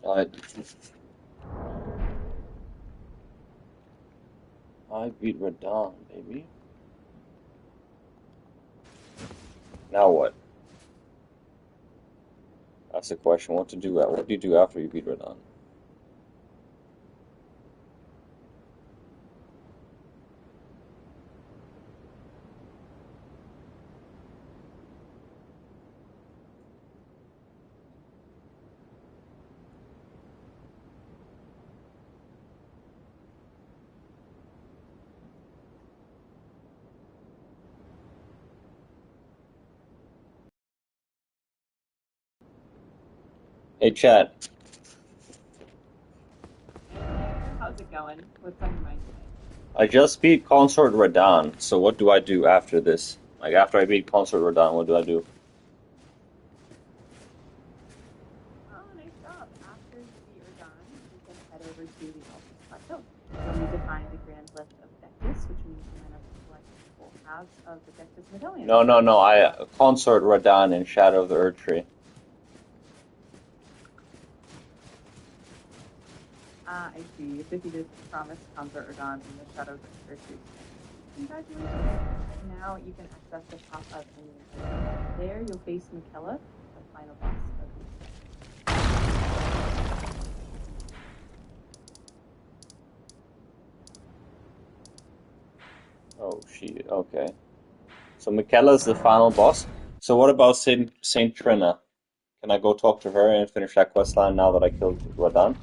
I I beat Radon, baby. Now what? That's the question. What to do? What do you do after you beat Radon? Hey, chat. Hey there, how's it going? What's on your mind today? I just beat Consort Radon. So what do I do after this? Like after I beat Consort Radon, what do I do? Oh, nice job. After you beat Erdon, you can head over to the Elf's Plateau. You'll need to find the Grand Lift of Dectus, which means you're going to collect full halves of the Dectus medallion. No, no, no. I Uh, Consort Radon in Shadow of the Erdtree. I see. You defeated Promised Consort Erdon in the Shadows of Erdtree. Congratulations. Now you can access the top of Alien. There you'll face Michaela, the final boss of the Oh, okay. So Michaela's the final boss. So what about Saint Trina? Can I go talk to her and finish that quest line now that I killed Radon?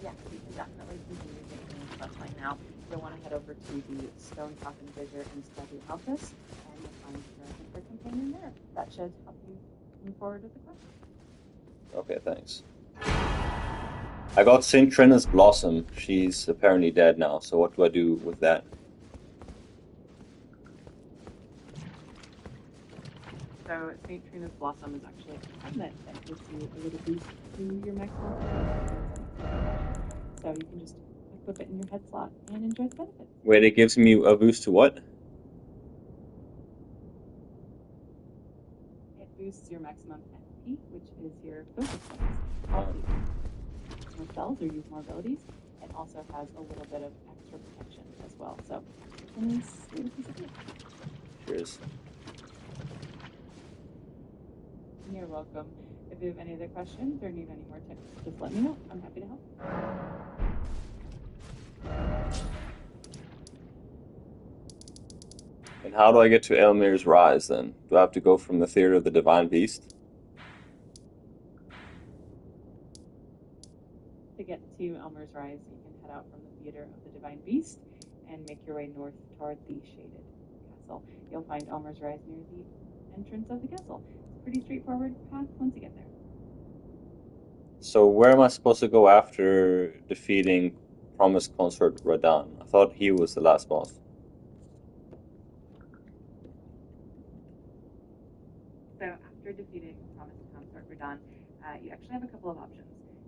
Yes, you can definitely continue taking the quest line now. You'll want to head over to the Stone Coffin Fissure in Study Altus, and you'll find your companion there. That should help you move forward with the quest. Okay, thanks. I got Saint Trina's Blossom. She's apparently dead now, so what do I do with that? So St. Trina's Blossom is actually a cabinet that gives you a little boost to your maximum power. So you can just equip it in your head slot and enjoy the benefits. Wait, it gives me a boost to what? It boosts your maximum FP, which is your focus points. Oh, More spells or use more abilities. It also has a little bit of extra protection as well. So it's a nice little piece of gear. cheers. You're welcome. If you have any other questions or need any more tips, just let me know. I'm happy to help. And how do I get to Elmir's Rise then? Do I have to go from the Theater of the Divine Beast? To get to Elmer's Rise, you can head out from the Theater of the Divine Beast and make your way north toward the Shaded Castle. You'll find Elmer's Rise near the entrance of the castle. It's a pretty straightforward path once you get there. So where am I supposed to go after defeating Promised Consort Radon? I thought he was the last boss. So after defeating Promised Consort Radon, you actually have a couple of options.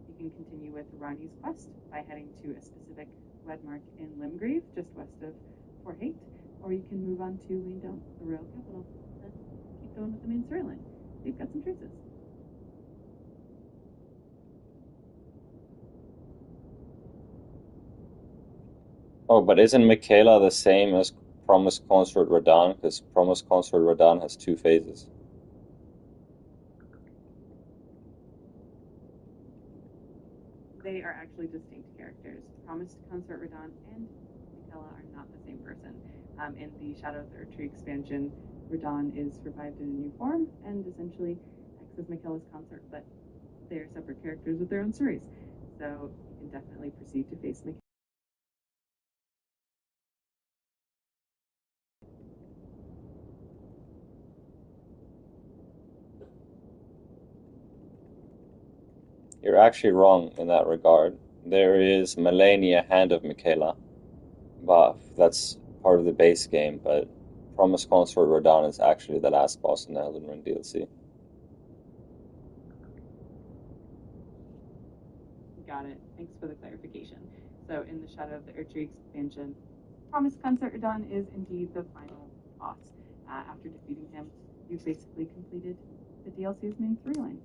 You can continue with Ronnie's quest by heading to a specific landmark in Limgrave, just west of Fort Haight, or you can move on to Leendale, the royal capital, to keep going with the main storyline. You've got some choices. Oh, but isn't Michaela the same as Promised Consort Radon? Because Promised Consort Radon has two phases. They are actually distinct characters. Promised Consort Radon and Michaela are not the same person. In the Shadow of the Erdtree expansion, Radon is revived in a new form and essentially acts as Michaela's consort, but they are separate characters with their own stories. So you can definitely proceed to face Michaela. You're actually wrong in that regard. There is Melania, Hand of Michaela, but that's part of the base game, but Promised Consort Radon is actually the last boss in the Elden Ring DLC. Got it. Thanks for the clarification. So in the Shadow of the Erdtree expansion, Promised Consort Radon is indeed the final boss. After defeating him, you've basically completed the DLC's main storyline.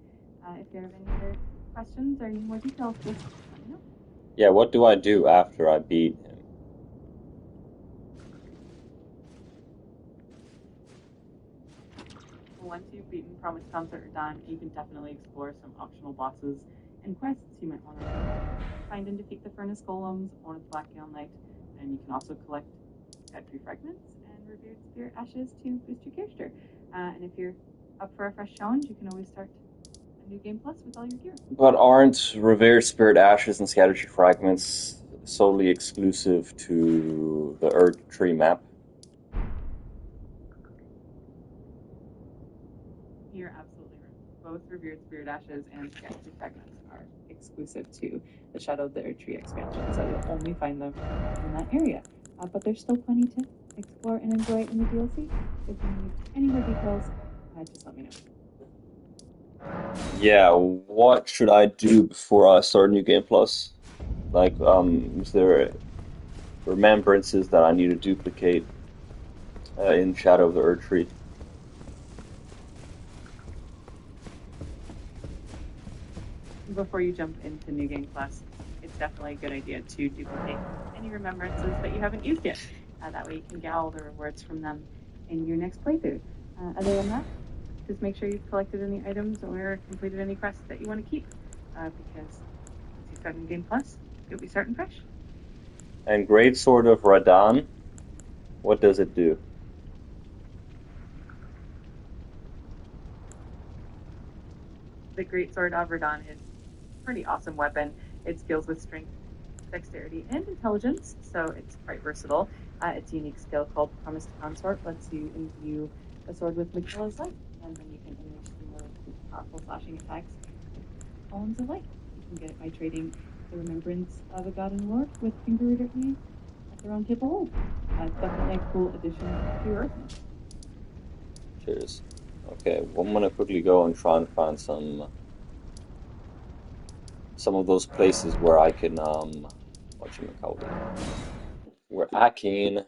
If you have any other questions or need more details, just let me know. Yeah, what do I do after I beat him? Once you've beaten Promised Concert Radon, you can definitely explore some optional bosses and quests you might want to find and defeat the Furnace Golems or the Black Gale Knight, and you can also collect Erdtree fragments and revered spirit ashes to boost your character. And if you're up for a fresh challenge, you can always start a new game plus with all your gear. But aren't revered spirit ashes and scattered fragments solely exclusive to the Erdtree map? You're absolutely right. Both revered spirit ashes and scattered fragments are exclusive to the Shadow of the Erdtree expansion, so you'll only find them in that area. But there's still plenty to explore and enjoy in the DLC. If you need any more details, just let me know. Yeah, what should I do before I start New Game Plus? Like, is there remembrances that I need to duplicate in Shadow of the Erdtree? Before you jump into New Game Plus, it's definitely a good idea to duplicate any remembrances that you haven't used yet. That way you can get all the rewards from them in your next playthrough. Other than that, just make sure you've collected any items or completed any quests that you want to keep, because once you start New Game Plus, you'll be starting fresh. And Great Sword of Radon, what does it do? The Great Sword of Radon is a pretty awesome weapon. It scales with strength, dexterity, and intelligence, so it's quite versatile. Its unique skill called Promised Consort lets you imbue a sword with Miquella's light, and then you can unleash similar powerful slashing attacks with columns of light. You can get it by trading the remembrance of a god and lord with Finger Reader E at the Round Table Hold. It's definitely a cool addition to your arsenal. Cheers. Okay, well, I'm gonna quickly go and try and find some of those places where I can whatchamacallit, where I can.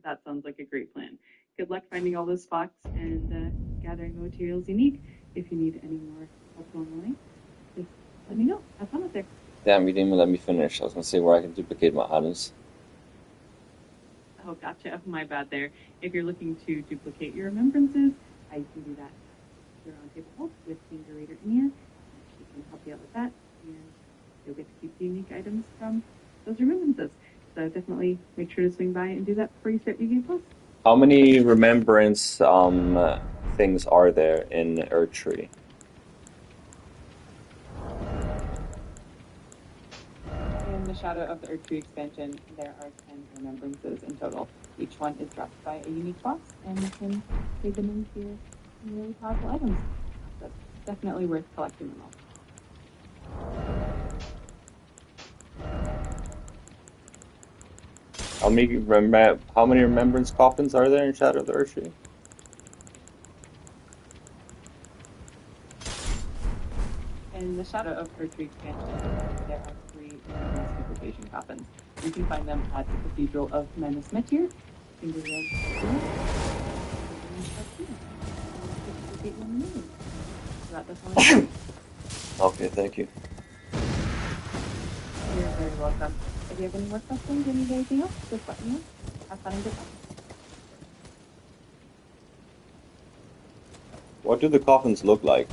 That sounds like a great plan. Good luck finding all those spots and gathering the materials you need. If you need any more help along the way, just let me know. Have fun out there. Damn, you didn't even let me finish. I was gonna say where I can duplicate my items. Oh, gotcha. My bad there. If you're looking to duplicate your remembrances, you can do that at Round Table Hold with Finger Reader Nia. She can help you out with that, and you'll get to keep the unique items from those remembrances. So definitely make sure to swing by and do that before you start New Game Plus. How many remembrance things are there in Erdtree? In the Shadow of the Erdtree expansion, there are 10 remembrances in total. Each one is dropped by a unique boss, and you can trade them in for really powerful items. So it's definitely worth collecting them all. How many remembrance coffins are there in Shadow of the Erdtree? In the Shadow of Erdtree expansion, there are 3 remembrance duplication coffins. You can find them at the Cathedral of Manus Metir, Finger Realm Arcana, and Finger Realm Arcana. You can duplicate one remembrance. So that definitely Okay, thank you. You're very welcome. If you have any more questions or need anything else, just let me know. Have fun and good luck. What do the coffins look like?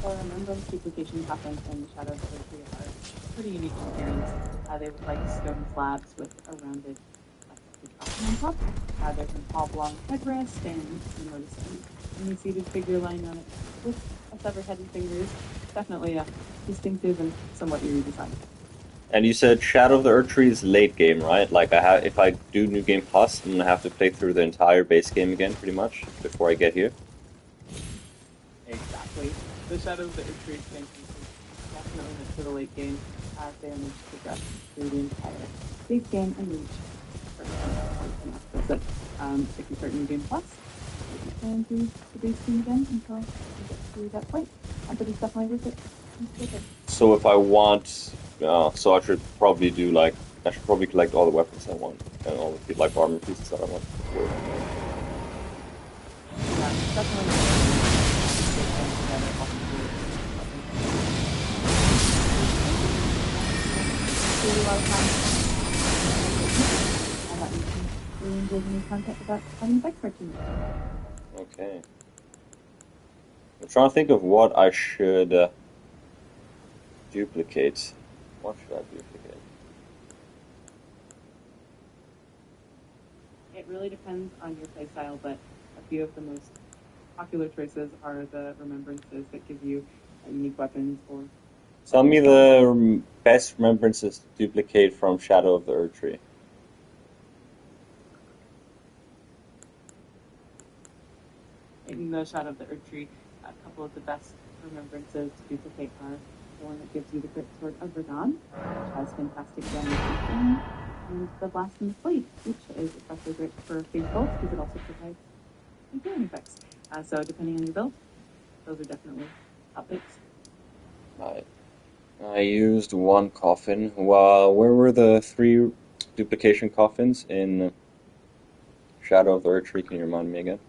The remembrance duplication coffins in the Shadow of the Erdtree are pretty unique in appearance. They look like stone slabs with a rounded plastic coffin on top. There's an oblong headrest, and you notice a many-seated figure lying on it with a severed head and fingers. Definitely a distinctive and somewhat eerie design. And you said Shadow of the Erdtree is late game, right? Like if I do New Game Plus, I'm gonna have to play through the entire base game again, pretty much, before I get here. Exactly. The Shadow of the Erdtree expansion is definitely meant for the late game. They are meant to progress through the entire base game and reach if you start New Game Plus, you can do the base game again until you get to that point. But it's definitely worth it. So if I want, so I should probably do like I should probably collect all the weapons I want and all the like armor pieces that I want before then, right? Yeah, it's definitely worth get them together all the weapons. Save you a lot of time and that you can really enjoy the new content without having to backtrack too much. Okay. I'm trying to think of what I should duplicate. What should I duplicate? It really depends on your playstyle, but a few of the most popular choices are the remembrances that give you unique weapons or Tell weapon me spells. the best remembrances to duplicate from Shadow of the Erdtree. In the Shadow of the Erdtree, a couple of the best remembrances to duplicate are the one that gives you the Great Sword of Radon, which has fantastic damage and stamina, and the Blast and the Blade, which is especially great for faithfuls because it also provides some healing effects. So depending on your build, those are definitely top picks. I used one coffin. Well, where were the three duplication coffins in Shadow of the Erdtree? Can you remind me again?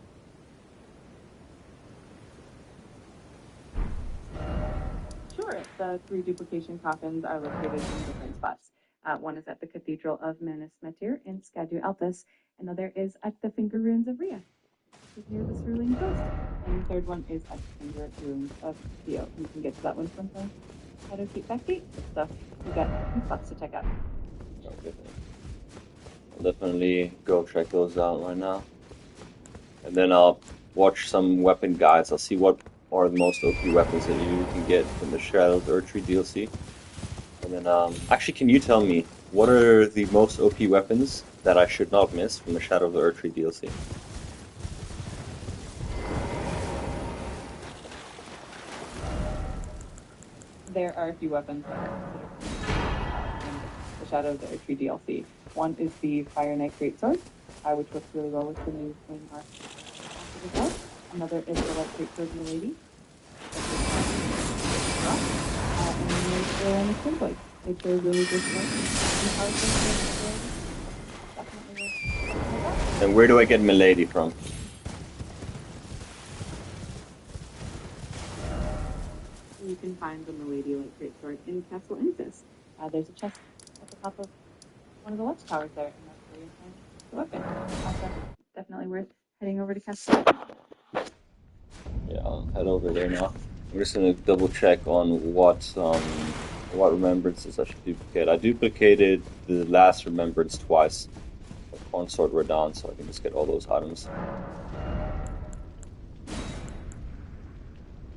Sure, the three duplication coffins are located in different spots. One is at the Cathedral of Manus Metir in Skadu Altus. Another is at the Finger Ruins of Rhea, which is near the Cerulean Coast. And the third one is at the Finger Ruins of Theo. You can get to that one from the Shadowkeep Backgate. So you've got a few spots to check out. Oh, goodness. I'll definitely go check those out right now. And then I'll watch some weapon guides. I'll see what are the most OP weapons that you can get from the Shadow of the Erdtree DLC. And then, actually, can you tell me what are the most OP weapons that I should not miss from the Shadow of the Erdtree DLC? There are a few weapons that are considered in the Shadow of the Erdtree DLC. One is the Fire Knight Greatsword, which works really well with the new Flame Arc as well. Another is the Light Greatsword Milady. And then there's the Twin Blade. It's a really good sword and powerful. Definitely worth checking those out. And where do I get Milady from? You can find the Milady Light Greatsword in Castle Intis. There's a chest at the top of one of the watchtowers there, and that's where you'll find the weapon. So definitely worth heading over to Castle. Yeah, I'll head over there now. I'm just gonna double check on what remembrances I should duplicate. I duplicated the last remembrance twice of Consort Radon, so I can just get all those items.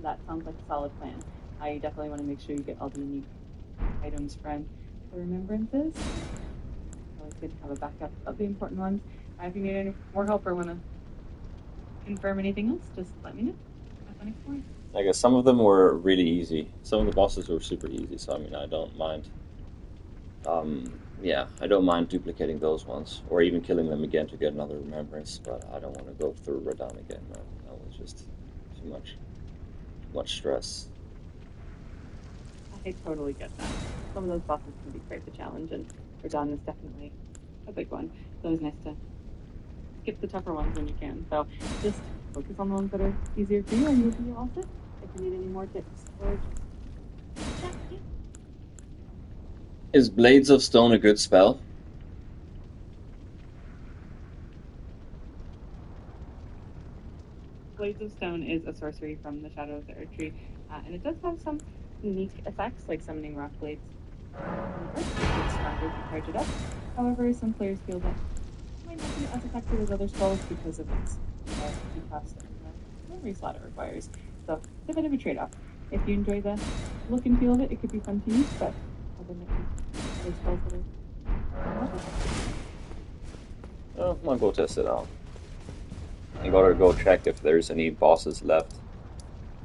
That sounds like a solid plan. You definitely want to make sure you get all the unique items from the remembrances. It's always good to have a backup of the important ones. If you need any more help or want to confirm anything else, just let me know. Have fun exploring. I guess some of them were really easy. Some of the bosses were super easy, so I mean, I don't mind. Yeah, I don't mind duplicating those ones, or even killing them again to get another remembrance. But I don't want to go through Radon again, man. That was just too much stress. I totally get that. Some of those bosses can be quite the challenge, and Radon is definitely a big one. So it's nice to skip the tougher ones when you can. So just focus on the ones that are easier for you, and you'll be all set. If you need any more tips or just chat, yeah. Is Blades of Stone a good spell? Blades of Stone is a sorcery from the Shadow of the Erdtree, and it does have some unique effects, like summoning rock blades from the earth, which gets stronger as you charge it up. However, some players feel that it might not be as effective as other spells because of its energy cost and the memory slot it requires. So it's a bit of a trade-off. If you enjoy the look and feel of it, it could be fun to use, but there might be other spells that are more effective. Oh, I'll go test it out. I gotta go check if there's any bosses left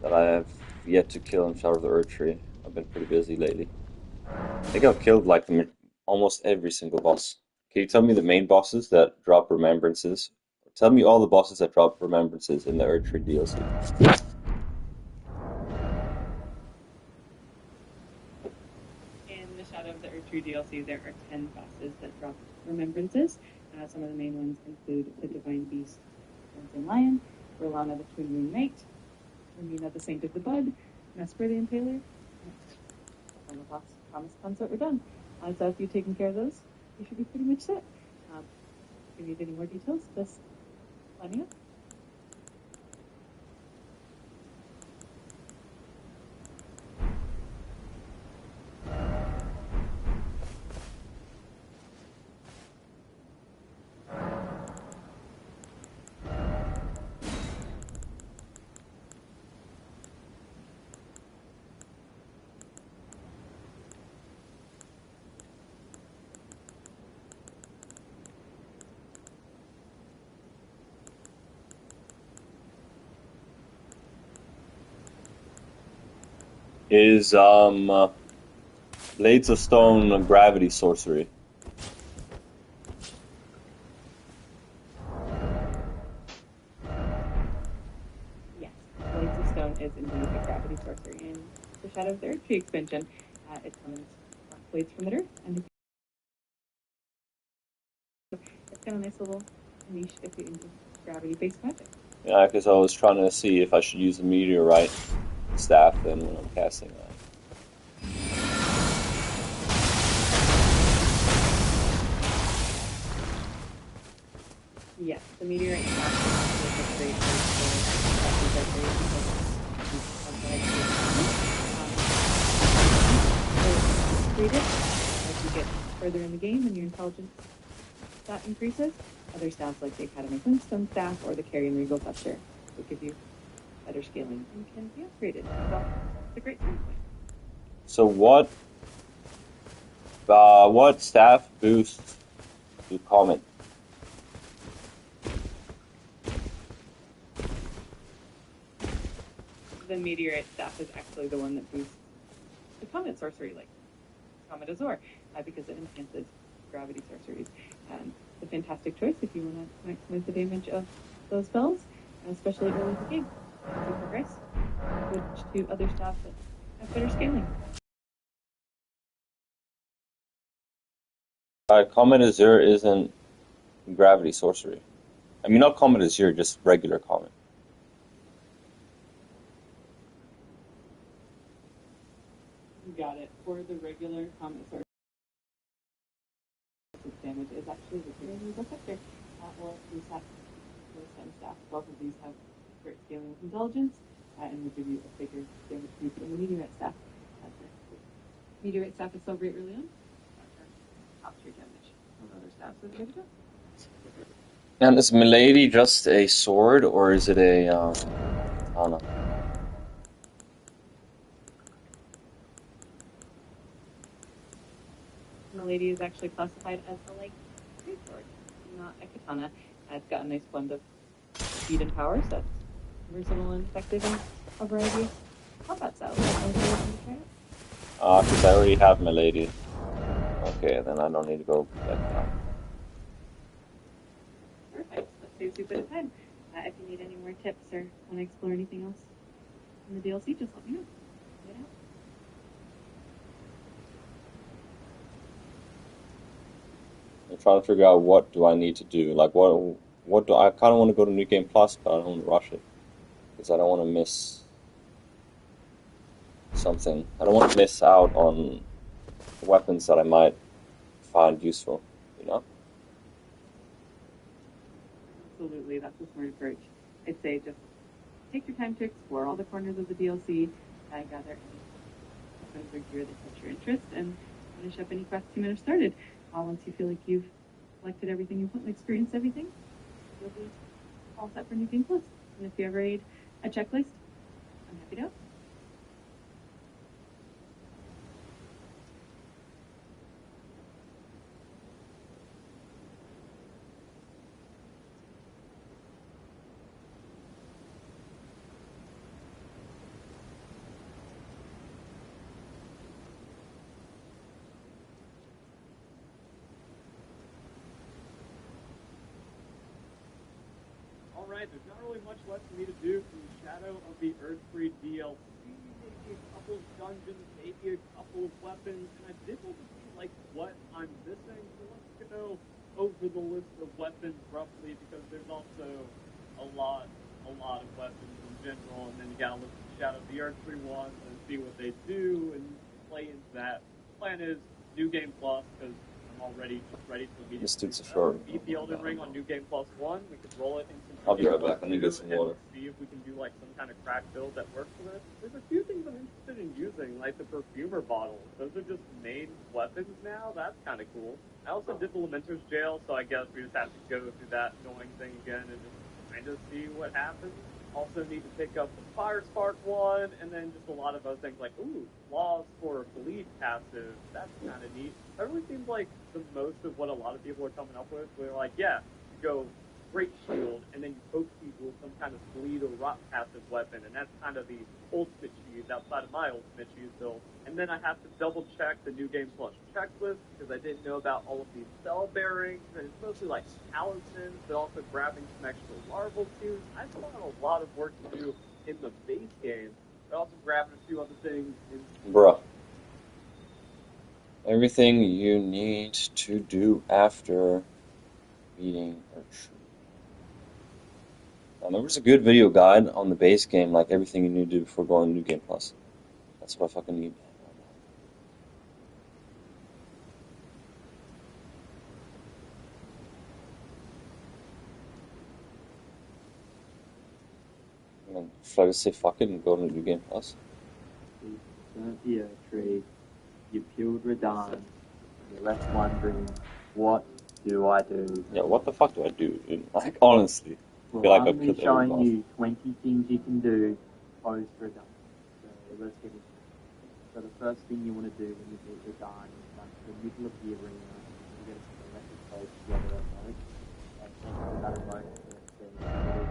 that I have yet to kill in Shadow of the Erdtree. I've been pretty busy lately. I think I've killed like almost every single boss. Can you tell me the main bosses that drop remembrances? Tell me all the bosses that drop remembrances in the Erdtree DLC. In the Shadow of the Erdtree DLC, there are 10 bosses that drop remembrances. Some of the main ones include the Divine Beast, Crimson Lion, Rolana the Twin Moon Knight, Ramina the Saint of the Bud, Mesper the Impaler, and the boss Promised Consort Radon. So if you've taken care of those, you should be pretty much set. If you need any more details, just let me know. Is Blades of Stone a gravity sorcery? Yes, Blades of Stone is indeed a gravity sorcery in the Shadow of the Erdtree expansion. It summons blades from the earth, and it's got a nice little niche if you're into gravity-based magic. Yeah, because I was trying to see if I should use the meteorite staff then when I'm casting that. Yes, the meteorite staff is a great way to as you get further in the game and your intelligence stat increases, other stats like the Academy Flintstone staff or the Carrion Regal Buster will give you better scaling and can be upgraded. So it's a great starting point. So what staff boosts do Comet? The meteorite staff is actually the one that boosts the Comet sorcery, like Comet Azor, because it enhances gravity sorceries. It's a fantastic choice if you want to maximize the damage of those spells, especially early in the game. As you progress, switch to other staffs that have better scaling. Comet Azure isn't gravity sorcery. I mean, not Comet Azure, just regular Comet. You got it. For the regular Comet sorcery, damage is actually the Carrion Regal Buster, or Reset staff. Both of these have great scaling with intelligence, and will give you a bigger damage boost than the meteorite staff. Meteorite staff is so great early on. Top tier damage of other staffs is good to go. And is Milady just a sword, or is it a katana? Milady is actually classified as a light great sword, not a katana. It's got a nice blend of speed and power, so it's versatile and effective in a variety of combat styles. Because I already have Milady. Okay, then I don't need to go collect that. Perfect. That saves you a bit of time. If you need any more tips or want to explore anything else in the DLC, just let me know. Get out. I'm trying to figure out what do I need to do. Like, what do I kind of want to go to New Game Plus, but I don't want to rush it because I don't want to miss something. I don't want to miss out on weapons that I might find useful. You know. Absolutely, that's a smart approach. I'd say just take your time to explore all the corners of the DLC, gather any weapons or gear that catch your interest, and finish up any quests you might have started. Once you feel like you've collected everything you want and experienced everything, you'll be all set for New Game Plus. And if you ever need a checklist, I'm happy to help. Alright, there's not really much left for me to do from the Shadow of the Erdtree DLC. Maybe a couple of dungeons, maybe a couple of weapons, and I did want to see like what I'm missing. So let's go over the list of weapons roughly because there's also a lot of weapons in general, and then you gotta look at the Shadow of the Erdtree ones and see what they do and play into that. The plan is New Game Plus because I'm already just ready to immediately This dude's a short. beat the Elden Ring on New Game Plus 1. We could roll it into I'll be right back. Let me get some water. see if we can do like some kind of crack build that works for this. There's a few things I'm interested in using, like the perfumer bottles. Those are just main weapons now. That's kind of cool. I also did the Lamenter's Jail, so I guess we just have to go through that annoying thing again and just kind of see what happens. Also need to pick up the Fire Spark one, and then just a lot of other things like, ooh, laws for bleed passive. That's kind of neat. That really seems like the most of what a lot of people are coming up with. They're like, yeah, you go Great Shield, and then you poke people with some kind of bleed or rot passive weapon, and that's kind of the ultimate cheese outside of my ultimate cheese build. And then I have to double check the New Game Plus checklist because I didn't know about all of these cell bearings, and it's mostly like talismans, but also grabbing some extra larval tubes. I still have a lot of work to do in the base game, but also grabbing a few other things in. Bruh. Everything you need to do after beating Erdtree. Now, there was a good video guide on the base game, like everything you need to do before going to New Game Plus. That's what I fucking need. And then should I just say fuck it and go to New Game Plus? You burnt the Erdtree, you peeled Radahn, you're left wondering, what do I do? Yeah, what the fuck do I do, dude? Like, honestly. I feel Well, like I'm I've going to killed be showing everyone. you 20 things you can do post Radahn. So let's get into it. So the first thing you want to do when you beat Radahn is run to the middle of the arena and get a selected page together emote. And enter that emote and there's a little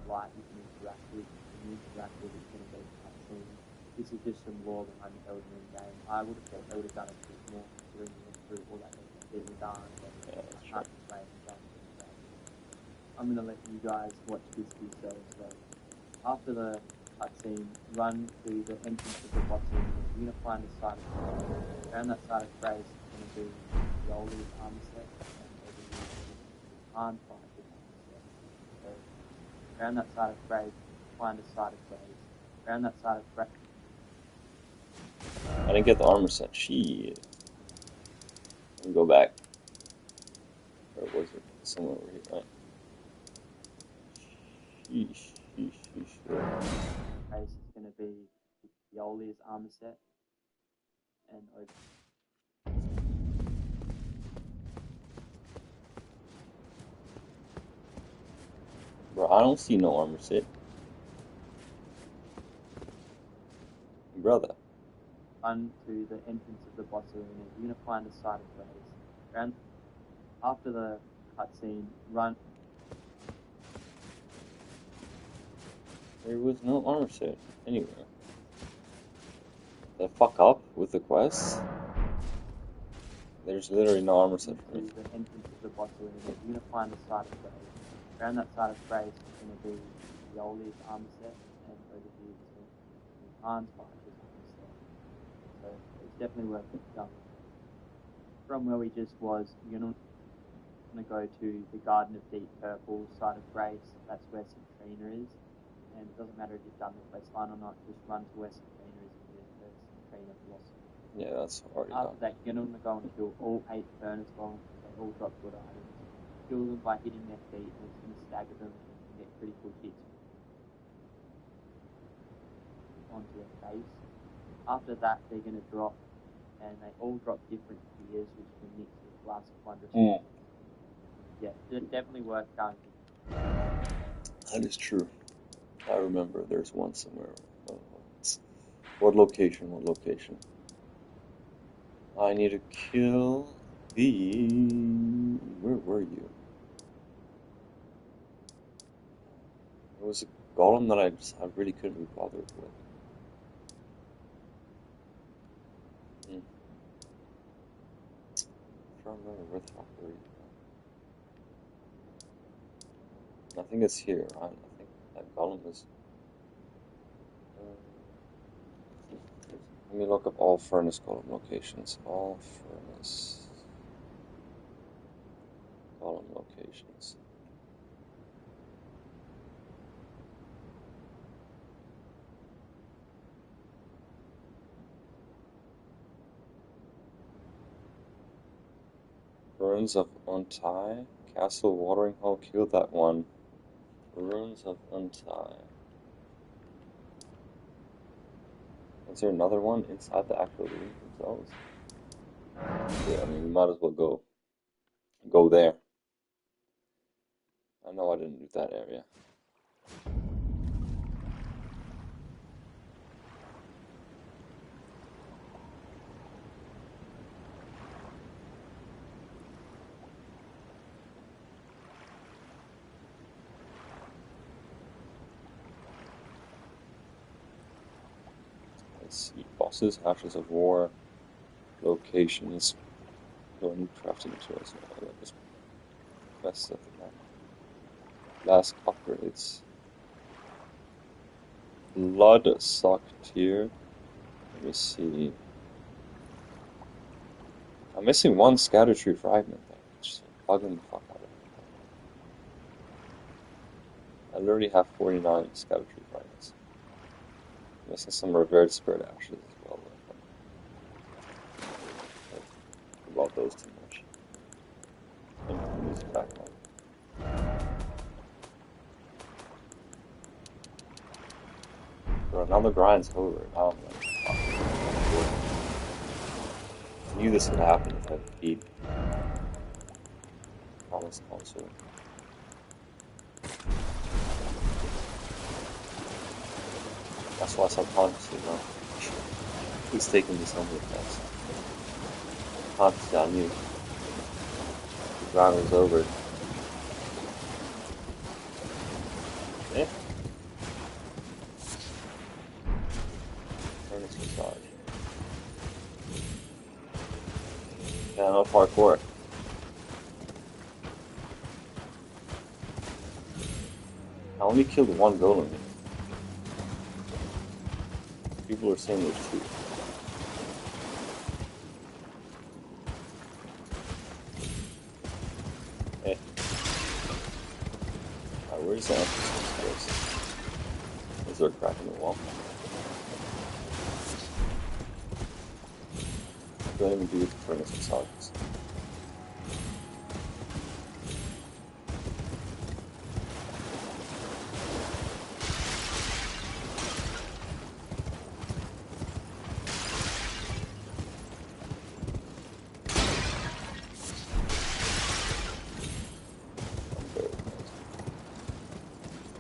light you can interact with. When you interact with it, it's going to go to cutscene. This is just some lore behind the Elden Ring game. I would have done a bit more considering you went through all that bit with Darn, but Yeah, I sure. can't complain. I'm going to let you guys watch this for yourselves. So after the cutscene, run to the entrance of the boss arena. You're going to find a side of Grace. Around that side of Grace is going to be Yoli's armor set, and over here is going to be unfighter's armor set. So around that side of Grace, find a side of Grace. Around that side of Grace. I didn't get the armor set. Shit. Let me go back. Where was it? Somewhere over here, right? Sheesh, sheesh, sheesh. Where? Grace is going to be Yoli's armor set, and over. Bro, I don't see no armor set. Brother. Run to the entrance of the boss arena. You're going to find a side of Grace. Around after the cutscene, run. There was no armor set anywhere. The fuck up with the quests? There's literally no armor set for To me. the entrance of the boss arena. You're going to find a side of Grace. Around that side of Grace is going to be Yoli's armor set, and over here is going to be Han's fighter's armor set. So it's definitely worth going. From where we just was, you're going to go to the Garden of Deep Purple side of Grace. That's where Citrina is. And it doesn't matter if you've done the quest line or not, just run to where Citrina is and get the Citrina blossom. Yeah, that's already After done. that, you're going to go and kill all 8 furnace bombs. They all drop good items. Kill them by hitting their feet, and it's going to stagger them and get critical hits onto their face. After that, they're going to drop, and they all drop different tiers, which can mix with Blast of Wondrous. Yeah, definitely worth going. That is true. I remember there's one somewhere. What location? What location? I need to kill the... Where were you? It was a golem that I really couldn't be bothered with. I'm trying to remember where the fuck were you? I think it's here, right? I think that golem is... Let me look up all furnace column locations. All furnace column locations. Ruins of Untie. Castle Watering Hole. Killed that one. Ruins of Untie. Is there another one inside the actual ruins themselves? Shit, I mean, we might as well go there. I know I didn't do that area. Let's see. Bosses, Ashes of War, locations, going crafting materials. Best of the map. Last upgrades. Blood Sock Tier. Let me see. I'm missing one Scatter Tree fragment there. It's just bugging the fuck out of me. I literally have 49 Scatter Tree fragments. I'm missing some Revered Spirit Ashes as well. About those too much. Let me put the music back on. For another grind's over. Now I'm like, fuck, I'm bored. I knew this would happen if I beat Promise Console. That's why subconsciously, you know, he's taking me somewhere else. Consciously, I knew the grind was over. Eh? Furnace massage. Yeah, no parkour. I only killed one golem. People are saying there's two. Eh. Alright, where's the entrance? Is there a crack in the wall? What do I even do with the furnace massages?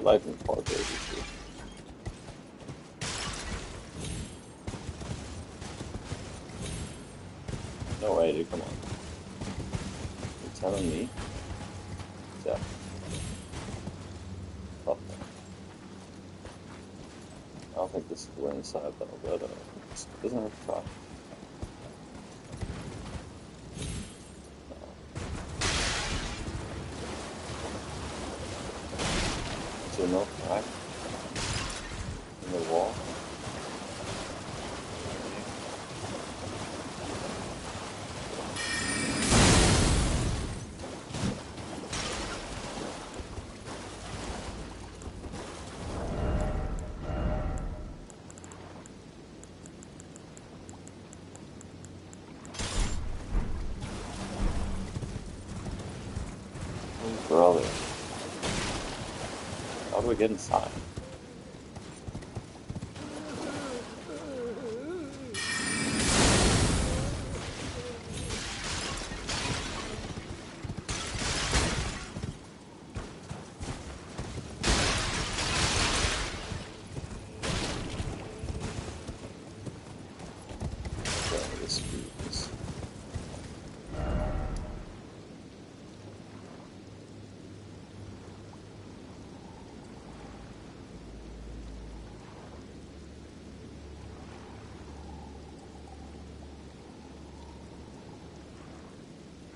Life in Far Baby too. No way, dude, come on. You're telling me? Yeah. Fuck that. I don't think this is the way inside though, but it doesn't have to try. Is there no crack in the wall? Oh, brother. How do we get inside? Okay, this is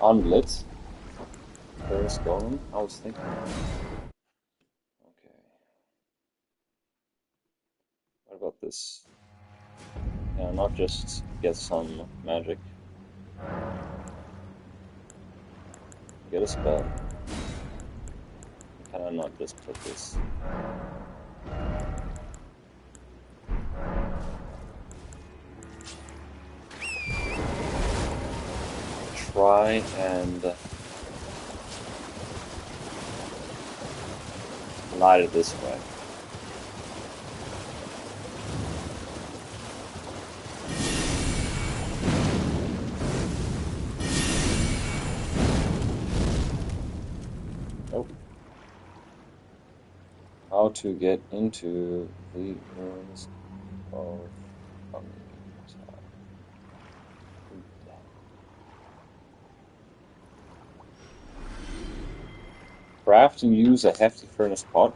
unlit. First golem, I was thinking. Okay. What about this? Yeah, not just get some magic. Get a spell. Can I not just put this? Try and light it this way. Nope. How to get into the ruins of craft and use a hefty furnace pot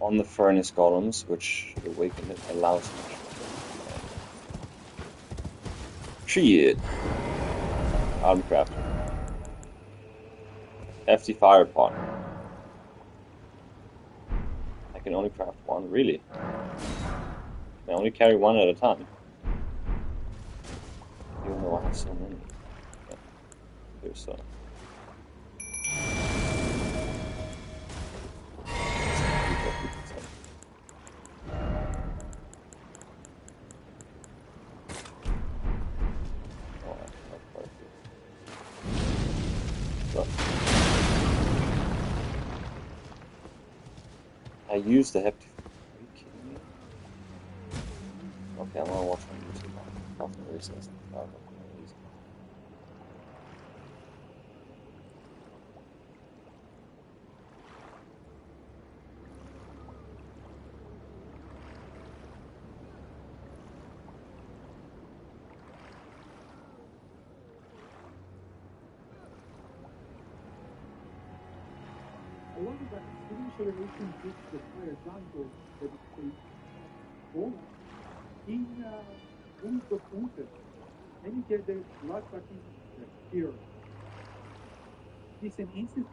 on the furnace golems, which awaken it allows you to shit. Uncrafted. Hefty fire pot. I can only craft one, really? I can only carry one at a time. Even though I have so many. Yeah, there's so. I used the hefty. Are you kidding me? Okay, I'm gonna watch on YouTube. Often recess. Along with that, student generation gives the fire example that is born in wounds of winter. And you get the blood sucking here. This is an instant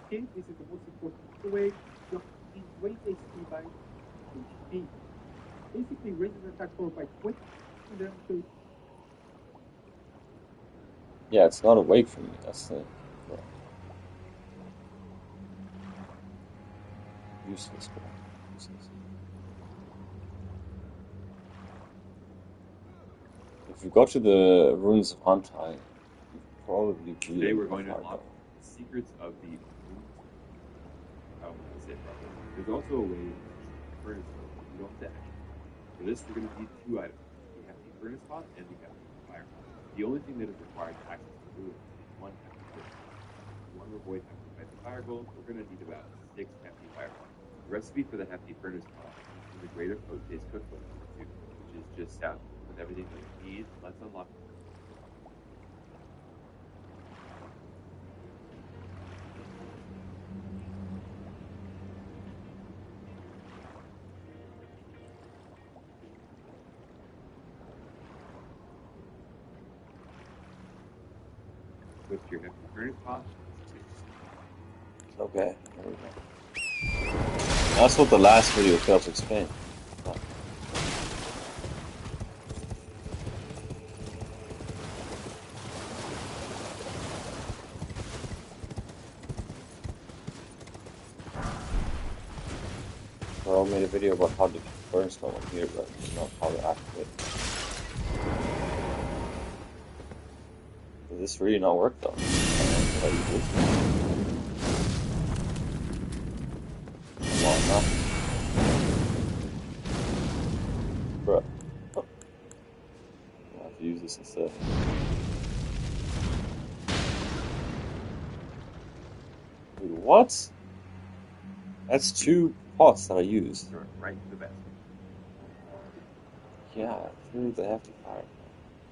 escape. This is the most important way. So it raises HP by HP. Basically raises attack power by 20 and then to Yeah, it's not awake from me. That's the useless. Useless. If you go to the ruins of Hantai, you probably Today we're going to unlock the secrets of the ruins. How would I say it properly? There's also a way to furnace mode. You don't have to action. For this, we're going to need two items. We have the furnace pot and we have the fire pot. The only thing that is required to access the ruins is one hefty furnace pot. If you want to avoid having to fight the fire golem, we're going to need about 6 hefty fire pots. The recipe for the hefty furnace pot is the greater post-based cookbook number 2, which is just stout with everything that we need. Let's unlock it. With your hefty furnace pot. Okay, there we go. That's what the last video failed to explain. Oh. Carl made a video about how to burn stone on here, but not how to activate it. Does this really not work though? How you do this? Bruh. Oh. I'll have to use this instead. Dude, what? That's 2 pots that I used. Throw it right into the basket. Yeah, through the hefty fire.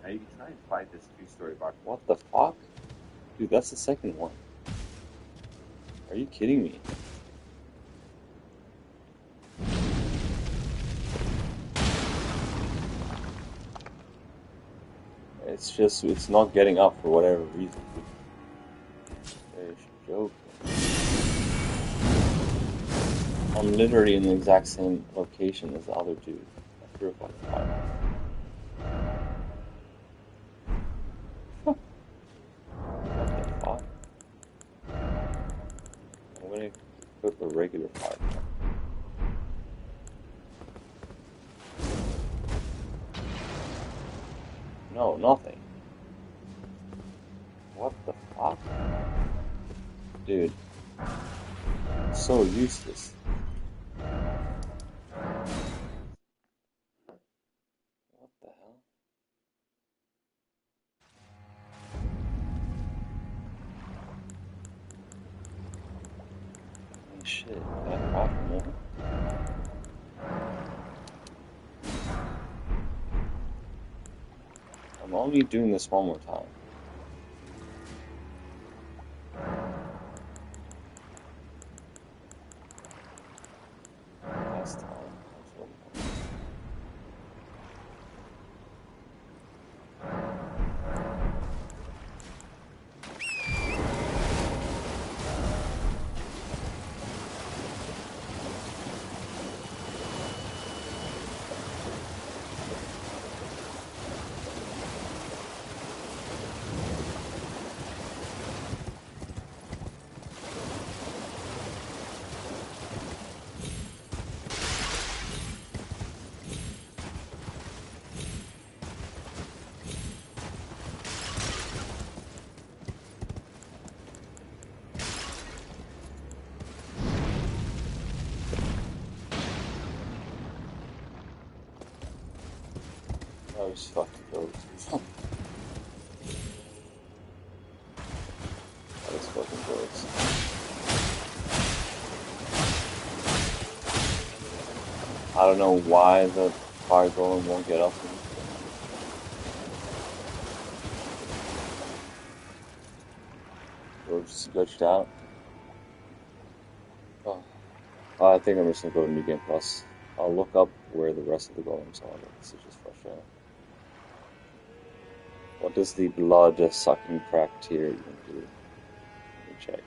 Now you can try and find this 2-story box. What the fuck? Dude, that's the second one. Are you kidding me? It's just, it's not getting up for whatever reason. There's a joke. I'm literally in the exact same location as the other dude. I purified the fire. regular fire. No, nothing. What the fuck? Dude. So useless. What the hell? I mean, shit. Can I craft more? I'm only doing this one more time. Last time. That's what it was. I was fucked those. I was fucking close. I don't know why the fire golem won't get up to me. Or just glitched out. Oh. I think I'm just gonna go to New Game Plus. I'll look up where the rest of the golems are. This is just frustrating. What does the blood-sucking crafteer even do? Let me check.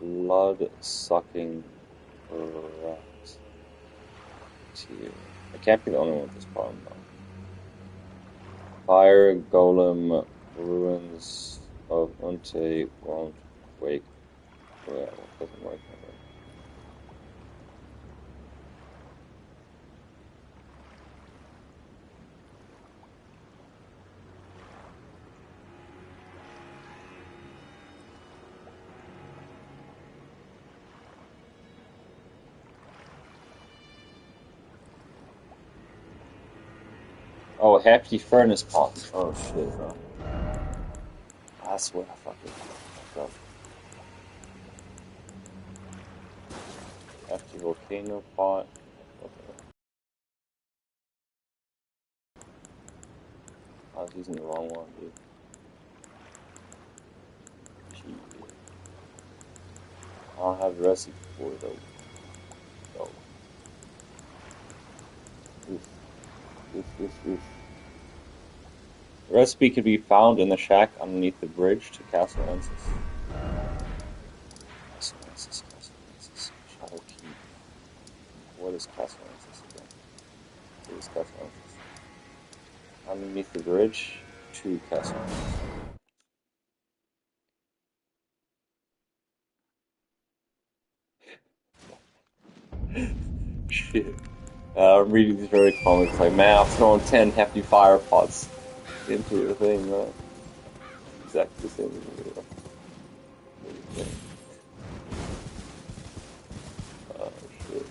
Blood-sucking crafteer. I can't be the only one with this problem, though. Fire golem ruins of Unte won't wake. Well, it doesn't work that way. Oh, hefty furnace pot. Oh shit, bro. That's what I fucking fucked up. Hefty volcano pot. Okay. I was using the wrong one, dude. Gee. I don't have the recipe for it though. Oh. Oof. Oof, oof, oof. The recipe can be found in the shack underneath the bridge to Castle Ensis. Castle Ensis, Castle Ensis. Shadow Keep. What is Castle Ensis again? What is Castle Ensis? Underneath the bridge to Castle Ensis. Shit. I'm reading these very comments like, man, I've thrown 10 hefty fire pots into the thing, man. Exactly the same as the video. What do you think? Oh, shit.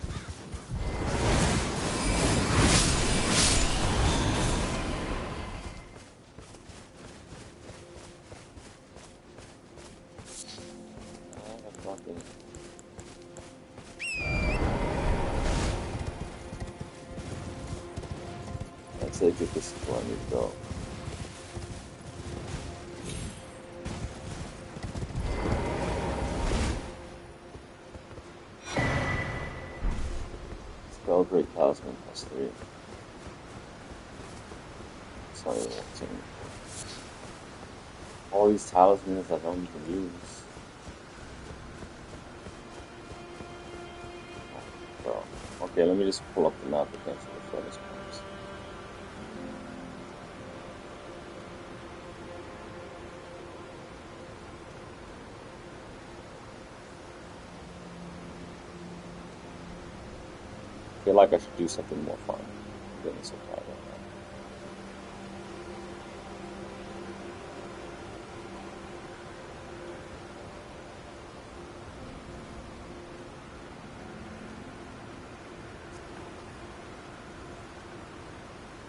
Fucking... I'd say get this is where I need to go. Spell Great Talisman +3. Sorry, all these talismans I don't even use. So, okay, let me just pull up the map again for the furnace points. feel like I should do something more fun. I'm getting so tired right now.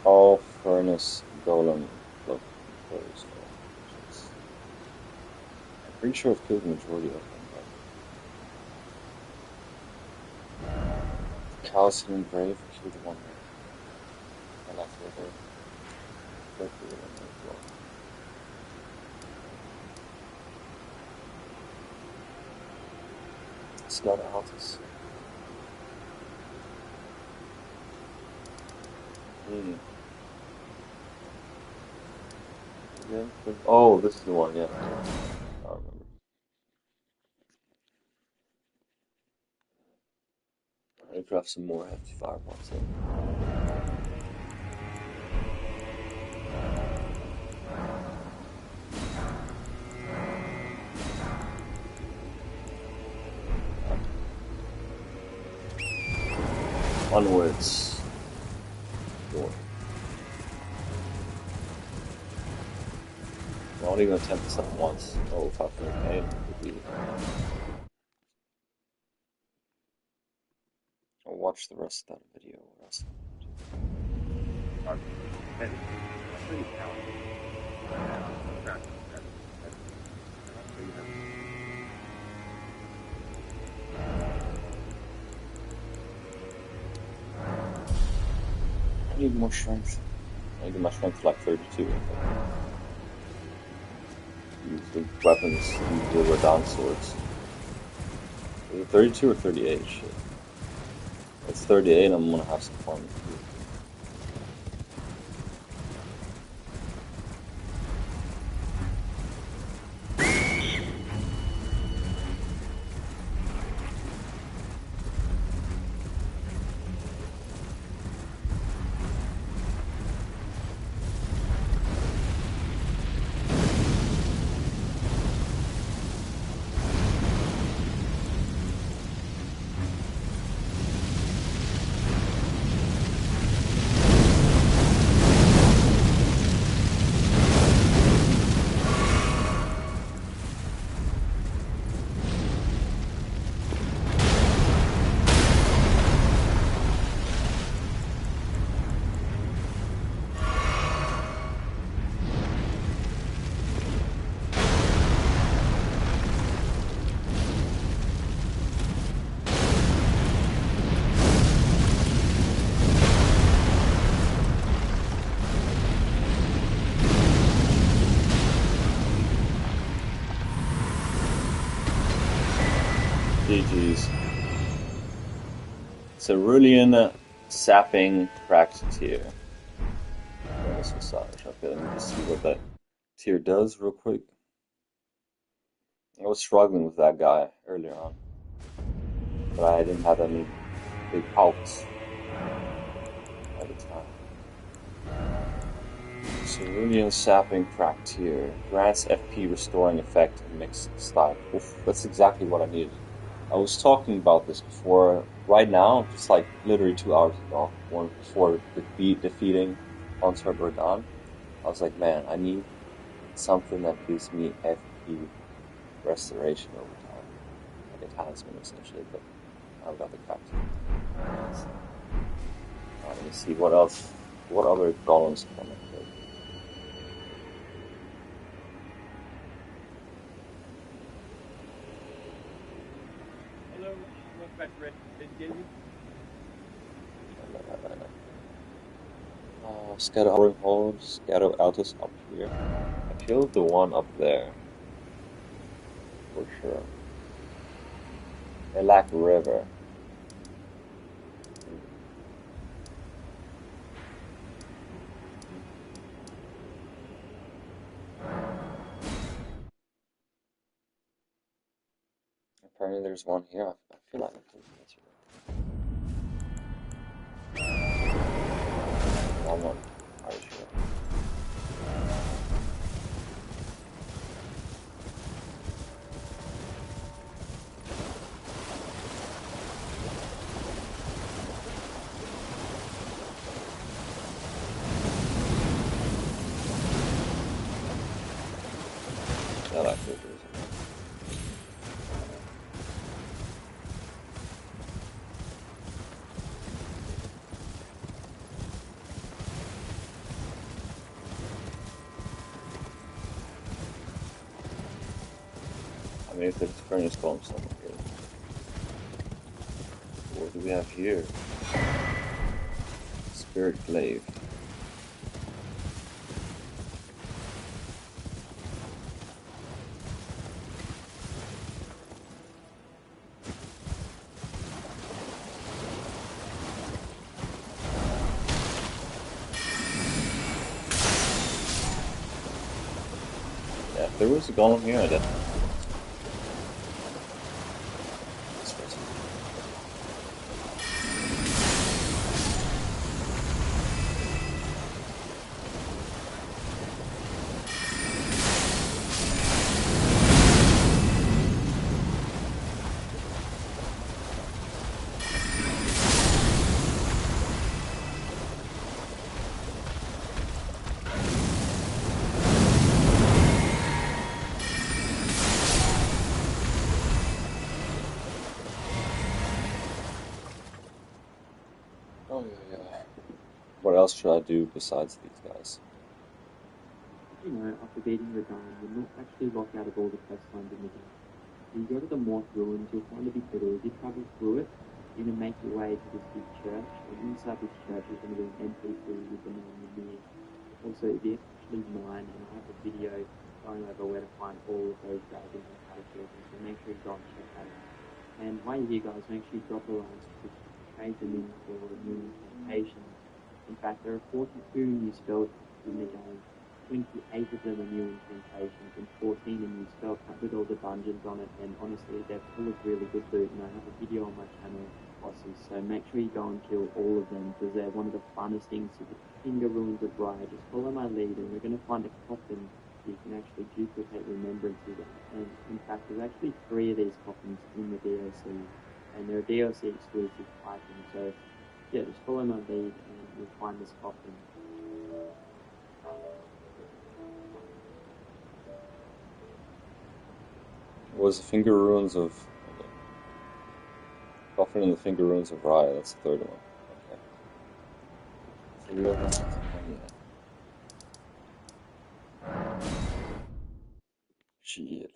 All furnace golem look closed. I'm pretty sure I've killed the majority of them. But Callison Brave killed one more. And I feel very quickly one more as well. Scott Altus. Yeah. Oh, this is the one, yeah. I remember. I need to have some more hefty fireballs in. Onwards. Door. I'm only going to attempt this at once. Oh, 500k would be. I'll watch the rest of that video. What else? I need more strength. I need my strength to like 32. Use the weapons, use the Radon swords. Is it 32 or 38? Shit. It's 38 and I'm gonna have some fun. GG's. Cerulean sapping cracked tier. Bonus massage. Okay, let me just see what that tier does real quick. I was struggling with that guy earlier on, but I didn't have any big pouts at the time. Cerulean sapping cracked tier. Grants FP restoring effect and mixed style. Oof, that's exactly what I needed. I was talking about this before, right now, just like literally 2 hours ago, one before defeating Haunter Berdan. I was like, man, I need something that gives me FP restoration over time. Like a talisman essentially, but I've got the craft. Let me see what else, what other golems can I play? Hello, welcome back to Red Gaming. Scatter Hovering Hold, Scatter Altus up here. I killed the one up there. For sure. Elak River. Apparently there's one here. I feel like I killed this one. Wrong one. Are you sure? Maybe the furnace column somewhere here. What do we have here? Spirit glaive. Yeah, if there was a golem here, I definitely. Oh yeah. What else should I do besides these guys? You know, after beating Radahn, you're not actually locked out of all the quest lines in the game. When you go to the Morph Ruins, you'll find a big fiddle. As you travel through it, you're going to make your way to this big church, and inside this church is going to be an NPC with the name Ymir. Also, if you actually mine, and I have a video going over where to find all of those dragons and how to kill them, so make sure you go and check that out. And while you're here, guys, make sure you drop a line to trade them in for new incantations. In fact, there are 42 new spells in the game. 28 of them are new incantations and 14 are new spell pack with all the dungeons on it, and honestly they're full of really good loot, and I have a video on my channel bosses, so make sure you go and kill all of them because they're one of the funnest things to in the ruins of Rye. Just follow my lead and we're going to find a coffin you can actually duplicate remembrances of, and in fact there's actually 3 of these coffins in the DLC and they're DLC exclusive items, so yeah, just follow my lead and you'll find this coffin. Was the Finger Ruins of... Okay. Coffin in the Finger Ruins of Rye, that's the third one. Okay. So we don't have to yet. Shit.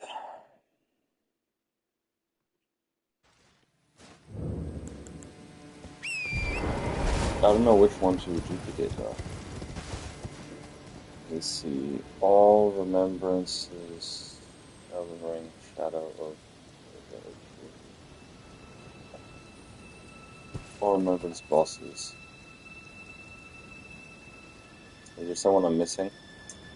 I don't know which one to duplicate though. Let's see. All remembrances, Elden Ring, Shadow of all remembrance bosses. Is there someone I'm missing?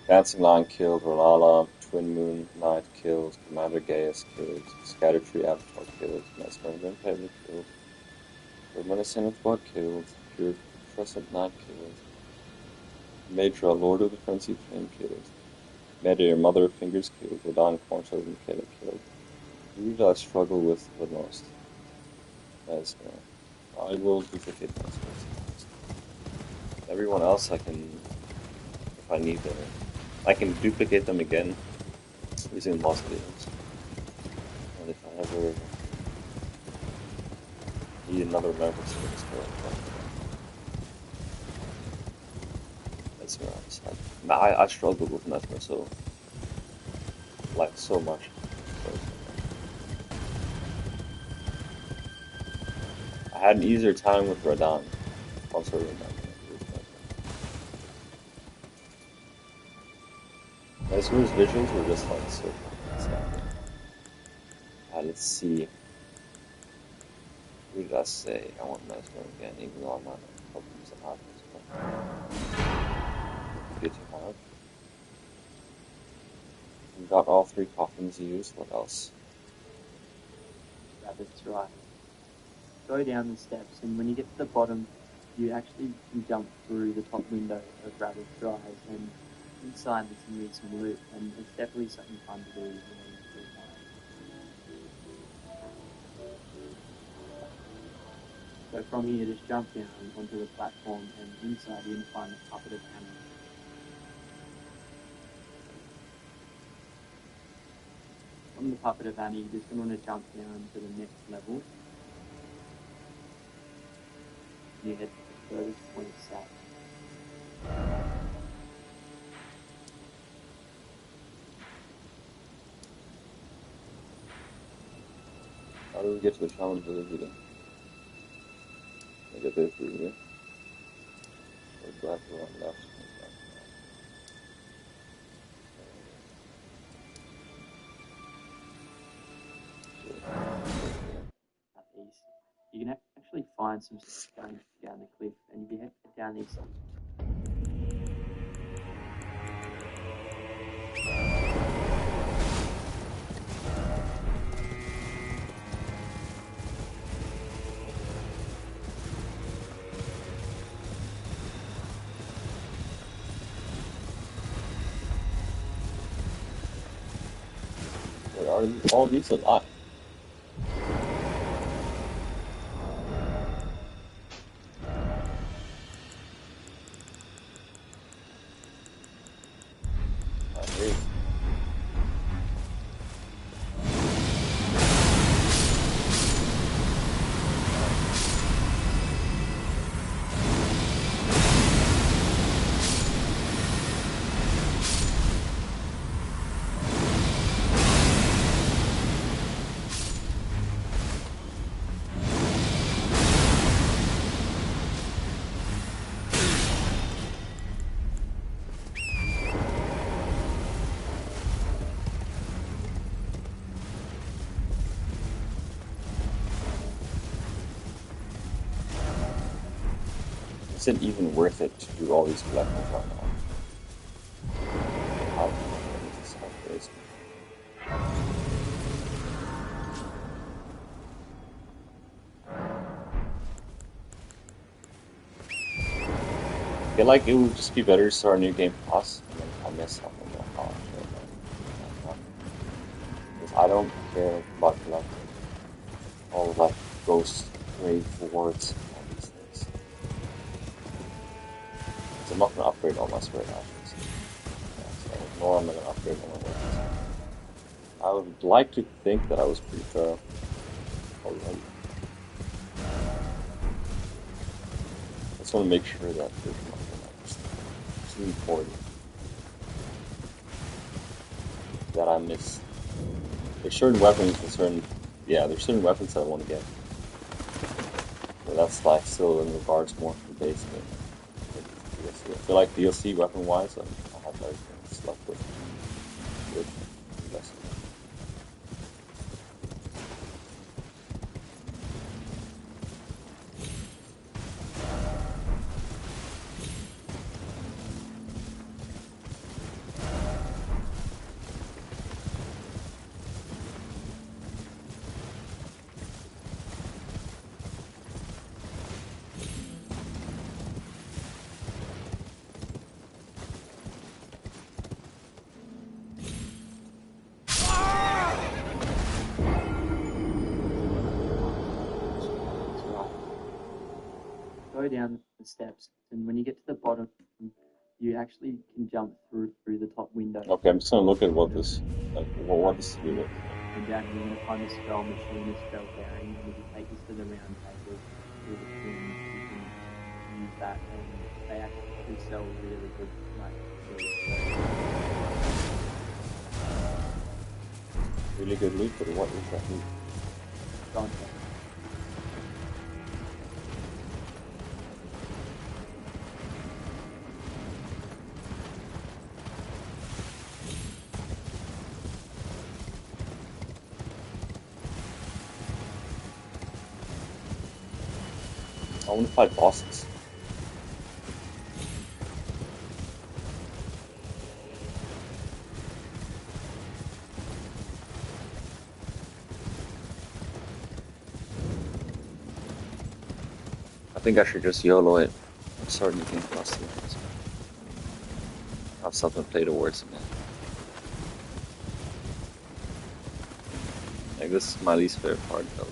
Dancing Lion killed, Ralala, Twin Moon Knight killed, Commander Gaius killed, Scattertree Avatar killed, Mesmer Impediment killed, Reminiscent of Blood killed, Pure Crescent Knight killed, Madra, Lord of the Frenzied Flame killed, Medir, Mother of Fingers killed, Radahn, Cornshell, Michaela killed. Who did I struggle with the most? Mesmer. I will duplicate Mesmer. Everyone else I can, if I need them, I can duplicate them again using mausoleums. And if I ever need another remembrance for this Mesmer, I struggled with Mesmer so much. I had an easier time with Radahn. Also remember. Mesmer's visuals were just like so outstanding. Let's see. Who did I say? I want Mesmer again, even though I'm not hoping to have this, but good to have. We got all 3 coffins used. What else? Rabbit's right. Go down the steps, and when you get to the bottom, you actually can jump through the top window of Rabbit's Drive, and inside there's going to be some loot, and it's definitely something fun to do. You know, so from here, just jump down onto the platform, and inside you can find the puppeted hammer. From the puppeted hammer, you're just going to want to jump down to the next level. You head to the furthest point south. do we get to the shaman village again? I get there through here. Or do I have to run left? East. You can actually find some stuff going down the cliff, and if you head down these. Wait, are all these alive? Here. Is it even worth it to do all these collections right now? How this is crazy. I feel like it would just be better to start a new game plus, and then if I miss something, then I'll because I don't care about collecting all of like ghost grave rewards and all these things. So I'm not gonna upgrade all my spirit ashes. Yeah, so nor am I gonna upgrade all my weapons. I would like to think that I was pretty thorough already. I just want to make sure that there's nothing that's too important that I missed. There's certain weapons and there's certain weapons that I want to get. But that's like still in regards more to the base game. DLC. I feel like DLC weapon wise, I have everything stuck with investment. Go down the steps, and when you get to the bottom, you actually can jump through the top window. Okay, I'm just gonna look at what this to do with. And down here, you're going to find the spell machine, the spell bearing, and if you take this to the round table through the pins, you can use that, and they actually sell really good, Really good loot, but what is that loot? Content. I want to fight bosses. I think I should just YOLO it and start new game plus here. Have something to play towards it. Like this is my least favorite part though.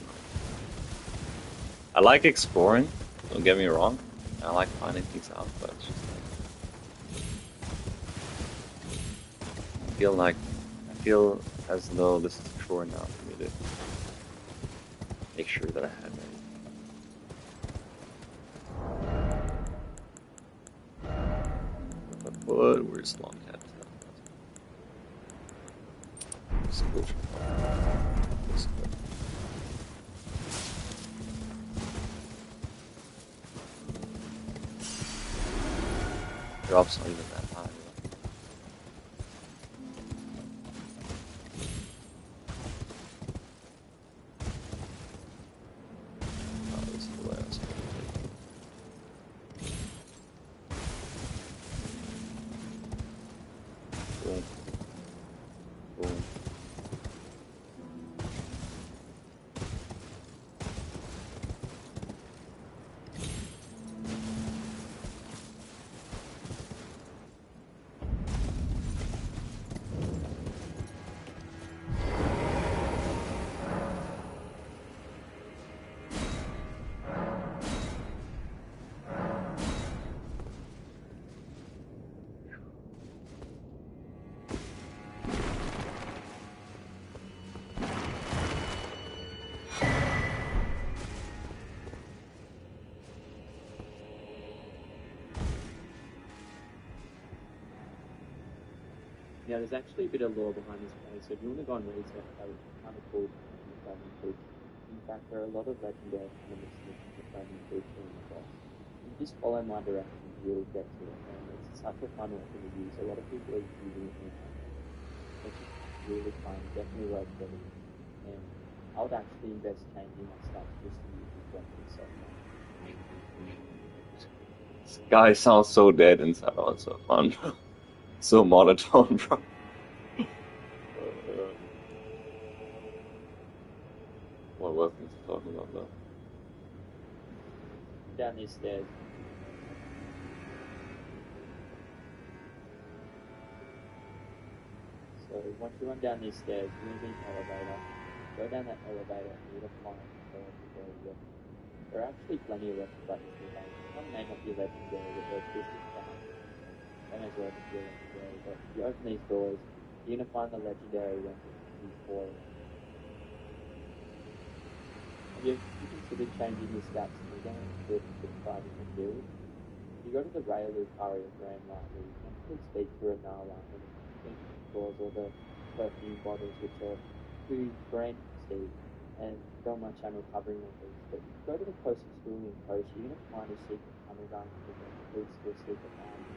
I like exploring, don't get me wrong. I like finding things out, but it's just like I feel as though this is a chore now for me to make sure that I had ready. But where's Longcat? drop's not even that high. Oh, this is the way I was going to take it. Boom. Boom. Yeah, there's actually a bit of lore behind this place, so if you want to go and research, that would be kind of cool. In fact, there are a lot of legendary elements looking for framing creature in the boss. You just follow my directions, you'll get to it, and it's such a fun weapon to use. A lot of people are using it now. It's just really fun, definitely worth getting. And I would actually invest changing my stats just to use this weapon so far. This guy sounds so dead inside, also fun, bro. So monotone, bro. What weapons are talking about, though? Down these stairs. So once you run down these stairs, you're going to be an elevator. Go down that elevator and you're going to find the legendary weapon. There are actually plenty of weapons like this in the game. Some may not be legendary, but they're just as fun. They may as well be legendary, but if you open these doors, you're going to find the legendary weapon before it. Have you considered changing your stats in the game to fight in the field? If you go to the Raylu Kari of Grand Lightly, you can actually speak to Renala and think stores or the perfume bottles, which are who brand Steve, and go on my channel covering all these. But if you go to the closest schooling coast, you're going to find a secret tunnel going to the game that leads to a secret island.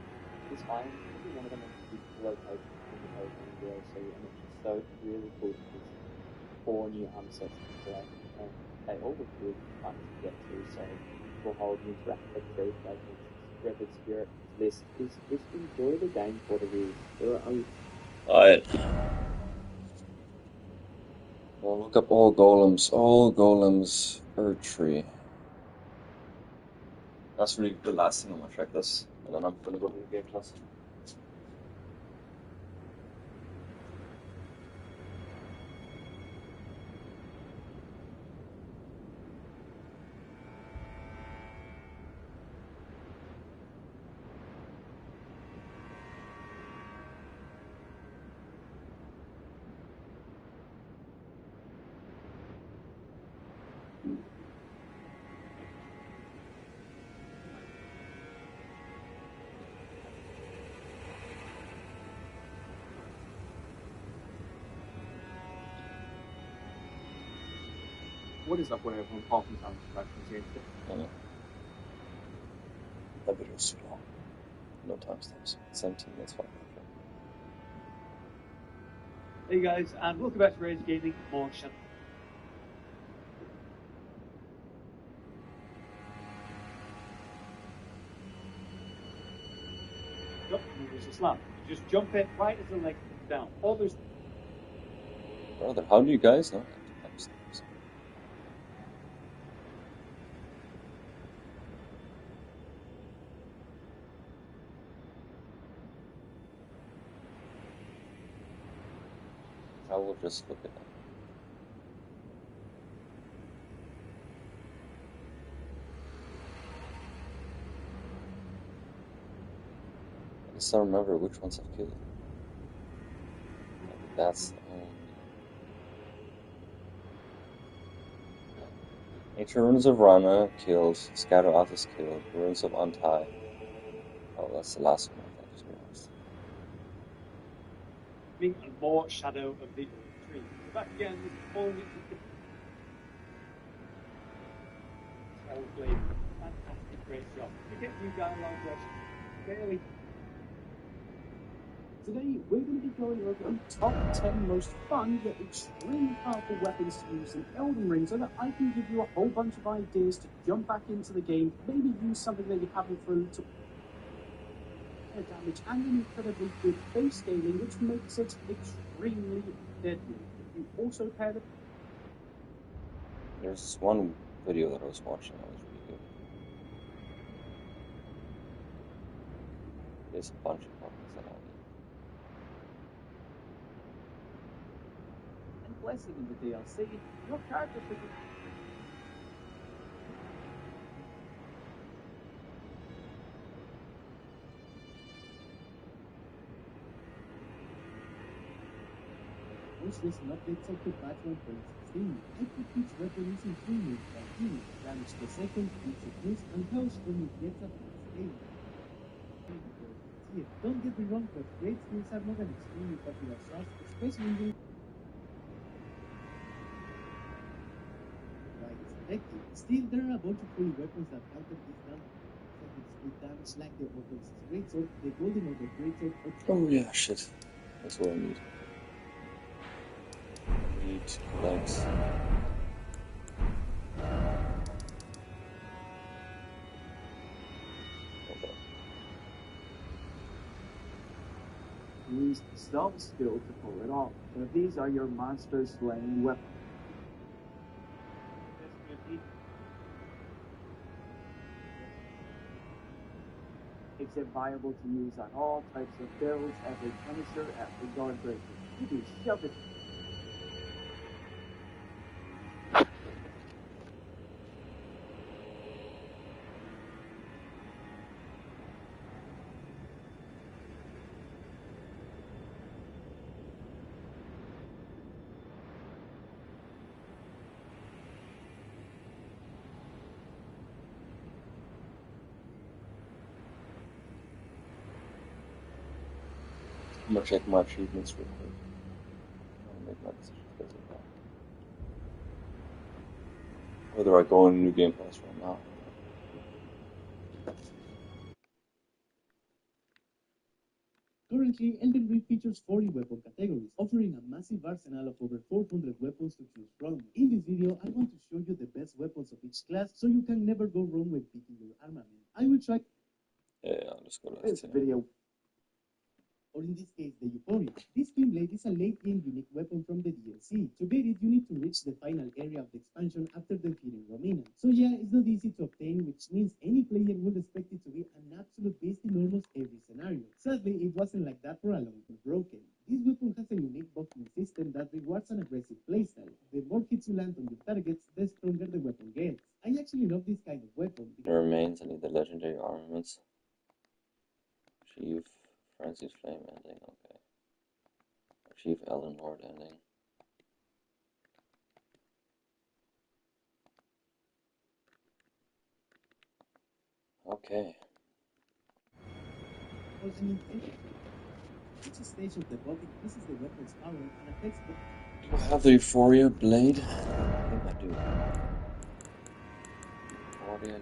This island could be one of the most beautiful locations in the Open DLC, and it's just so really cool to just 4 new sets to collect, and they all look really fun to get to, so we'll hold an interactive tree fragments, Revered Spirit list is just enjoy the game for what it is. There are Alright. Well, look up all golems, Erdtree. That's really the last thing on my track list, and then I'm gonna go to the game class. What is up with everyone talking about instructions here? That video is too long. No timestamps. 17 minutes, 5 minutes. Hey guys, and welcome back to Rage Gaming Motion. Nope, there's a slap. You just jump it right as the leg comes down. All there's Brother, how do you guys not have timestamps? I will just look it up. I just don't remember which ones I've killed. That's the only. Ancient Ruins of Rana killed, Scatter Altus killed, Ruins of Untie. Oh, that's the last one I just realized. being and more shadow of the tree. Back again, this is falling into the Fantastic, great job. You get new dialogue versions fairly Today, we're going to be going over the top 10 most fun yet extremely powerful weapons to use in Elden Ring so that I can give you a whole bunch of ideas to jump back into the game, maybe use something that you haven't for a little damage, and an incredibly good base scaling, which makes it extremely deadly. If you also pair the There's this one video that I was watching that was really good. There's a bunch of weapons that I need. and blessing in the DLC, your character should be most recent updates of the patch 1.16. I put each weapon using 3 moves by team. Damage the second, each of this, and health when you get a first aid. Here, don't get me wrong, but great skills are not an extremely popular sauce, especially in right, effective. Still, there are a bunch of fully weapons that counter this down. With damage like the Orthodox Greatsword, the Golden Order Greatsword, or Oh yeah, shit. That's what I need. I need legs. Okay. Use stealth skill to pull it off. So these are your monster slaying weapons. Makes it viable to use on all types of builds as a finisher at the guard breaker. You can shove it. I'm gonna check my achievements real quick. I'm gonna make my decisions based on that. Whether I go on New Game Plus right now. currently, Elden Ring features 40 weapon categories, offering a massive arsenal of over 400 weapons to choose from. In this video, I want to show you the best weapons of each class so you can never go wrong when picking your armament. I will try Yeah, I'll just go to This that. video or in this case, the Euphoria. This Flame Blade is a late-game unique weapon from the DLC. To get it, you need to reach the final area of the expansion after defeating Romina. So yeah, it's not easy to obtain, which means any player would expect it to be an absolute beast in almost every scenario. Sadly, it wasn't like that for a long time. Broken. This weapon has a unique buffing system that rewards an aggressive playstyle. The more hits you land on your targets, the stronger the weapon gets. I actually love this kind of weapon. The remains, I need the legendary armaments. Achieve Frenzy's Flame ending, okay. Achieve Elden Lord ending. Okay. Each stage of the buff increases the weapon's power and affects both. Do I have the Euphoria blade? I think I do. Euphoria.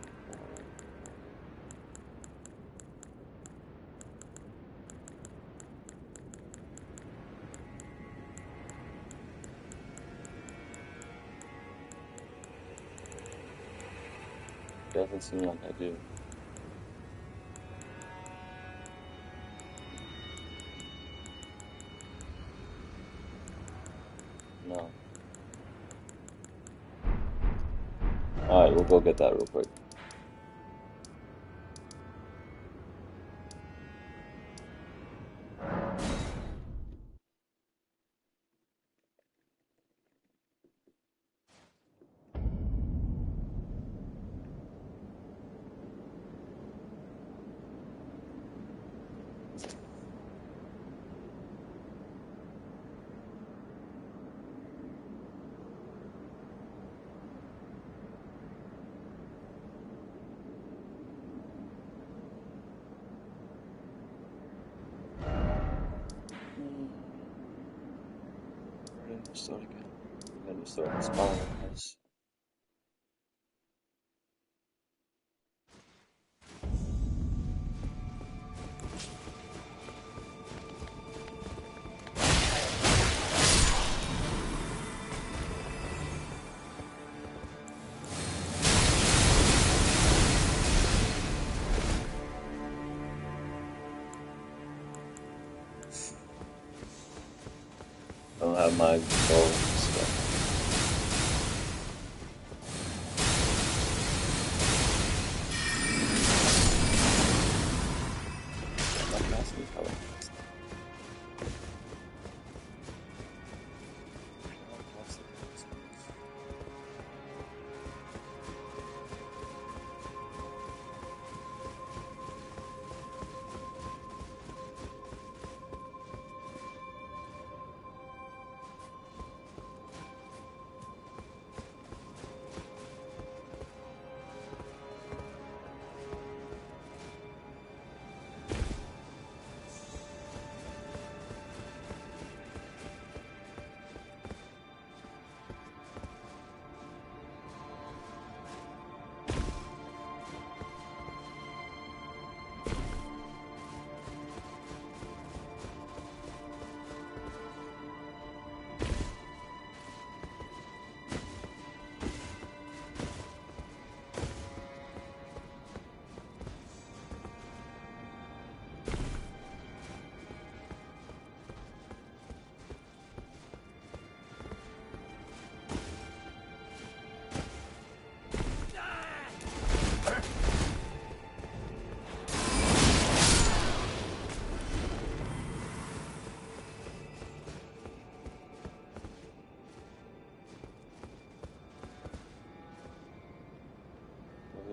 Doesn't seem like I do. No. Alright, we'll go get that real quick. Ready to start again. Ready to start the spiral, guys. don't have my bow stuff. My casting color.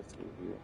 Through here.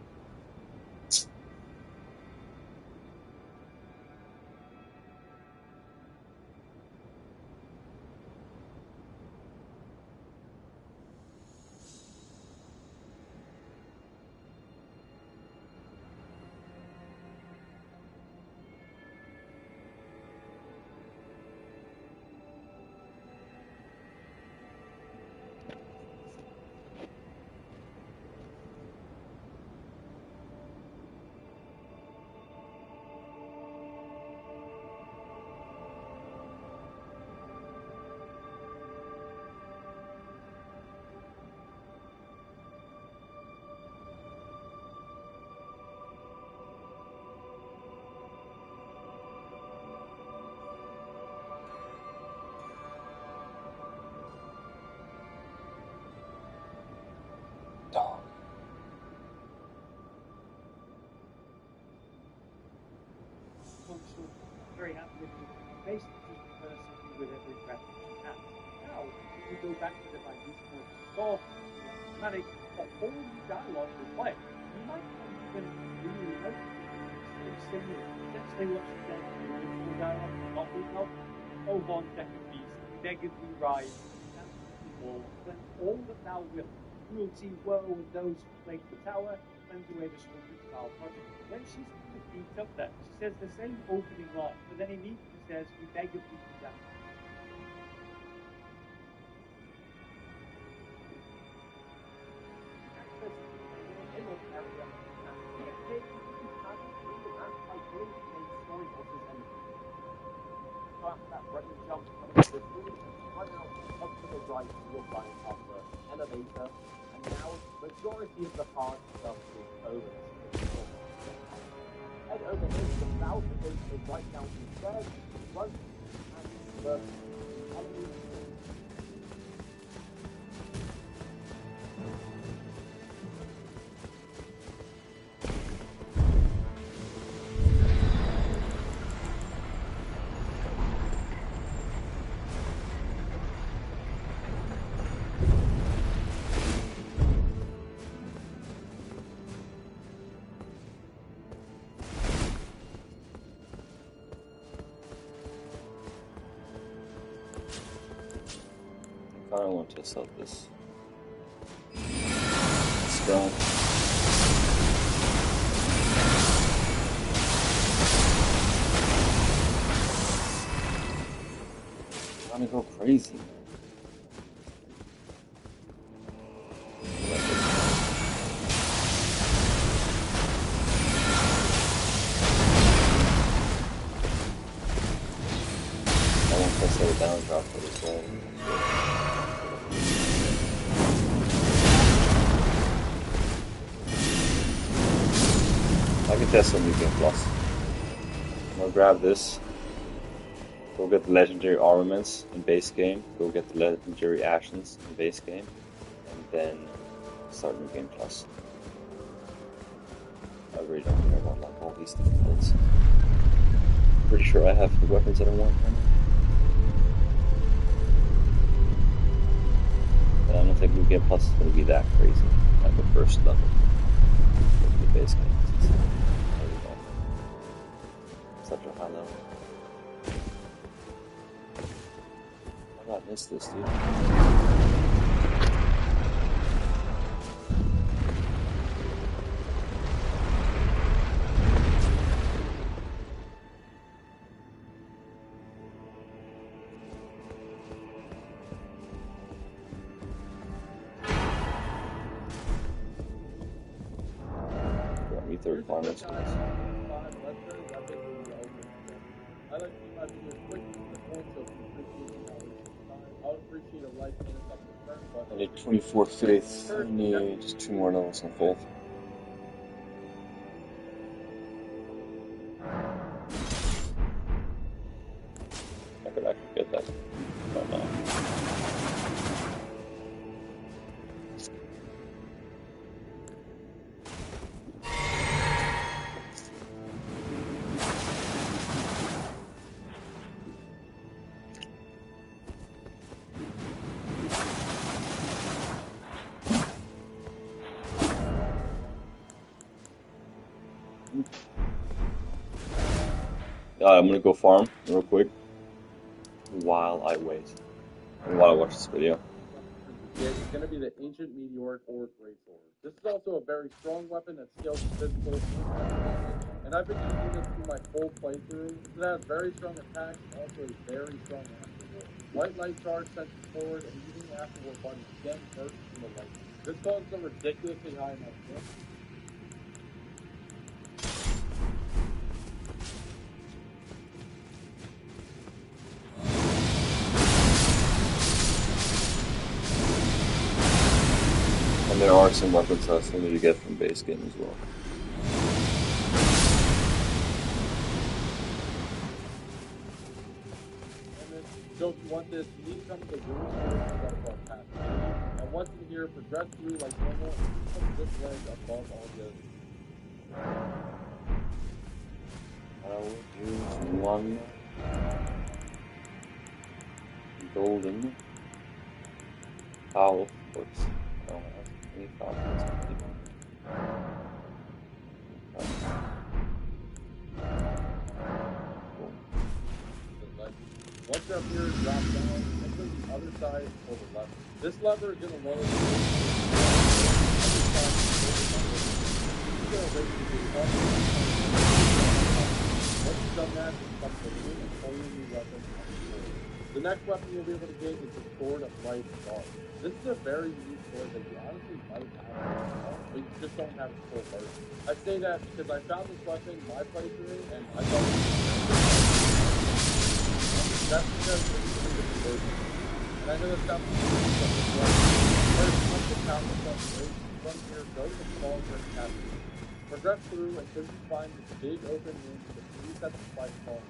Dog. Consort, very happy with you. Basically, personally, with every breath that she has. Now, if you go back to the by this point, soft, schematic, or all the dialogue we play, you might not even really notice it. It's similar. Essentially, what she said in the original dialogue, not with help, Soulsborne, second beast, beggars we rise, that's the wall, when all that thou wilt, cruelty, woe, and those who plague the tower, cleanse away the strumpet style project. When she's put the beat up there, she says the same opening line, but then immediately says, we beg of thee to down. That running jump coming to the screen, run out up to the right, you'll find after elevator, and now majority of the hard stuff is over. Head over here to the south, and goes right down to the stairs, run, and the enemy. I don't want to sell this. Let's go. I'm gonna go crazy. I won't press that down drop for this one. I can test some weekend plus. I'm gonna grab this. Go get the legendary armaments in base game. Go get the legendary actions in base game, and then start New Game Plus. I really don't care about like all these different builds. Pretty sure I have the weapons that I want right now. But I don't think New Game Plus is going to be that crazy at the first level of the base game. It's such a high level. I got missed this, dude. Got me third final space. I like to keep my videos quick and to the point, so if you appreciate the time, I would appreciate a like and a thumbs up. I need 24 faith. I need just 2 more levels in faith. I could actually get that. But no. I'm gonna go farm real quick while I wait and while I watch this video. It's going to be the Ancient Meteoric Orc Greatsword. This is also a very strong weapon that scales physical and I've been using this through my full playthrough. It has very strong attacks and also a very strong afterward. White light charge sends it forward, and using the afterward button again bursts from the light. This causes a ridiculously high amount of damage. And there are some weapons I still need to get from base game as well. So if you want this, you need to come to the room store path. And once in here, progress through like normal, and put this ledge above all the others. I will use one golden foul force. I don't have any foul force. Once you're up here, drop down, and go to the other side or the left. This lever is going to lower the Once you've done that, you come to the room and pull your new weapon. The next weapon you'll be able to get is the Sword of Light and Dark. This is a very unique sword that you honestly might have, but you just don't have its full version. I say that because I found this weapon in my playthrough, and I thought it was that's because it's a different version. And I know that sounds like it's like first once the town becomes great, from here go to the small brick castle. Progress through until you find this big open room with a 3 sets of spikes falling.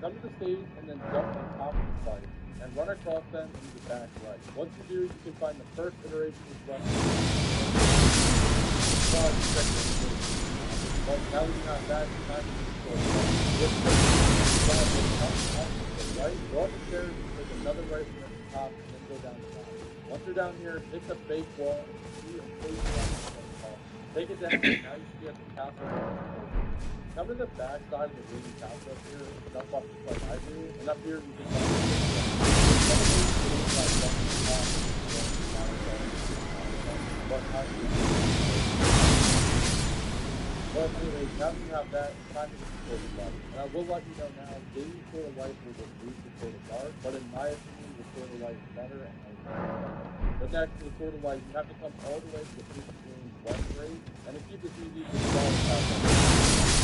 Come to the stage and then jump on top of the spikes and run across them into the back right. Once you do, you can find the first iteration of this weapon. But now that you have that, it's time to destroy it. Right, go up the stairs, take another right from the top, and then go down the line. Once you're down here, hit the fake wall and see and place it on the top. Take it down, and now you should be at the castle wall. Come to the back side of the wooden castle up here, jump up just like I do, and up here you can find But anyways, now that you have that, it's time to get the Sword of Light. And I will let you know now, gaining the Sword of Light will reduce the Sword of Dark, but in my opinion, the Sword of Light is better and but next to the Sword of Light, you have to come all the way to the Priest Room's left grade, and to keep this easy, just follow the path.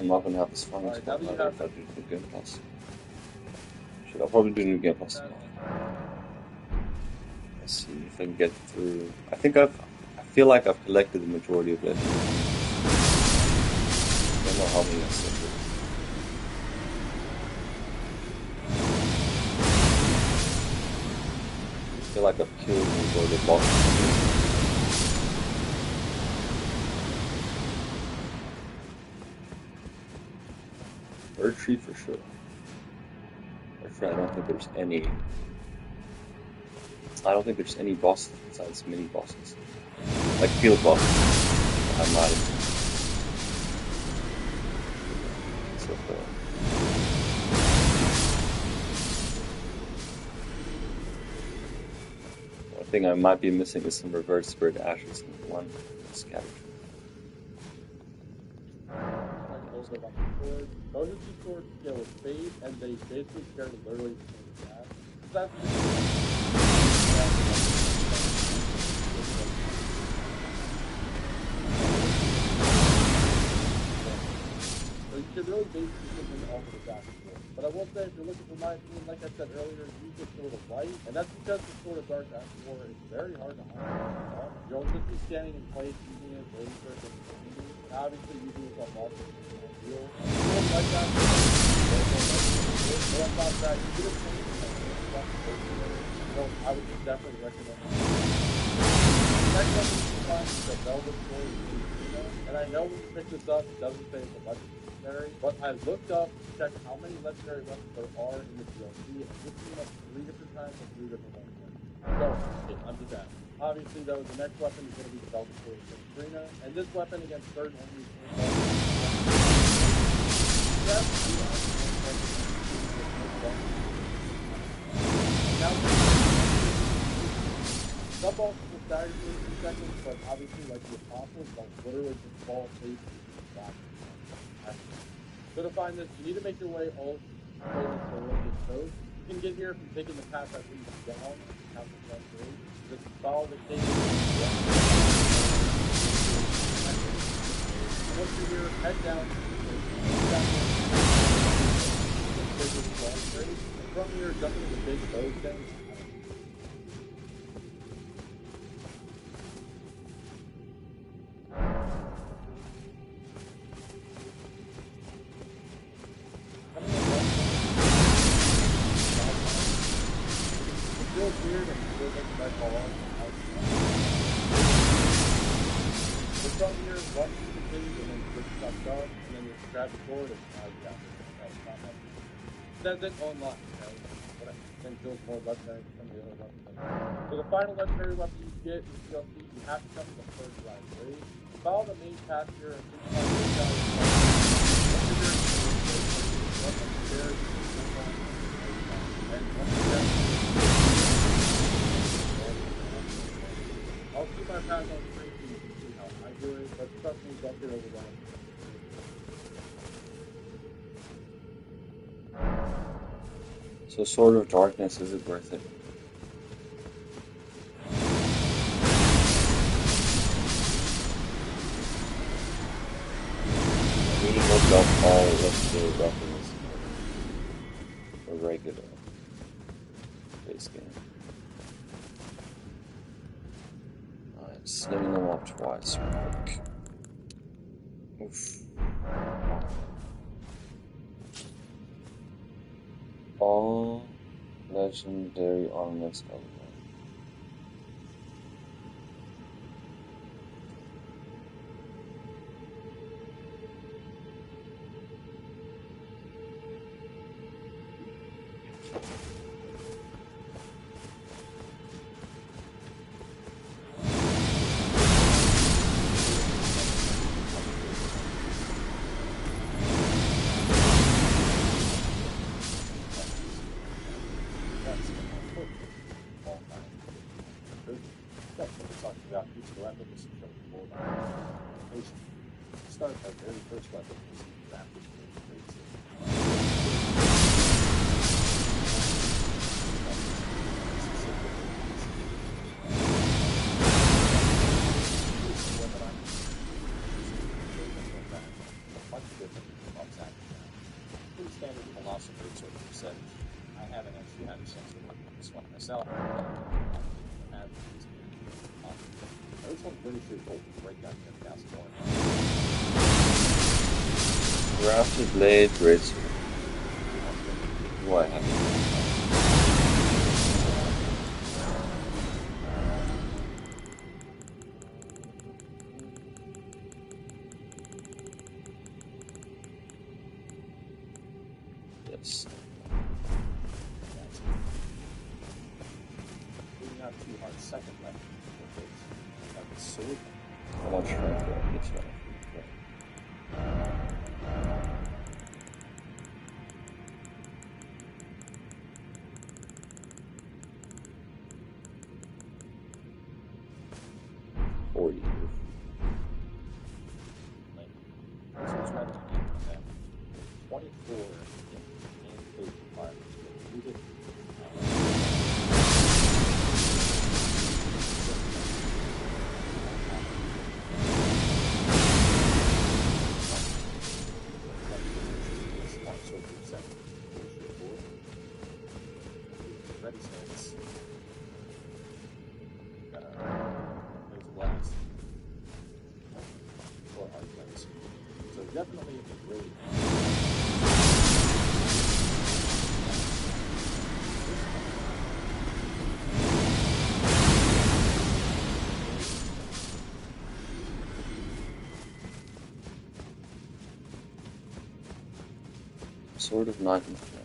I'm not gonna have this farming Alright, spot now that you either have if I do New Game Plus. I'll probably do New Game Plus tomorrow. Let's see if I can get through. I feel like I've collected the majority of it. I don't know how many I still do. I feel like I've killed the majority of bosses. Erdtree for sure. Erdtree, I don't think there's any bosses besides mini bosses. Like field bosses. I'm not. So one thing I might be missing is some reverse spirit ashes and one scatter. Those are two swords scale with fade, and they basically carry literally the same stat. So that's the so you should really basically put them all to the back. But I will say, if you're looking for my opinion, like I said earlier, use the Sword of Light, and that's because the Sword of Dark Act War is very hard to hunt. You'll just be standing in place using it, waiting for it to continue, and obviously using it on multiple deal. Sword like that, on top of that, you get a 20% so I would just definitely recommend it. The next one you can find is the Velvet Sword, and I know when you pick this up, it doesn't say it's a legendary, but I looked up to check how many legendary weapons there are in the DLC, and this came up 3 different times with 3 different weapons. So, okay, I'm just asking. Obviously, though, the next weapon is going to be the Velvet Sword Katrina, and this weapon against certain enemies some balls will stagger for a few seconds, but obviously, like the apostles, don't literally just fall asleep and back. So to find this, you need to make your way all slowly to Aurelius Coast. You can get here from taking the path that leads down, out the front gate. Just follow the cave. Once you're here, head down to the from here, jump into the big bow thing. Feels weird and feels like my ball. But from here, once you continue, and then switch stuff up, and then you grab the sword, and now you got it. Says it online, okay? But I think feels more legendary than some of the other weapons. So the final legendary weapon you get in DLC, you have to come to the first line raid. Follow the main path here and find this guy. I'll keep my path on screen so you can see how I do it, but trust me, don't get overwhelmed. So Sword of Darkness, is it worth it? I really looked up all legendary weapons for regular base game. Alright, sling them off twice real quick. Oof. All legendary ornaments of Start that very first weapon. Much different. now add these. This one's really straightforward. Right down here, cast one. Grafted blade, great sword. What do I have? Yes. Not too hard. Second left. Have the sword. How much strength do I get to? This one's ready. 24 in 85. Use it. Ready stance. There's a blast. Or hard place. So definitely a great. Sword of Knife and Flame.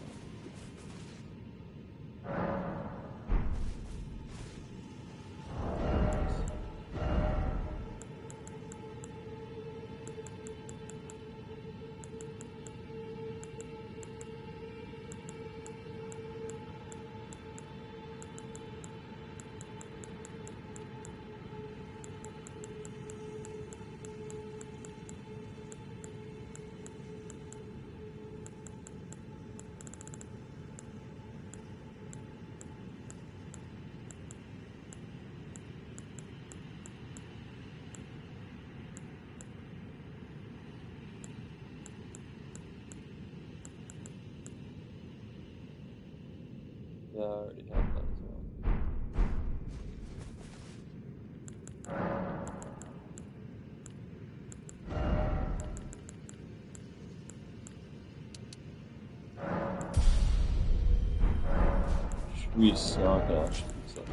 Yeah, I already have that as well. Should we sell it? Yeah, should we sell it?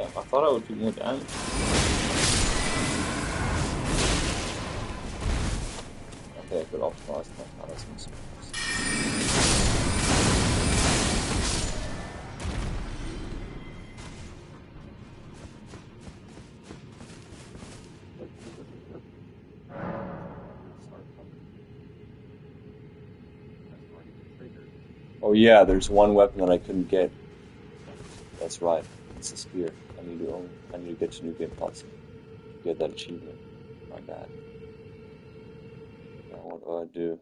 I thought I would do more damage. Okay, I could optimize my talismans. Oh yeah, there's one weapon that I couldn't get. That's right, it's a spear. I need to get to New Game Plus to get that achievement. My bad. Now what do? You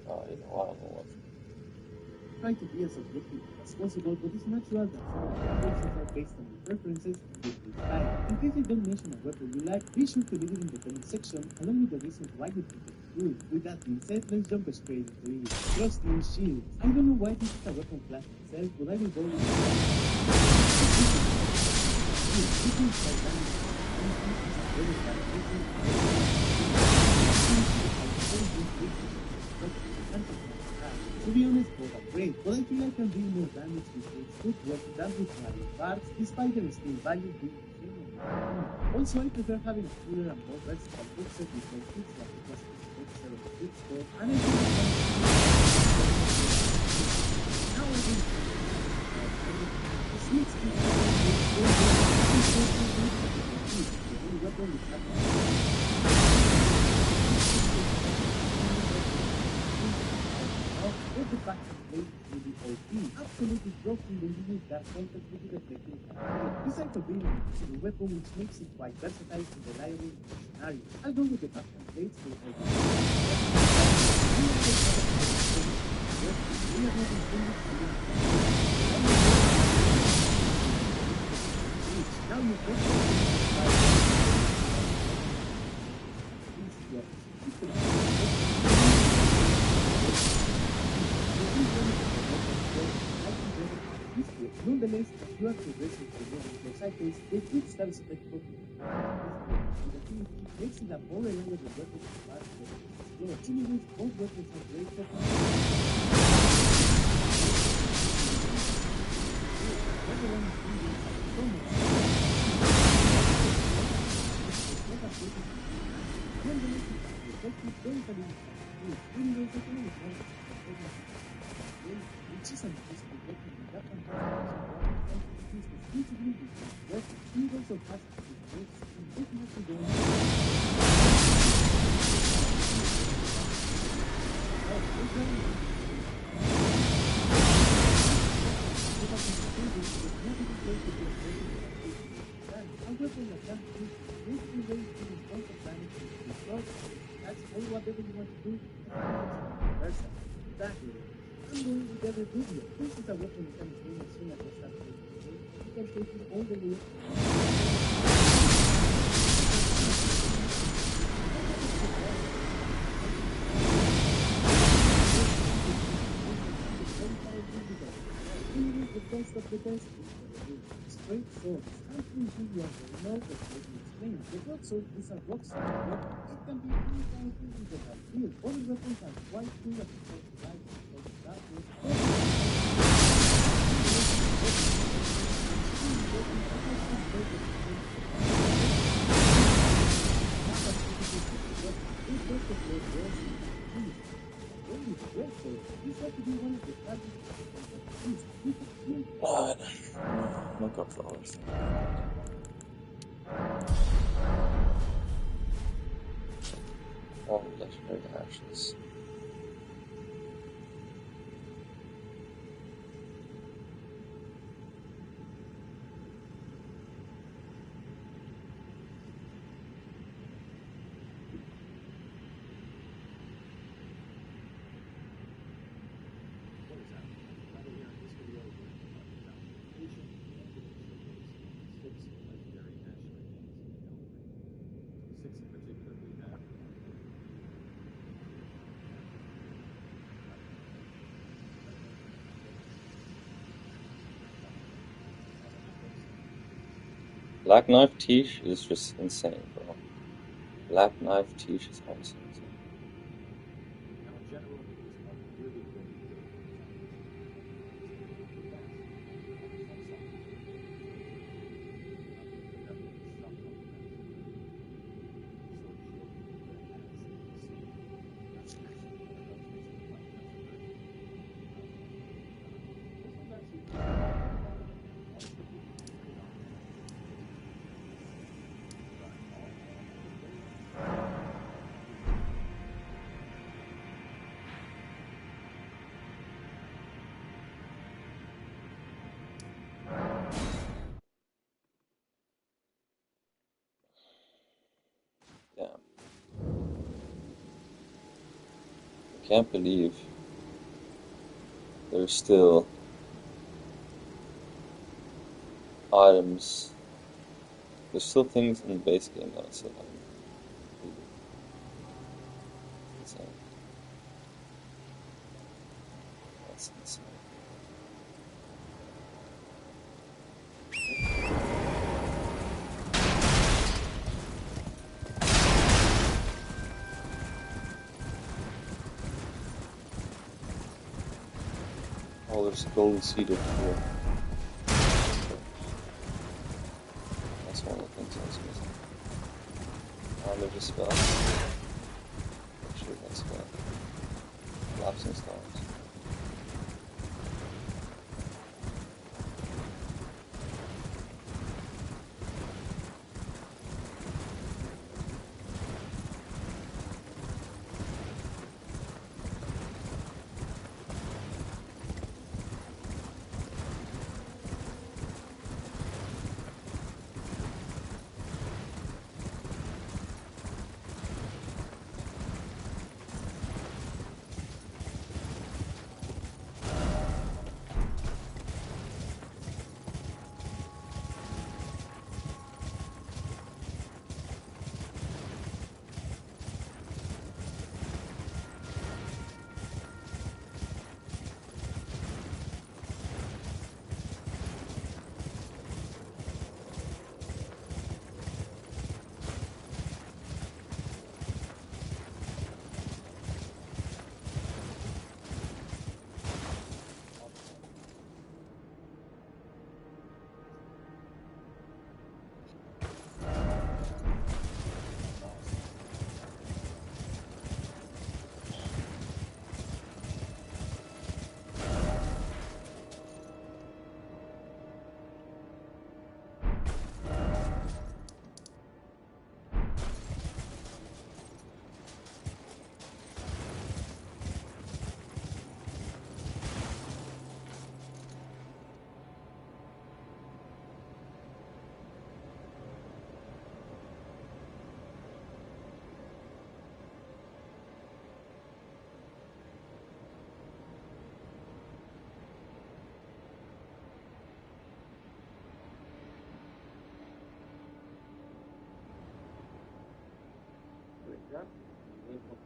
know, I don't know what. Try to be as objective as possible, but it's natural that some of your choices are based on your preferences and your style. In case you don't mention a weapon you like, be sure to leave it in the comment section along with the reasons why you think it's good. With that being said, let's jump straight into it. Trusting shields. I don't know why this is a weapon class itself, but I will go with to be honest, both are great, but I feel I can deal more damage with its footwork than with my barbs, despite their skill value being the same. Also, I prefer having a cooler and more versatile bookset with my kits like it was bookset of the good score, and I think it's one of the now I think the sweet skill the only weapon we have unpacking blade is really OP. Absolutely broken when you use that concept with the deflecting capability. Besides for being an invisible weapon, which makes it quite versatile and reliable in the scenario. I'll go with the background blades for all the now you nonetheless, as you are progressing through your cycles, they keep status effect focused and the PvP makes it a more reliable weapon to pass the explore. Seemingly, both weapons are great for straight swords. Something you are very well explain. The broadsword is a rock-solid weapon. It can be really powerful in the battlefield. Other weapons are quite cool at the first light, because that was I'll go for horse. All legendary actions. Black Knife Tish is just insane, bro. Black Knife Tish is honestly insane. Yeah. I can't believe there's still items. There's still things in the base game that I still haven't completed. It's insane. That's insane. Oh, there's a golden cedar here. That's one of the things I was missing. Oh, there's a spell. Actually, that's spell. Collapsing stars.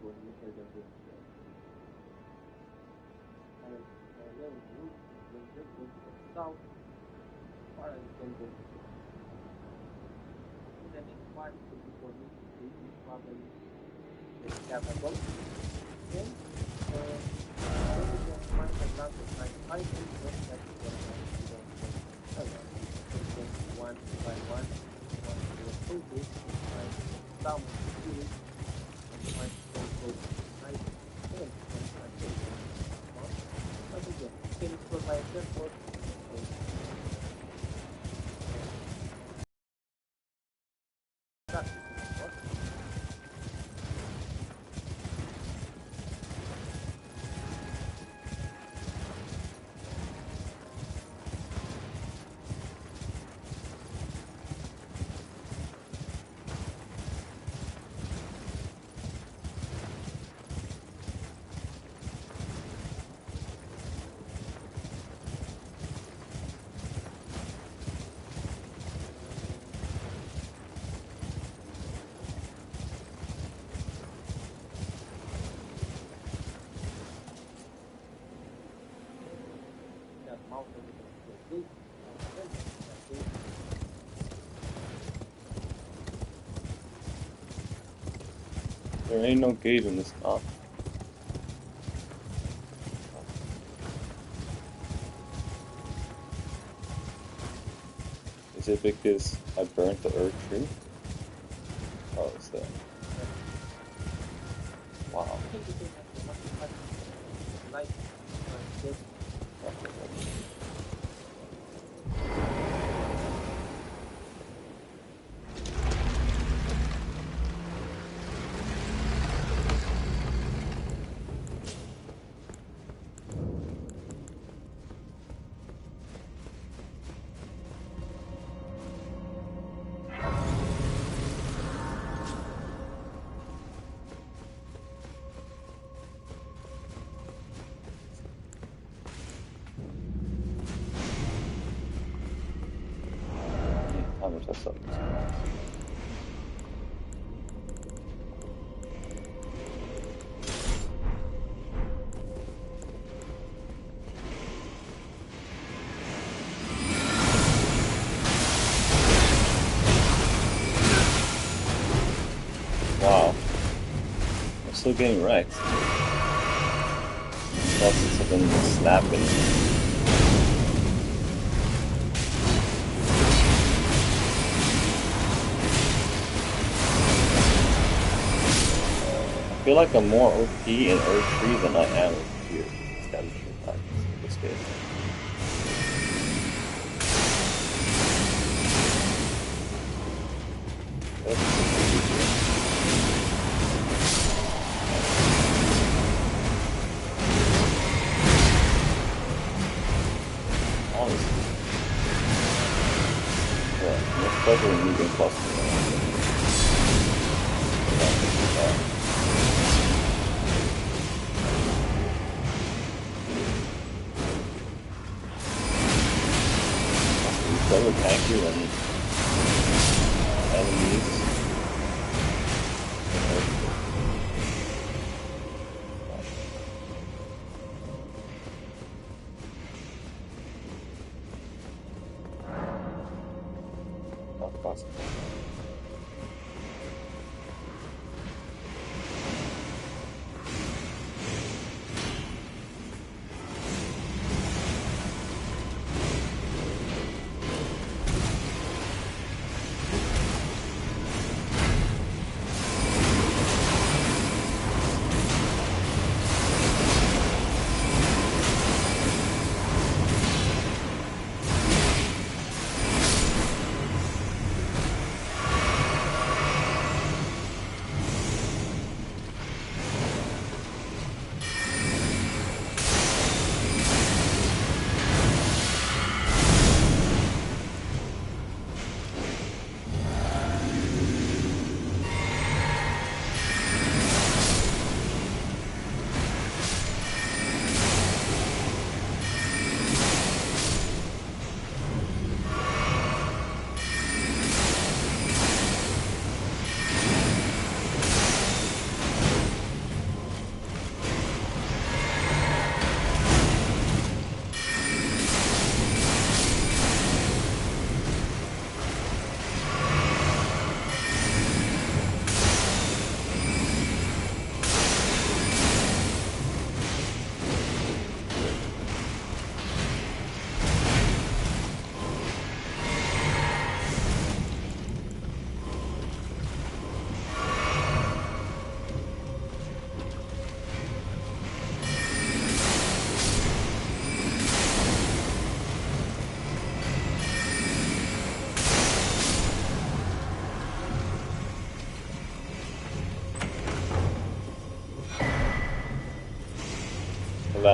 Soulsborne, you play them with south, far as can go. The next part will be for me to do is probably capable. Then, when you can find a lot of nice items, then that is what I want to do. Then one by one, once you are so big, find some of the tools and find also nice items and items. But again, you can explore by yourself or There ain't no gate in this map. Is it because I burnt the Erdtree? Oh, it's there. Wow. How much that's up this place? Wow. I'm still getting wrecked. Bosses have been snapping. I feel like I'm more OP in Erdtree than I am here. Establishing times in this game. Honestly. Yeah, much better than moving cluster. Better tanky than enemies. Not possible.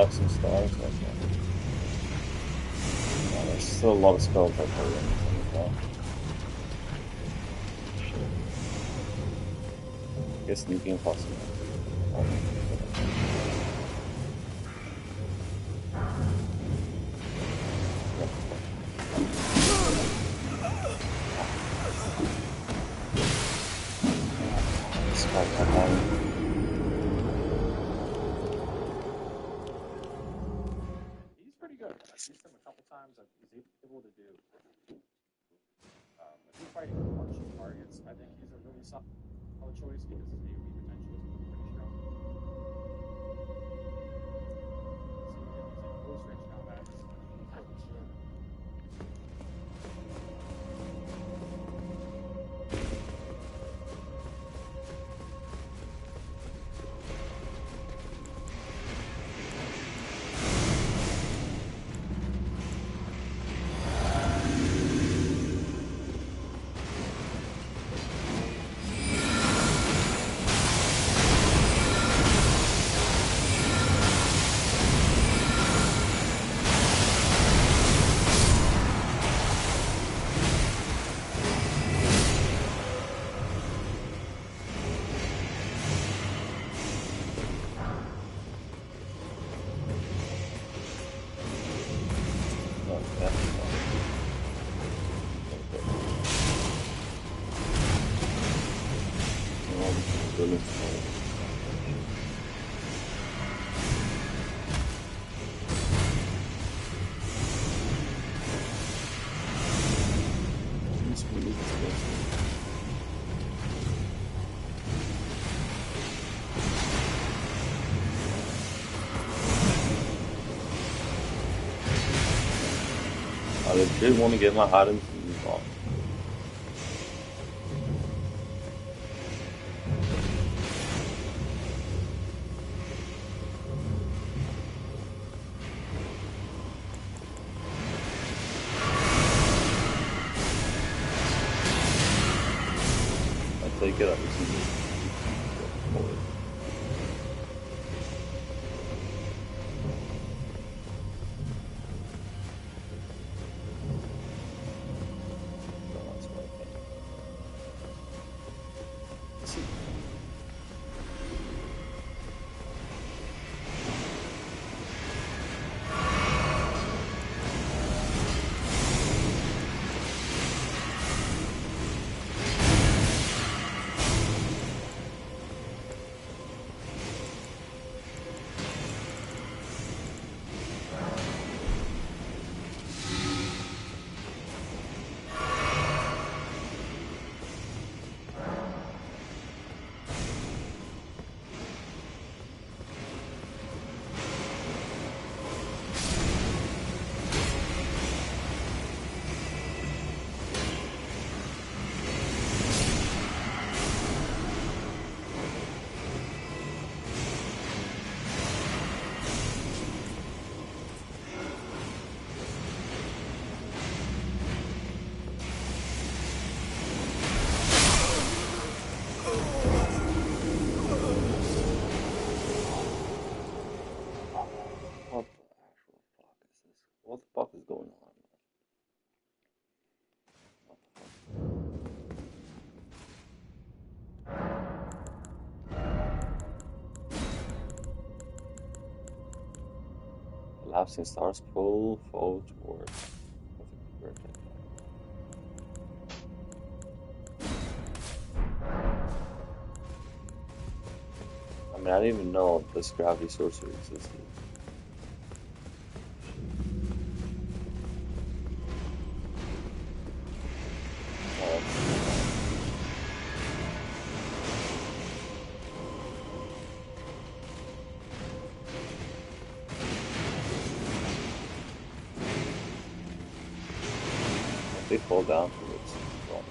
lapsing stars. Okay. Yeah, there's still a lot of spells I play in as well. I guess sneaking possible. He's pretty good. I've used him a couple times. He's able to do. If you're fighting martial targets, I think he's a really solid choice because his AoE potential is pretty strong. So if he's in close range combat, he's pretty good. I legit want to get my items and move on. I take it up. What the fuck is going on? Lapsing stars pull foe toward. I mean, I didn't even know this gravity sorcery existed. They fall down from its front.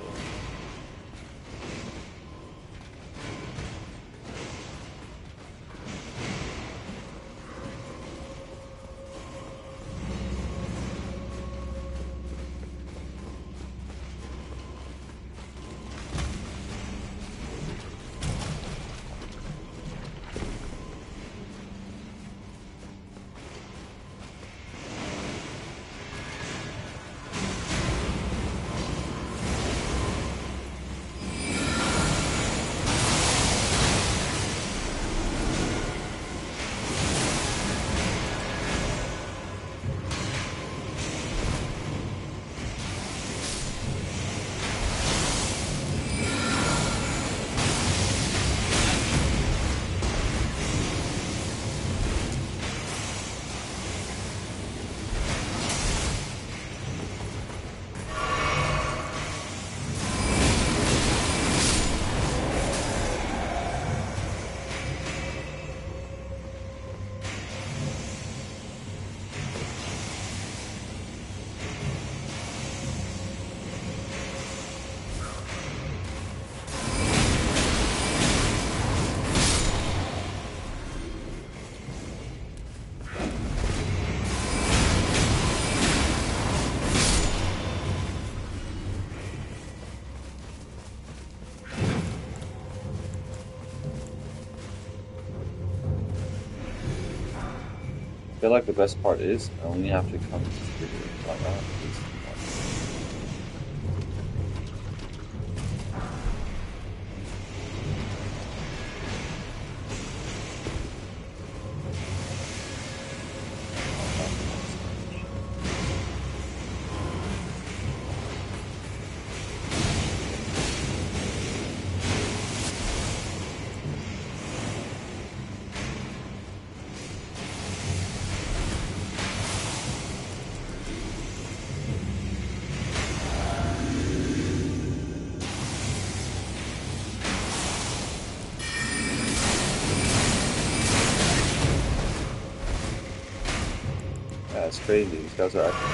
feel like the best part is I only have to come to figure it out. Yeah, it's crazy. These guys are actually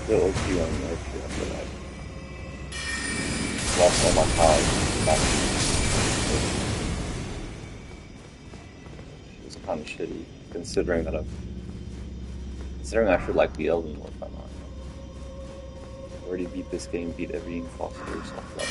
still OP on the Erdtree, I feel like. Lost all my powers. It's kind of shitty, considering I should like the Elden Ring by now. Already beat this game, beat every imposter, software.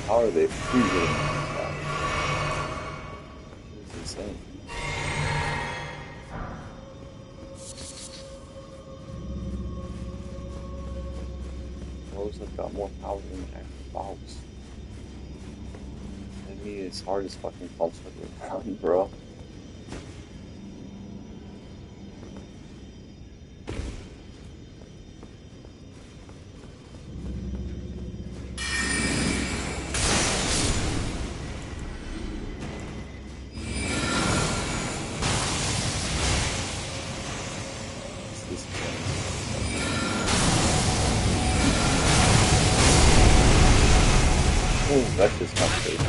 How are they freezing this guy? It's insane. Those have got more power than the actual boss. I mean, it's hard as fucking concert with run, bro. Oh, that's just not safe.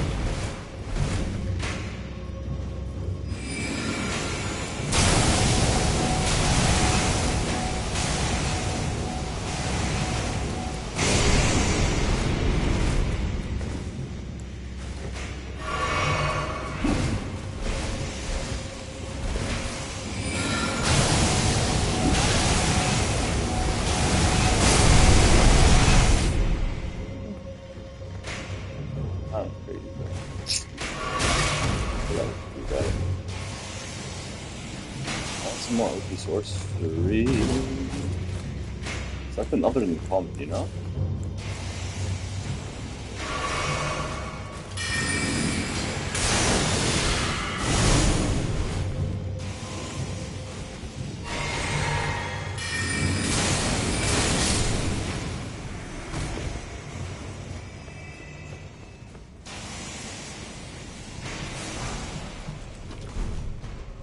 I'm crazy, bro. Want some more OP source 3. It's like another new comment, you know?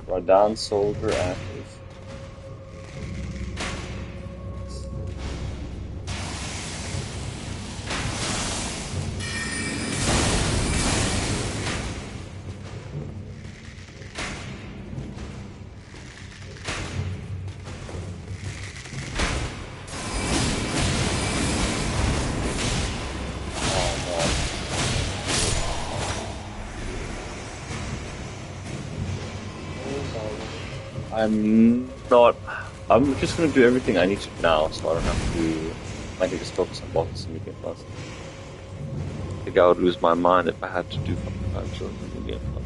Radon Soldier active. I'm just gonna do everything I need to now, so I don't have to. I can just focus on bots and Medium Plus. I think I would lose my mind if I had to do fucking 5 shows in Medium Plus.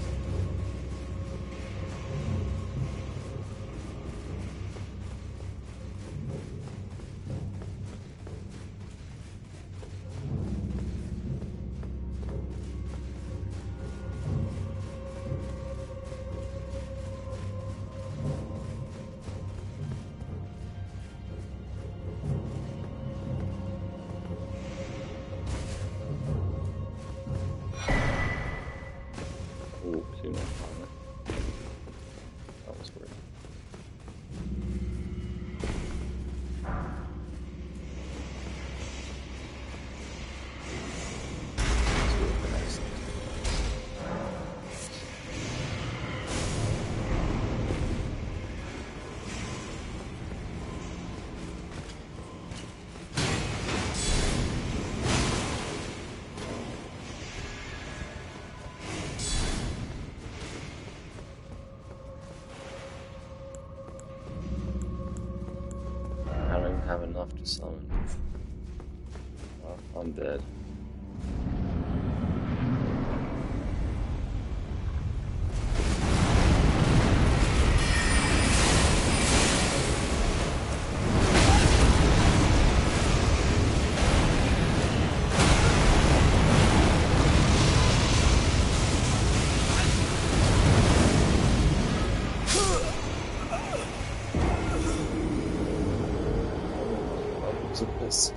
Oh, I'm dead. What's this?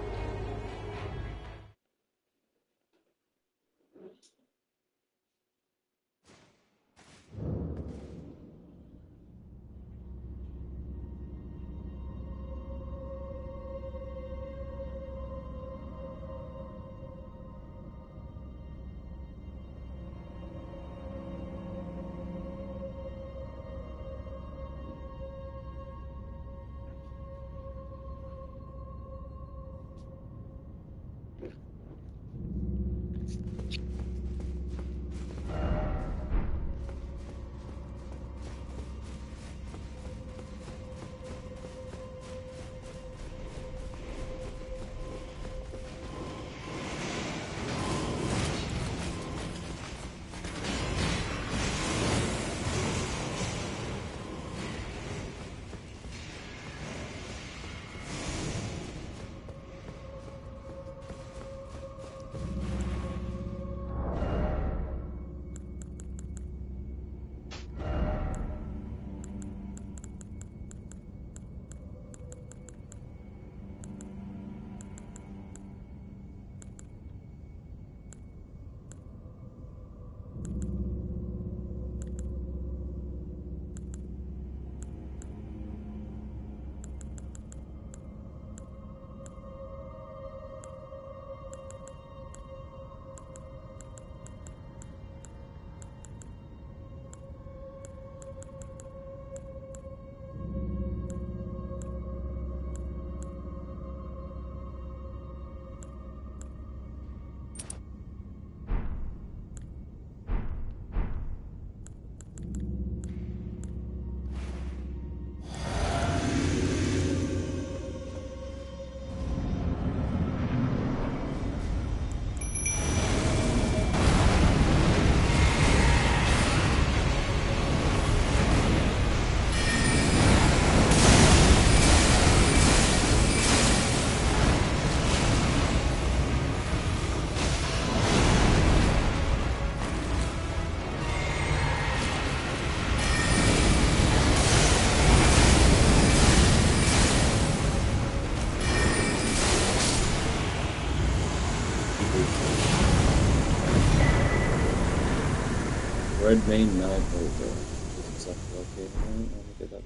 Red main knight over. Is exactly located. Let me get that.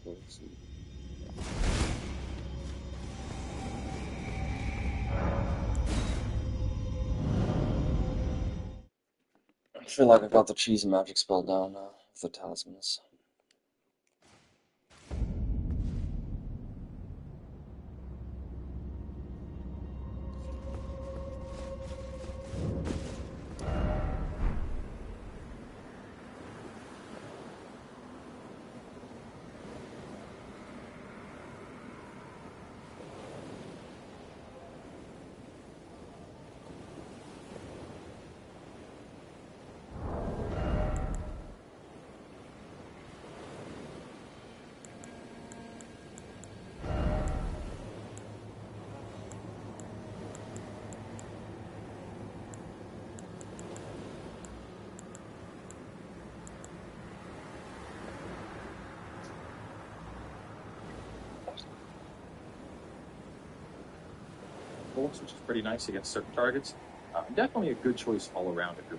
Go see. I feel like I got the cheese magic spell down now with the talismans. Which is pretty nice against certain targets. Definitely a good choice all around if you're.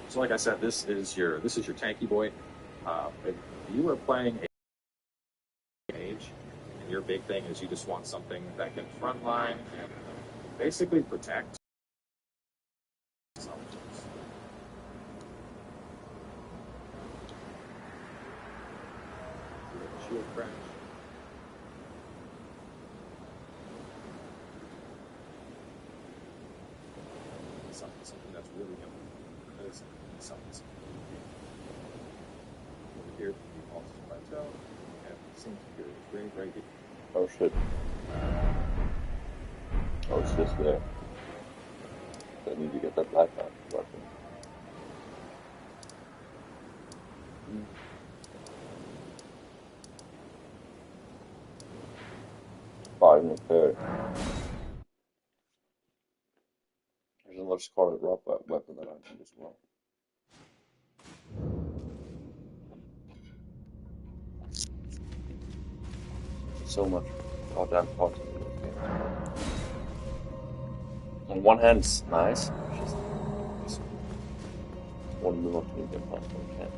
So, like I said, this is your tanky boy. If you are playing a mage, and your big thing is you just want something that can frontline and basically protect. Shield crash. Something that's really going to something over here. monsters by itself. And some superior grade right here. Oh shit. Oh, it's just there. So I need to get that black weapon. Five and a third. There's another scarlet rock weapon that I need as well. So much goddamn content in this game. On one hand, it's nice. Just want to move on to new game plans, but I can't.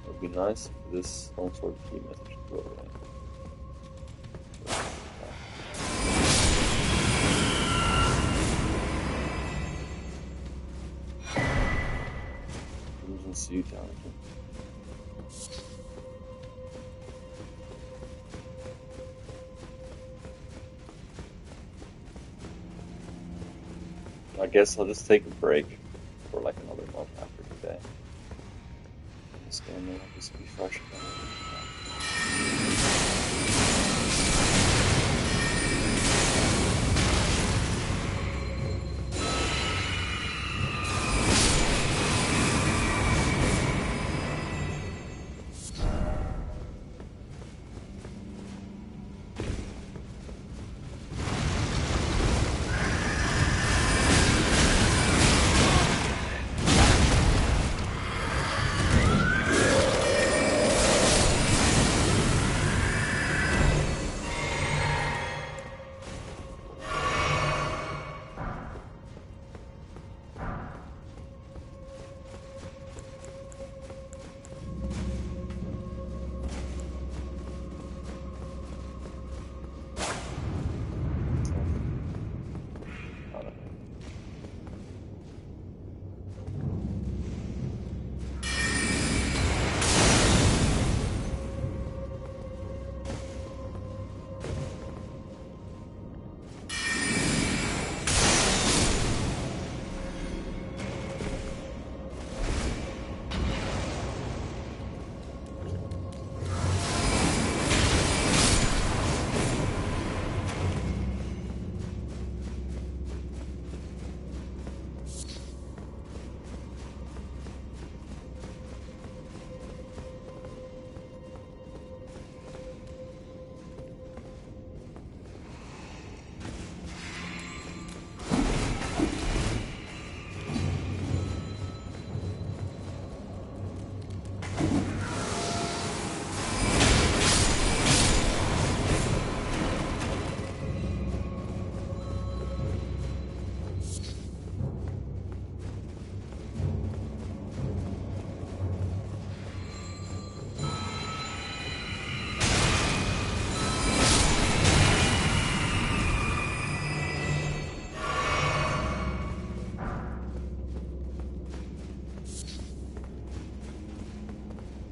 It would be nice if this some sort of key message could go away. Crimson Sea Town. I guess I'll just take a break for like another month after today. This game will just be fresh again.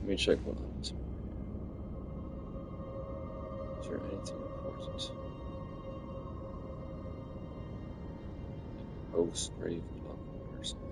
Let me check what else. Is there anything in forces? Ghost Grave Clock or something.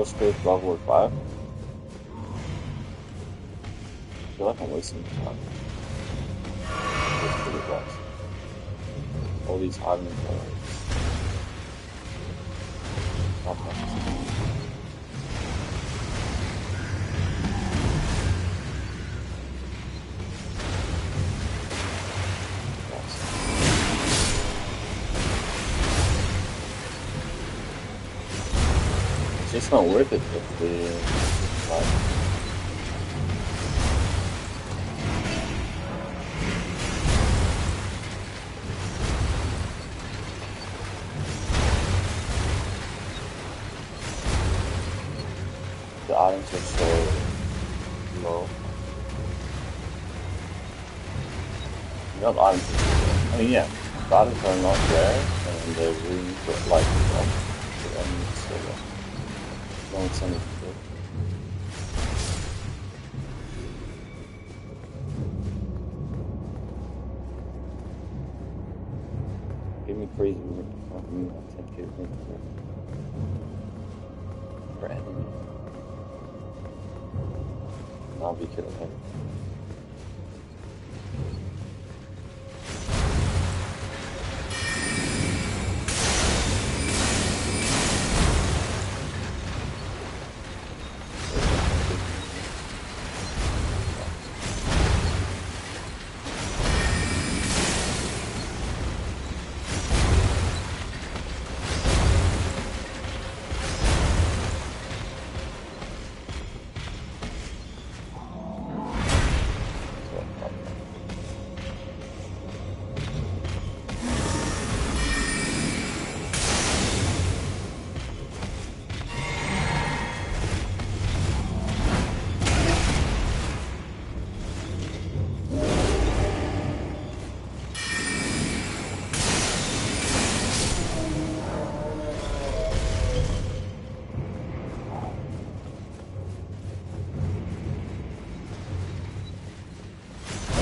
straight to Level 5? I feel like I'm wasting time. Just for the boss. All these items are not necessary. It's just not worth it if the like, the items are so low. Not items are so low. I mean, yeah, the items are not rare, and they're really good, like, the enemies are so low. No incentive to do it. Give me crazy weird. Give me like 10k for enemy. I'll be killing him.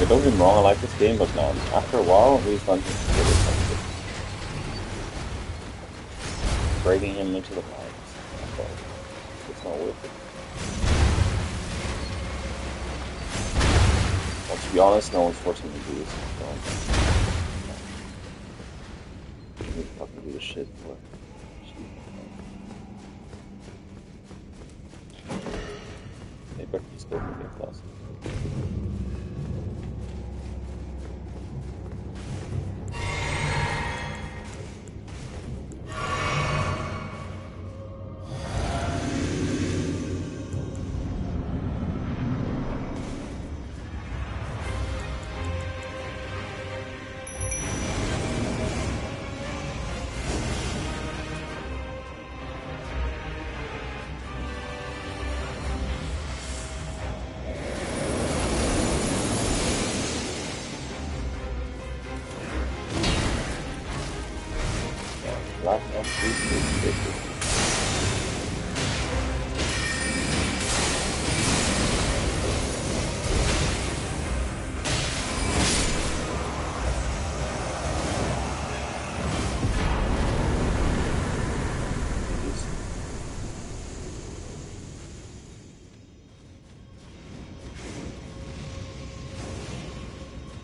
Don't get me wrong, I like this game, but man, after a while, these dungeons are really expensive. Breaking him into the mines, it's not worth it. Well, to be honest, no one's forcing me to do this. So I need to fucking do this shit for cheap. They better be still gonna get plus.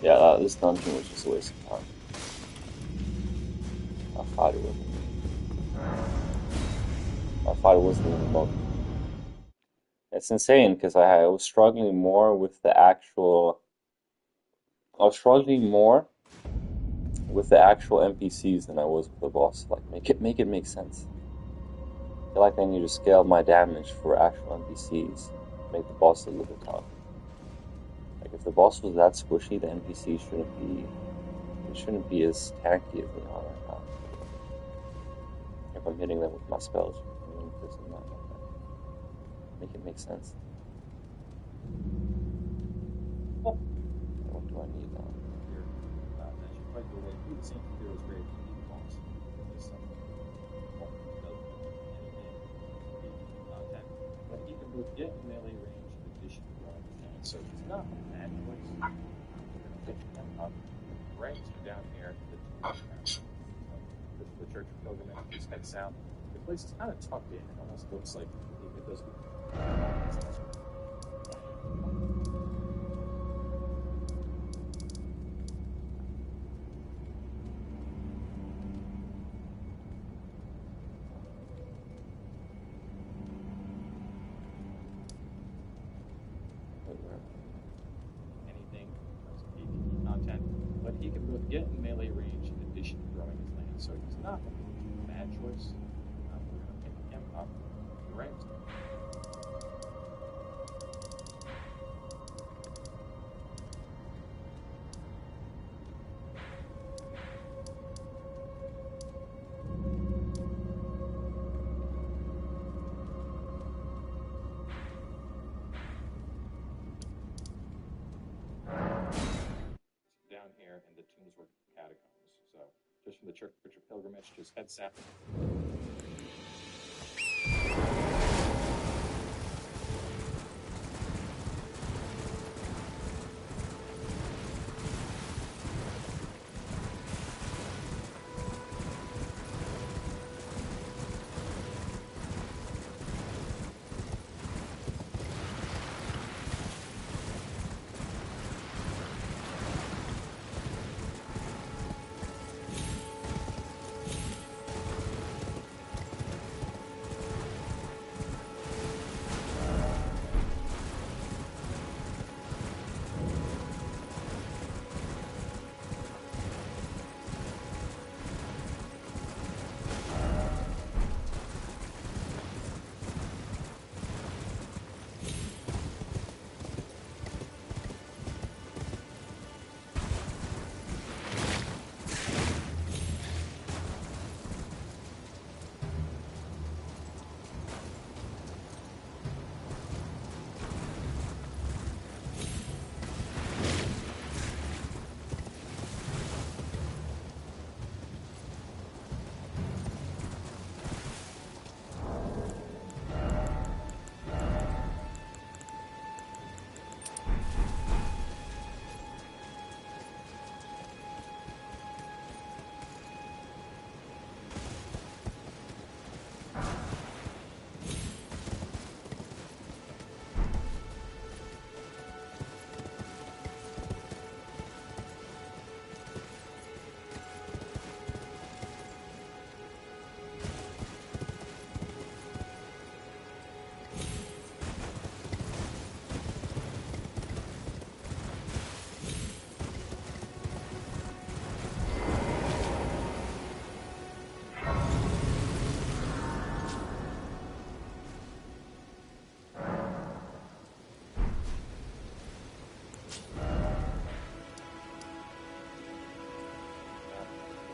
Yeah, this dungeon was just a waste of time. I thought it wasn't. I thought it wasn't even about. It's insane because I was struggling more with the actual. I was struggling more with the actual NPCs than I was with the boss. Like, make it make sense. I feel like I need to scale my damage for actual NPCs, make the boss a little bit tough. Like, if the boss was that squishy, the NPCs shouldn't be as tanky as they are right now. If I'm hitting them with my spells, this and that, like that. Make it make sense. What do I need now? As you fight your way through the same hero's grave to beat the boss. This attack, but he can both get in melee range in addition to running his hand. So it's not a bad choice. We're going to pick him up, right down here to the Church of Pilgrimage. Just head south. The place is kind of tucked in. It almost looks like a those. Anything as PvP content, but he can both get in melee range in addition to growing his land, so he's not a bad choice. We're going to pick him up right. Down here in the Tombsworth Catacombs. So just from the Church pilgrimage, just head south.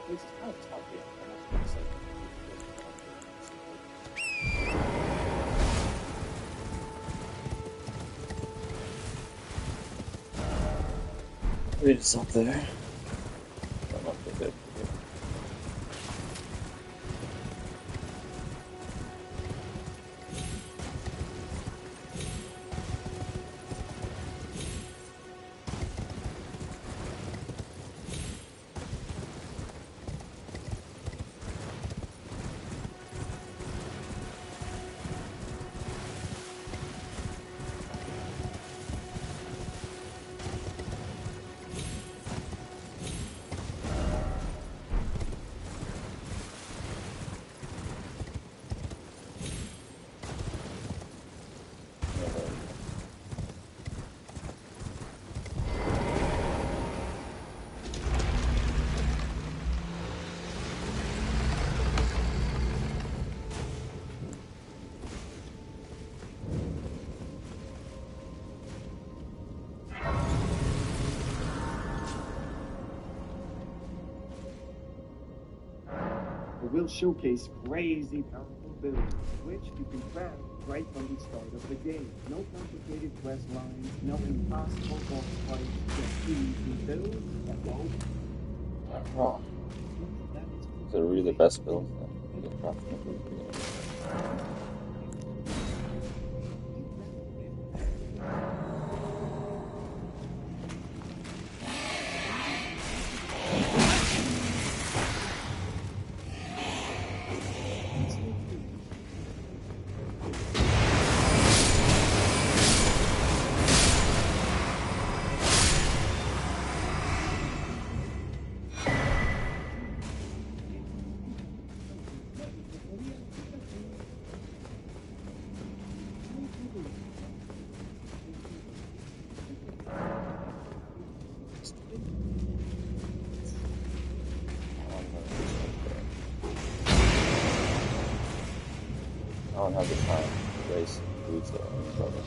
This is kind of tough here. Almost looks like It's up there. I'm up a bit. It will showcase crazy powerful builds, which you can craft right from the start of the game. No complicated quest lines, no impossible boss fights, just easy builds that won't. Oh, these are really the best builds in the crafting. don't have the time to race food to brother.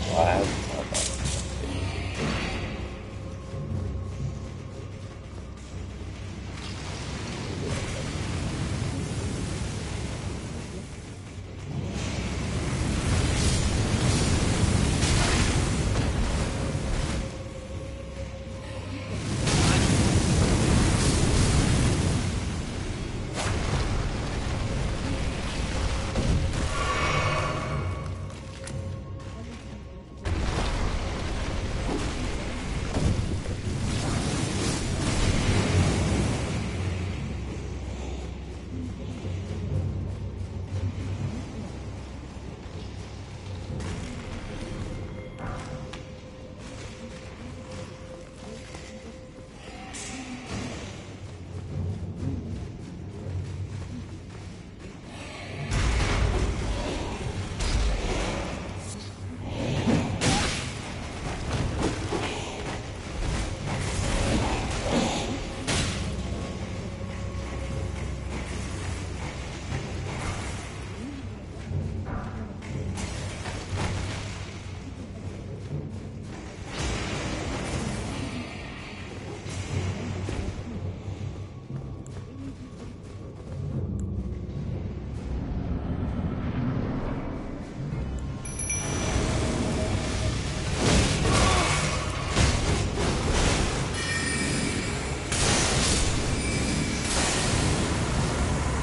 Well, I have the time.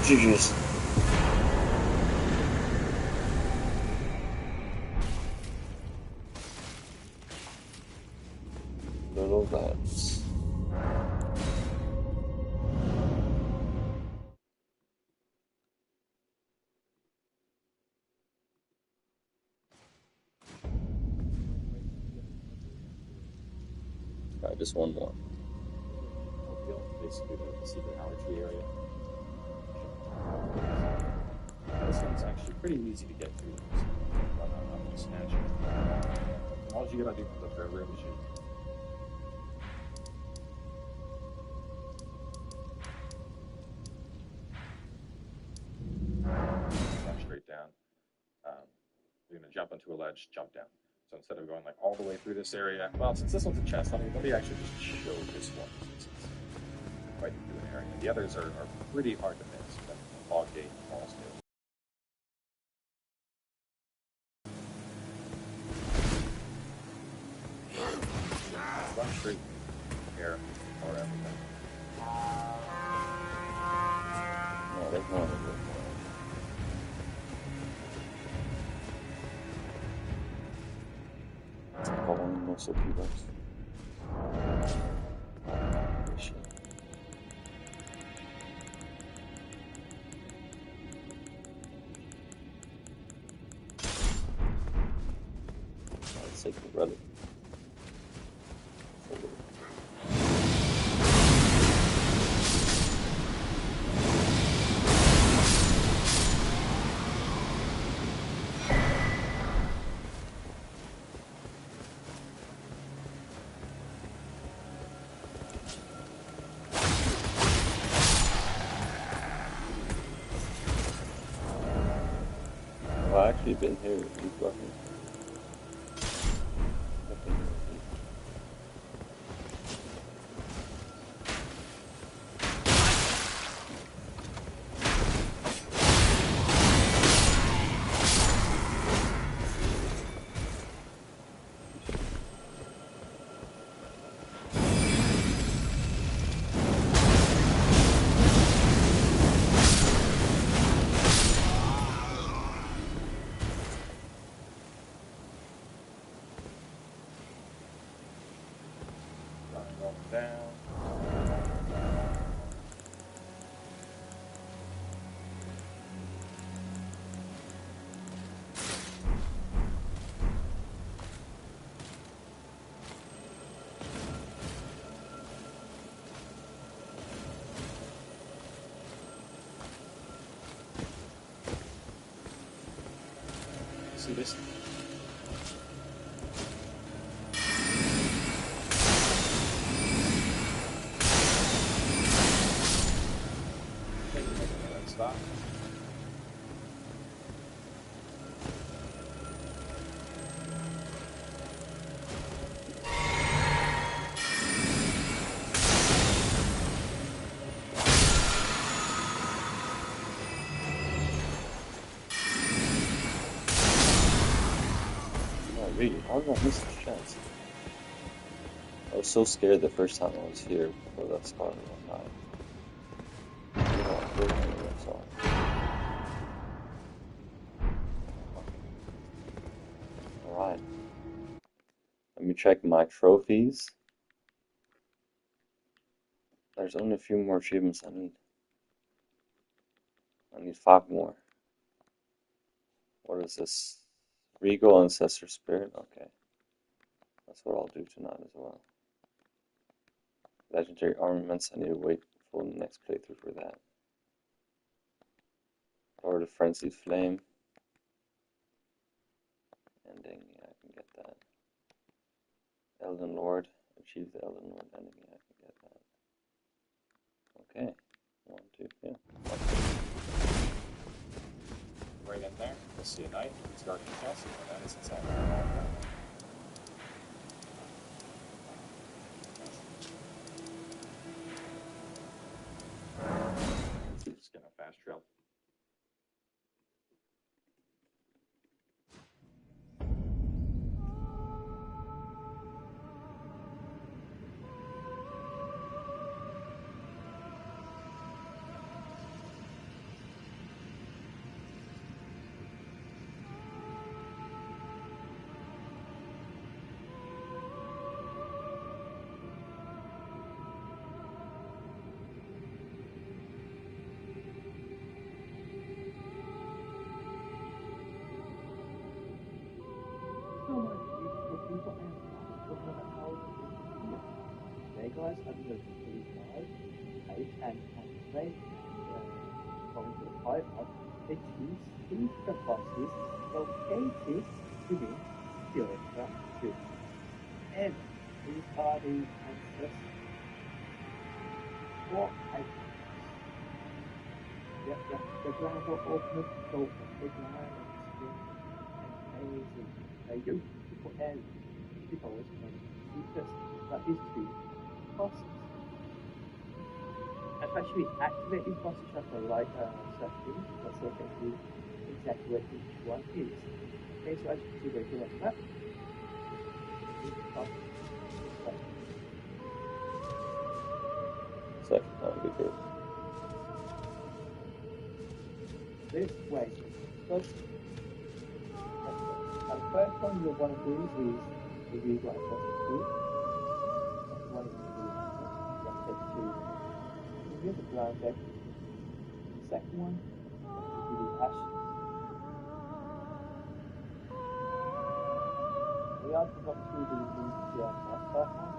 GG's. Little Lance. Alright, just one more. Basically the secret Erdtree area. This one's actually pretty easy to get through. So I'm just snatching it. All you gotta do for the third room is jump straight down. You're gonna jump onto a ledge, jump down. So instead of going like all the way through this area, well, since this one's a chest, let me actually just show this one. Since it's quite through an area. The others are pretty hard to miss. But log gate, walls do. Run straight here or everything. No, there's no one. Got one more so P bucks. Let's take the relic. I've actually been here with these buttons. Down. See this? that. Oh, really? How did I miss this chance? I was so scared the first time I was here before that scar and whatnot. So. Alright. Let me check my trophies. There's only a few more achievements I need. I need 5 more. What is this? Regal Ancestor Spirit? Okay. That's what I'll do tonight as well. Legendary Armaments, I need to wait for the next playthrough for that. Or the Frenzied Flame. Ending, yeah, I can get that. Elden Lord, achieve the Elden Lord ending, yeah, I can get that. Okay. 1, 2, yeah. Right in there, you'll see a knight, it's guarding the chest, and that is inside. Just getting a fast trail. So much beautiful people and looking at how video. Today guys, I'm going to please guys, take and concentrate going to the fight of the two secret bosses located within the Erdtree. And these are the answers for items. The ground will open up, so the ground is amazing. You people and people and secrets that is two bosses. And actually activate these bosses at the right setting. Let's look at exactly what each one is. Okay, so as you can see right here on the map, Second, that would be good. this way. First, the first one you'll want to do is the regal access to. That's one you do access to. Here's the ground deck. The second one will be the ashes. We are got through the boss part now.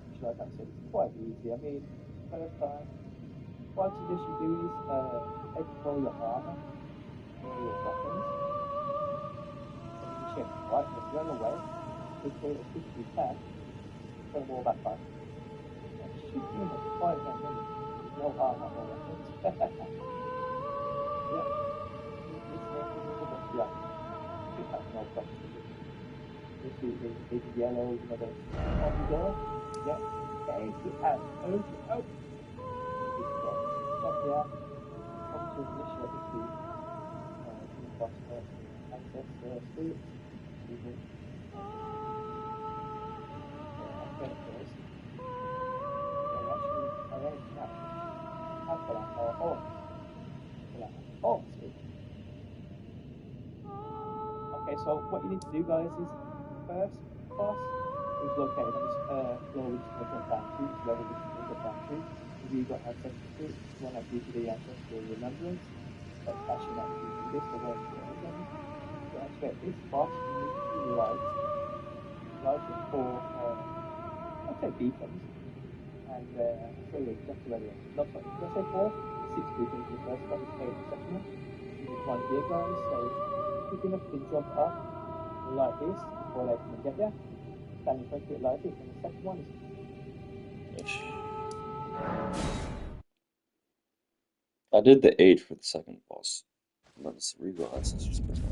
Which, like I said, it's quite easy. I mean, first time, what I suggest you do is explore your armor or your weapons. And you check right and run away quickly as quick as you can. Put them all back on. And shoot you in the 5 minutes. No armor or weapons. Yep. Yeah. You have no problem. This is the big yellow, you know, the on the door. Yeah. Take it out. Open it out. Stop there. Come to initiate the key. Access suit. Okay, first. Actually, arrange that. After that, our horse. Okay, so what you need to do, guys, is first boss is located on this floor which is going to jump down to, this level which is going to jump down to. If you've got ancestral suit, you want to give you the ancestral remembrance. But actually, not to do this, we're going to do it again. To activate this boss, you need to light it for, I'd say beacons. And show you exactly where they are. Not sorry, let's say 4, 6 beacons in the first one, 8 in the second one. You need one here, guys, so quick enough to jump up like this before they can get there. Stand in front of it like it, and the second one is. I did the 8 for the second boss. Let's reroll Ancestors Persona.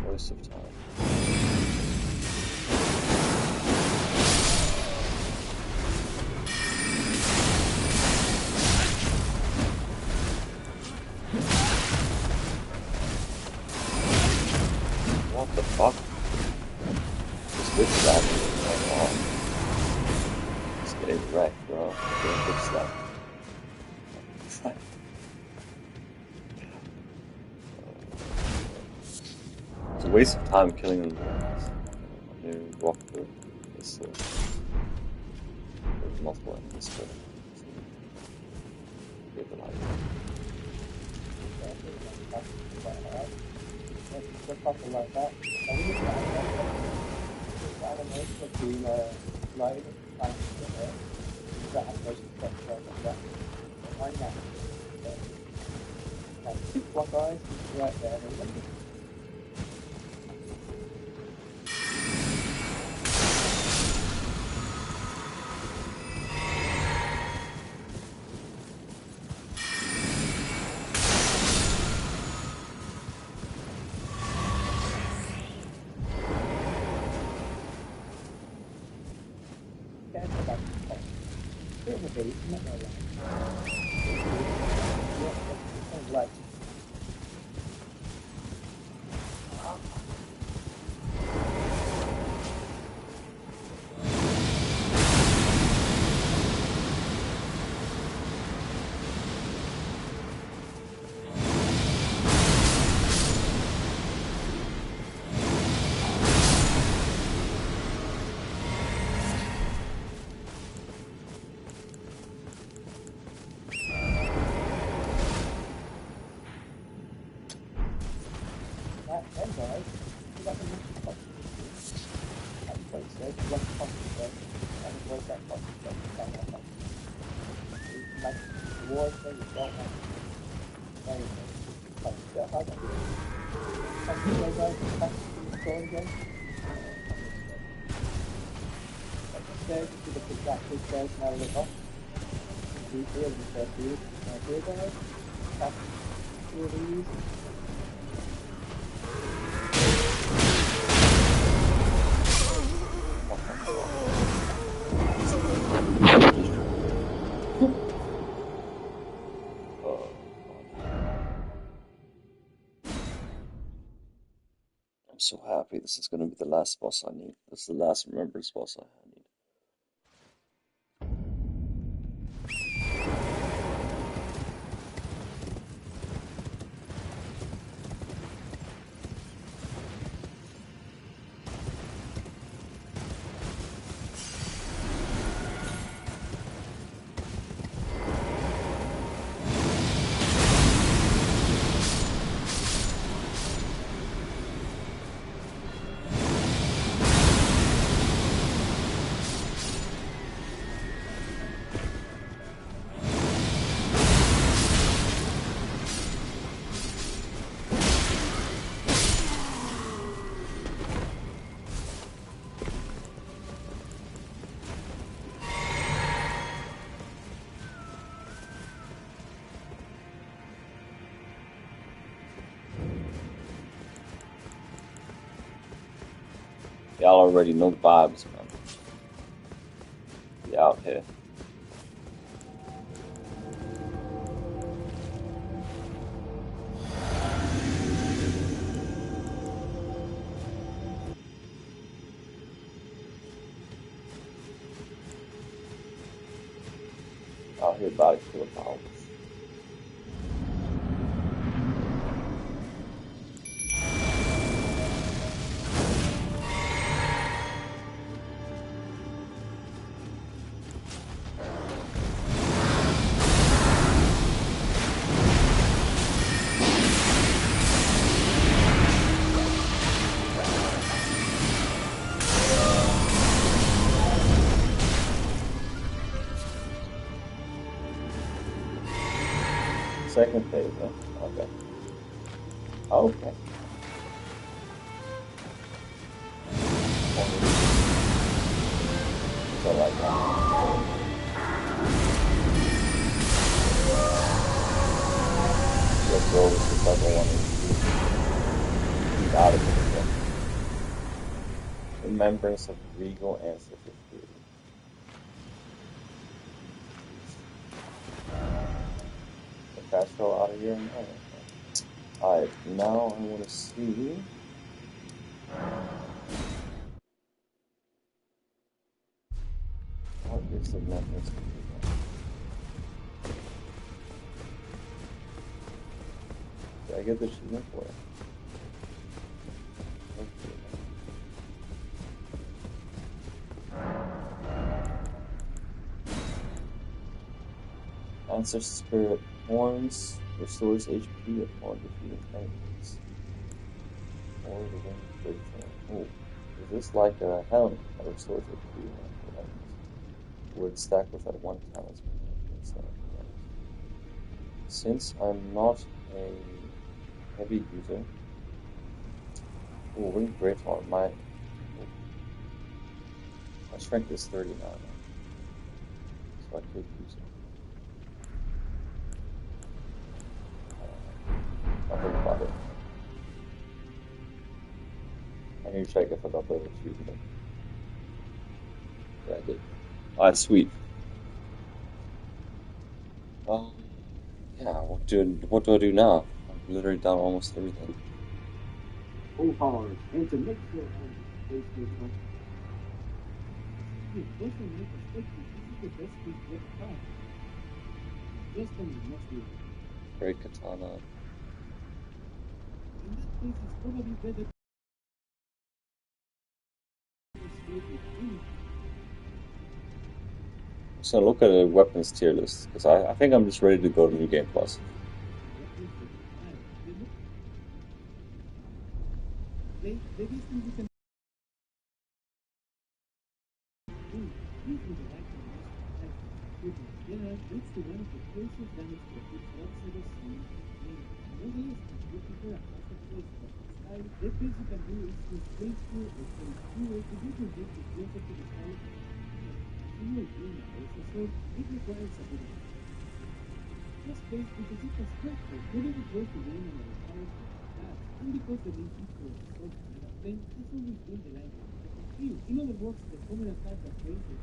Waste of time. What the fuck? Just fix that. Come on. Just getting wrecked, bro. Don't fix that. It's a waste of time killing them once. I knew walkthrough is there's multiple enemies, but get the light. like the war thing, you don't like anything. Like, yeah, I don't know. Like, you guys back to the store again? Like, stairs, you see the contractual stairs now lit up. You see it, you see it. Here, guys, that's really easy. I'm so happy this is going to be the last boss I need. This is the last remembrance boss I need. Y'all already know the vibes, man. Be out here. Out here body full of powers. Second phase, huh? Okay. Okay. So like that. Let's go with the level one and keep out of it again. Remembrance of regal ancestors. The fast roll out of here now. Alright, now I want to see. What is the remembrance of regal? Did I get the achievement for it? Ancestor Spirit Horns restores HP upon defeating enemies. Or the Winged Breakthrough. Oh, is this like a helmet that restores HP after enemies? Would stack with at one time as many against enemies. Since I'm not a heavy user, oh, Winged Breakthrough, my strength is 39 now, so I could use it. I'll think about it. I need to check if I got the achievement. Yeah, I did. Alright, sweet. Yeah, what do I do now? I've literally done almost everything. Go hard and to make your own face your country. It doesn't make a mistake. This is the best we've ever done. Just tell me next week. Great katana. In that case, it's gonna be better. So look at the weapons tier list, because I think I'm just ready to go to New Game Plus. But it's the one of the closest damage to a big box ever seen. And nobody is looking for a master place for this style. The best you can do is to place through or place through it to get your victim closer to the style. In your game processor, it requires a bit of just place because it was stressful. Nobody goes to rain on our house that. And because the main feature of the software thing has always been the line of skill. In other words, the common attack that raises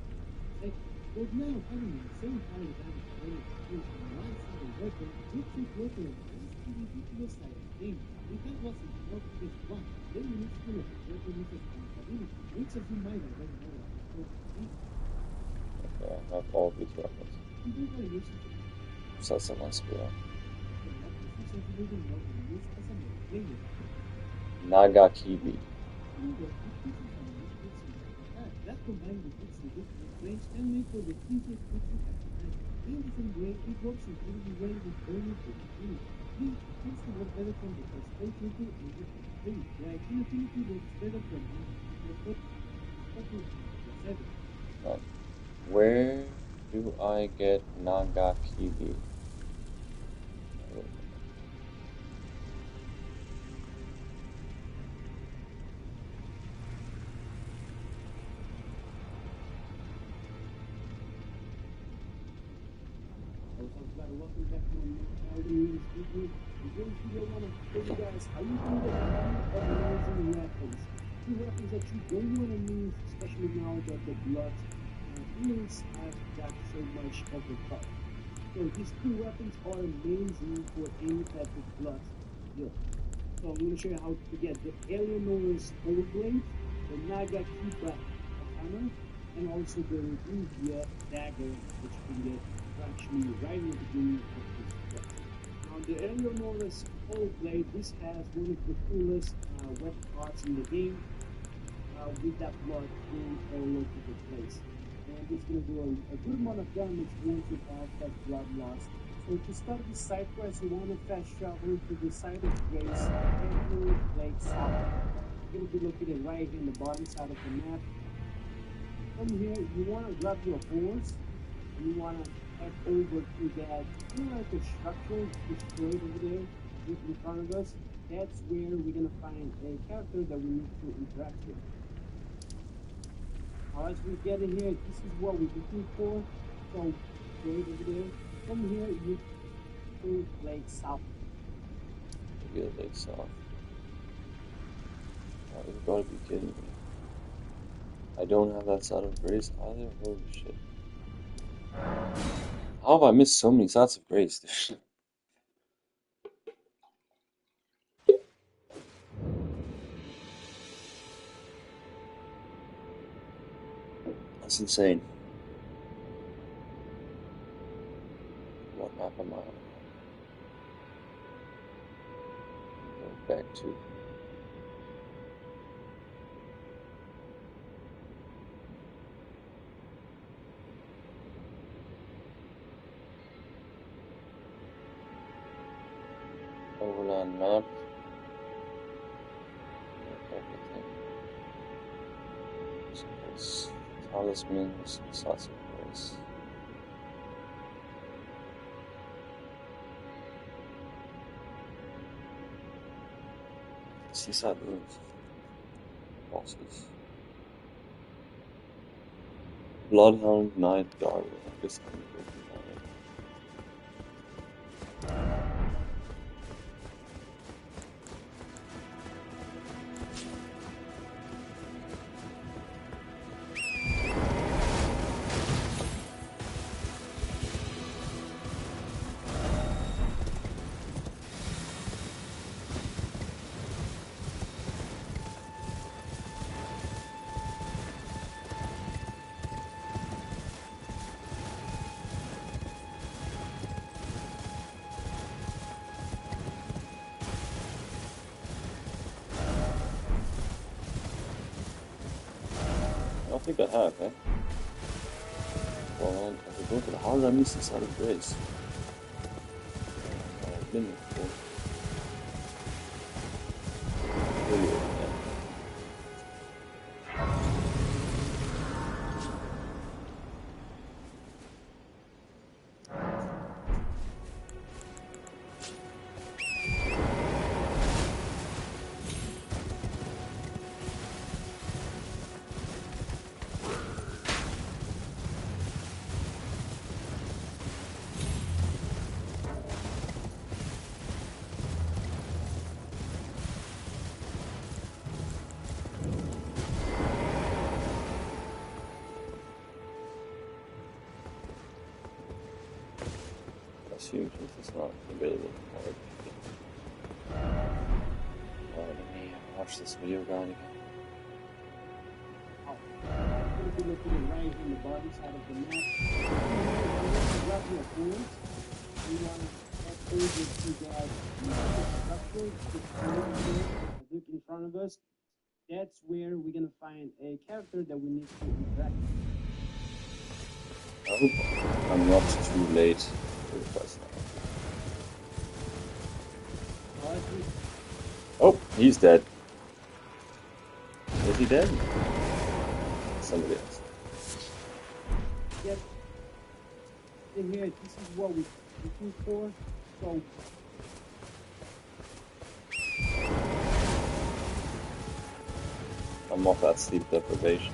second. But now having the same high damage range skills on one single weapon makes it worth it against the ridiculous side of things. If that wasn't enough, guess what? Then the next skill of the weapon is responsibility, which as you might already know at this point is. Okay, I have all these weapons. You don't want to use it. So that's a nice spear. Naga Kibi. That combined with its ridiculous range can make for the easiest quick attack tonight. In the same way, it works incredibly well with burning for the tree. This tends to work better from the perspective to the tree. Like Infinity works better from the perspective. Where do I get Naga Kibi? Welcome back to Elden Ring video. In this video, I want to show you guys how you can get two amazing weapons. Two weapons that you don't want to lose, especially now that the blood healings have got so much overpowered. So these two weapons are amazing for any type of blood build. So I'm going to show you how to get the Eleanor's Old Blade, the Naga Kiba Katana, and also the Rubia Dagger, which you can get actually right in the beginning of this quest. Now the Eleanor's Old Blade, this has one of the coolest weapon parts in the game, with that blood going all over the place. And it's going to do a good amount of damage once you have that blood loss. So to start this side quest, you want to fast travel to the side of Grace, Erdtree Lake South. It's going to be located right in the bottom side of the map. From here, you want to grab your horse, and you want to head over to that, like a structure destroyed over there, just in front of us. That's where we're going to find a character that we need to interact with. As we get in here, this is what we're looking for. So, right over there. From here, you go Lake South. You get Lake South. Oh, you've got to be kidding me. I don't have that side of grace either. Holy shit. How have I missed so many sides of grace? That's insane. What map am I on? Go back to. Overland map. Everything. So it's talismans, sides of grace. Seaside ruins. Bosses. Bloodhound Night Guard. I guess I'm working on it. I don't think I have, eh? Well, I go to the how did I miss this out of grace? I've been there before. Really, yeah. assume since it's not available for it. Alright, let me watch this video guide again. If you look to the right in the bottom side of the map, in here, if you want to grab your boards, you want to head over to that structure, just over here, look in front of us. That's where we're going to find a character that we need to interact with. I hope I'm not too late for the quest now. Oh, he's dead. Is he dead? Somebody else. Yep. In here, this is what we're looking for. So, I'm off that sleep deprivation.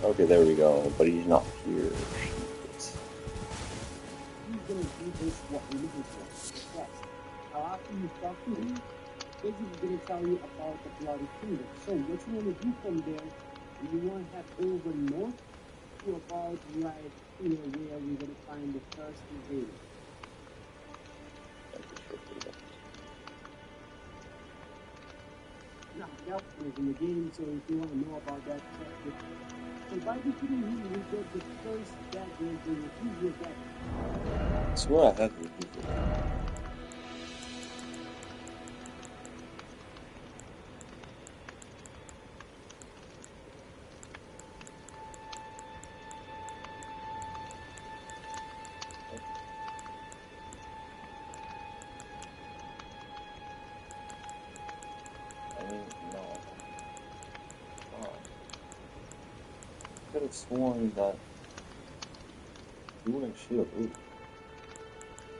Okay, there we go. But he's not here. he's going to give us what we're looking for. The quest. Now, after you talk to him, basically going to tell you about the Bloody Kingdom. So, what you want to do from there, you want to head over north to about right here where we're going to find the first invader. Now, that was in the game, so if you want to know about that, check it. So by defeating him, we get the first dagger, the refusal dagger. I swear I have refusal dagger. I could have sworn that dueling shield. Ooh,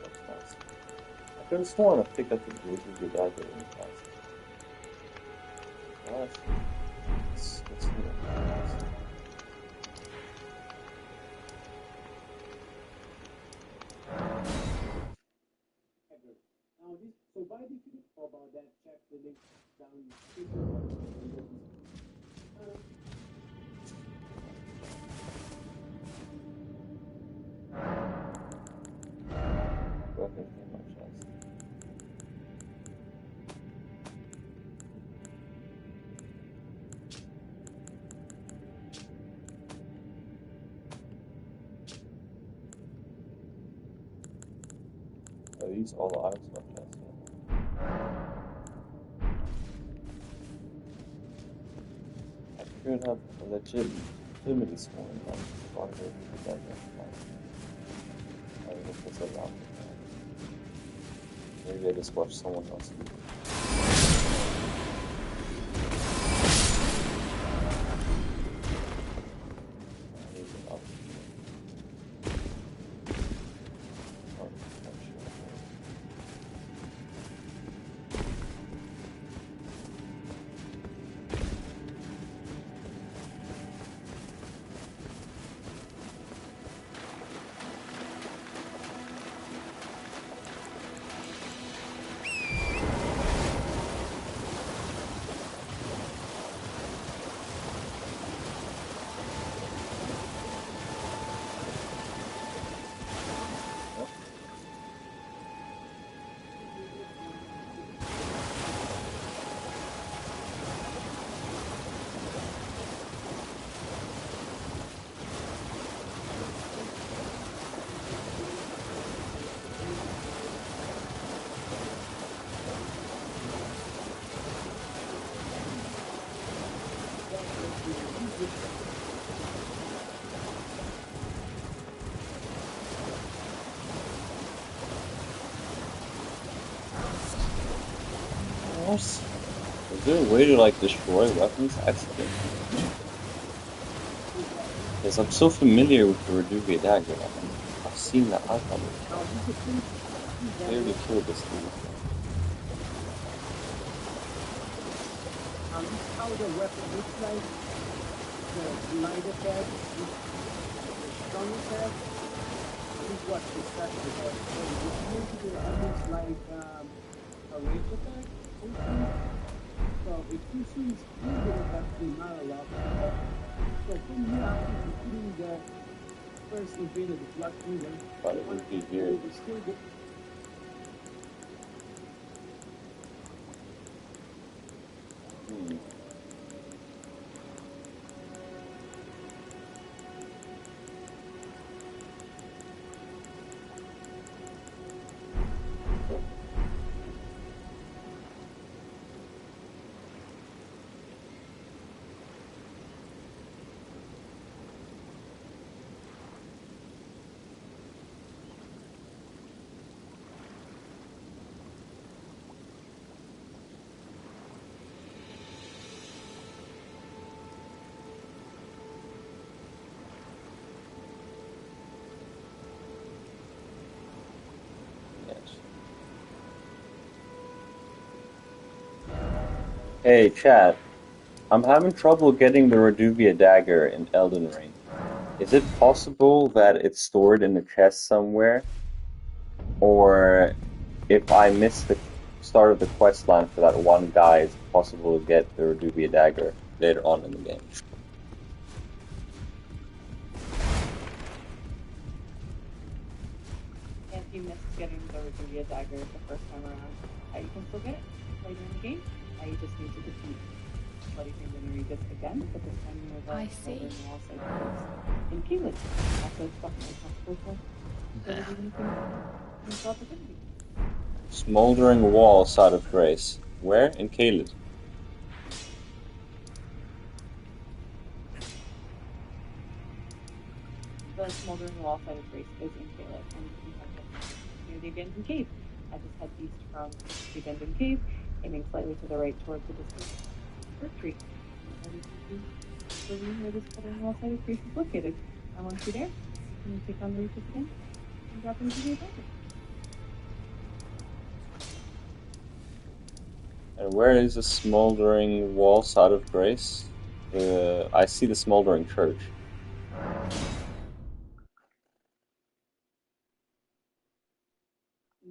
that's nice. I could have sworn I picked up the refusal dagger in the past. Let's see that. Now this, so by defeating about that, check the link down. Weapon in my chest. Are these all the items in my chest? I could have legitimately sworn that bought it with that I don't know if it's around. Maybe I just watched someone else do it. Is there a way to like destroy weapons accidentally? Because I'm so familiar with the Reduvier dagger. I've seen the icon. Clearly killed this thing. This is how the weapon looks like. The light attack, the strong attack. This is what the special attack. So it's basically almost like a rage attack. So if you see speed, it is actually not a lot. So from here, after defeating the first invaded the Black Kingdom, But it would be here. they were still good. Hmm. Yes. Hey, chat. I'm having trouble getting the Reduvia dagger in Elden Ring. Is it possible that it's stored in a chest somewhere? Or if I miss the start of the quest line for that one guy, it's possible to get the Reduvia dagger later on in the game. If you missed getting the Redeemia dagger the first time around, you can still get it later in the game. You just need to defeat Bloody Finger and Regis again, but this time near the I see. Northern Wall side of Grace in Caelid. So it's definitely possible to get it even if you miss the opportunity. Smoldering Wall, Side of Grace. Where? In Caelid. The Smoldering Wall side of Grace is in Caelid, and you can find it near the Abandoned Cave. I just head east from the Abandoned Cave, aiming slightly to the right towards the distant Erdtree. Where the Smoldering Wall side of Grace is located. And once you're there, you can take on the Regis again and drop into the adventure. And where is the Smoldering Wall, Side of Grace? I see the Smoldering Church.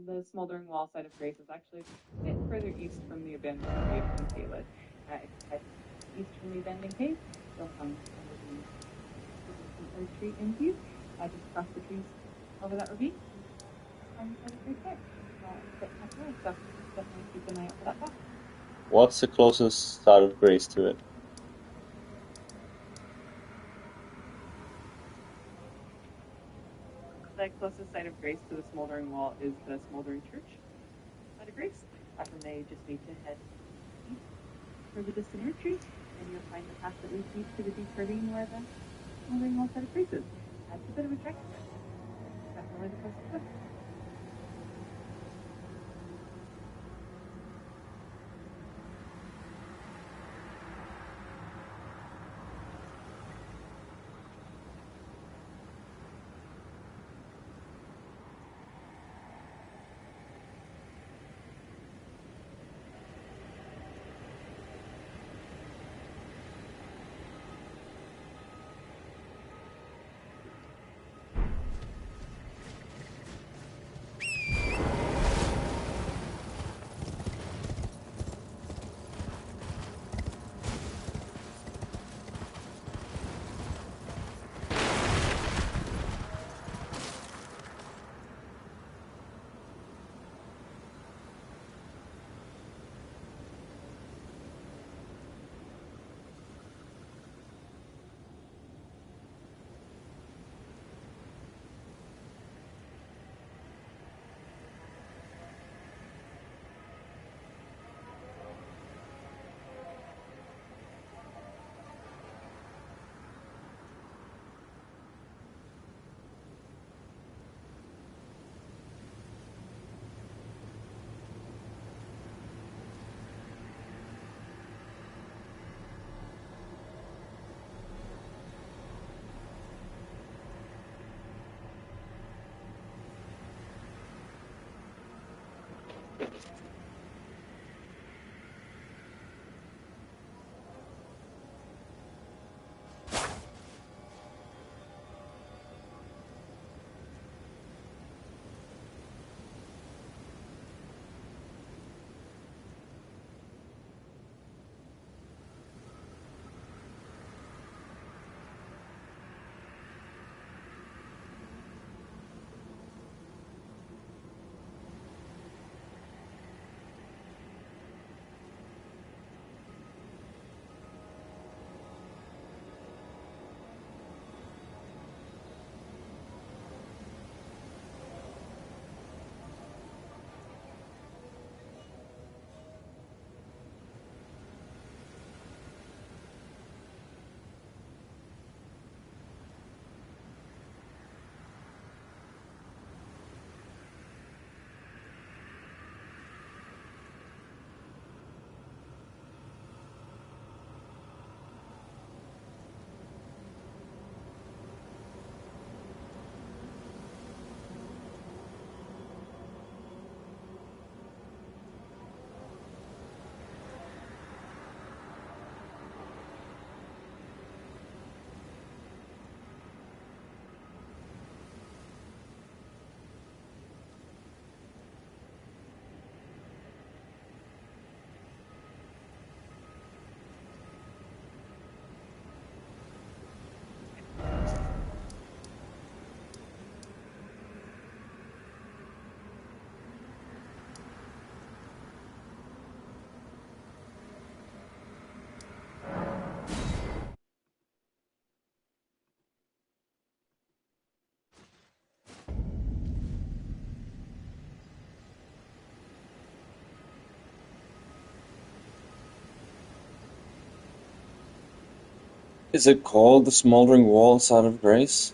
The Smoldering Wall side of Grace is actually a bit further east from the Abandoned Cave in Caelid. If you head east from the Abandoned Cave, you'll find the Erdtree in view. Just across the trees over that ravine. Find the side of Grace there. It's a bit popular, so definitely keep an eye out for that path. What's the closest Side of Grace to it? The closest site of Grace to the Smoldering Wall is the Smoldering Church side of Grace. From there, you just need to head east for the distant Erdtree, and you'll find the path that leads east to the deep ravine where the Smoldering Wall side of Grace is. It's a bit of a trek. Definitely the closest one. Is it called the Smoldering Wall Side of Grace?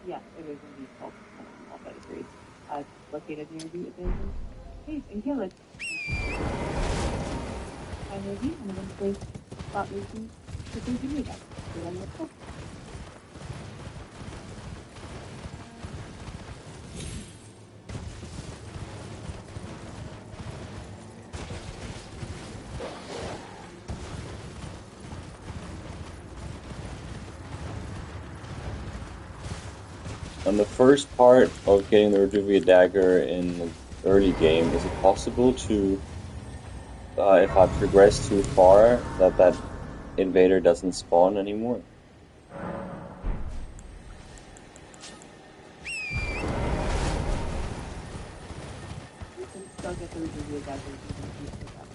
Yes, it is indeed called Wall Side of Grace. It's located near the abandoned cave in Killed. Find your and eventually spot Lucy to do the meetup. Get on your book. On the first part of getting the Reduvia dagger in the early game, is it possible to, if I progress too far, that invader doesn't spawn anymore? You can still get the Reduvia dagger even if you progress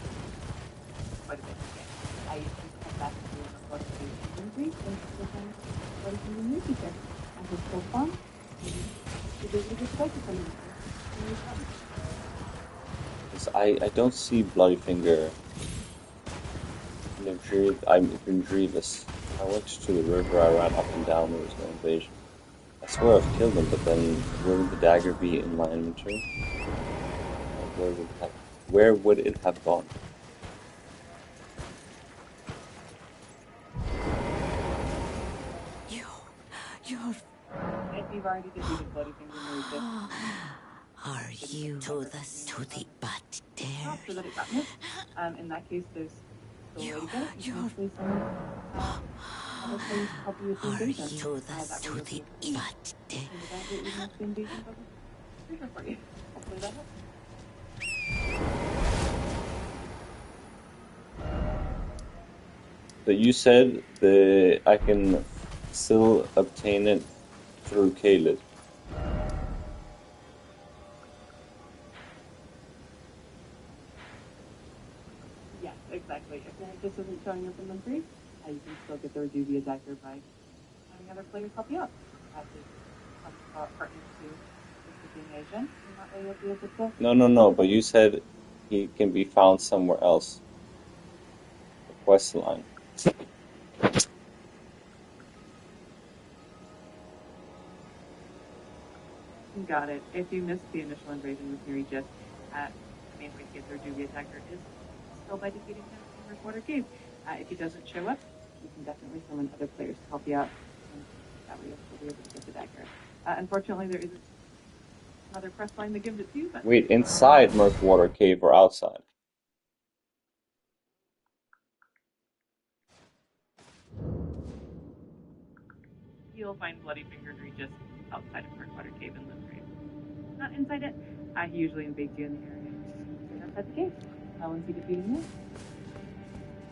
quite a bit in the game. I usually come back to the fortification inventory and click on what is in the new feature. I hit Soulsborne, and you do just like it from you. I don't see Bloodyfinger in Grievous. I went to the river, I ran up and down, there was no invasion. I swear I've killed them, but then wouldn't the dagger be in my inventory? Where would it have gone? You're If you've already defeated Bloodyfinger, Are you to the butt there? so that it got missed. In that case, there's still a way to get it. You can actually summon other players to help you with the Are invasion. you to the butt there? Even if the invasion doesn't trigger for you. Hopefully that helps. But you said I can still obtain it through Caled. Yes, exactly. If this isn't showing up in inventory, you can still get the Reduvia dagger by having other players help you out. Partners to the invasion. That way you'll be able to... No, but you said he can be found somewhere else. The quest line. Got it. If you missed the initial invasion with Regis, the main way to get the Reduvia dagger is still by defeating him in Firstwater Cave. If he doesn't show up, you can definitely summon other players to help you out, and that way you'll still be able to get the dagger. Unfortunately, there isn't another quest line that gives it to you. But Wait, inside Murkwater Cave or outside? you'll find Bloodyfinger and Regis outside of Murkwater Cave in Limgrave. Not inside it. He usually invades you in the area. Right outside the cave. Once you defeat him,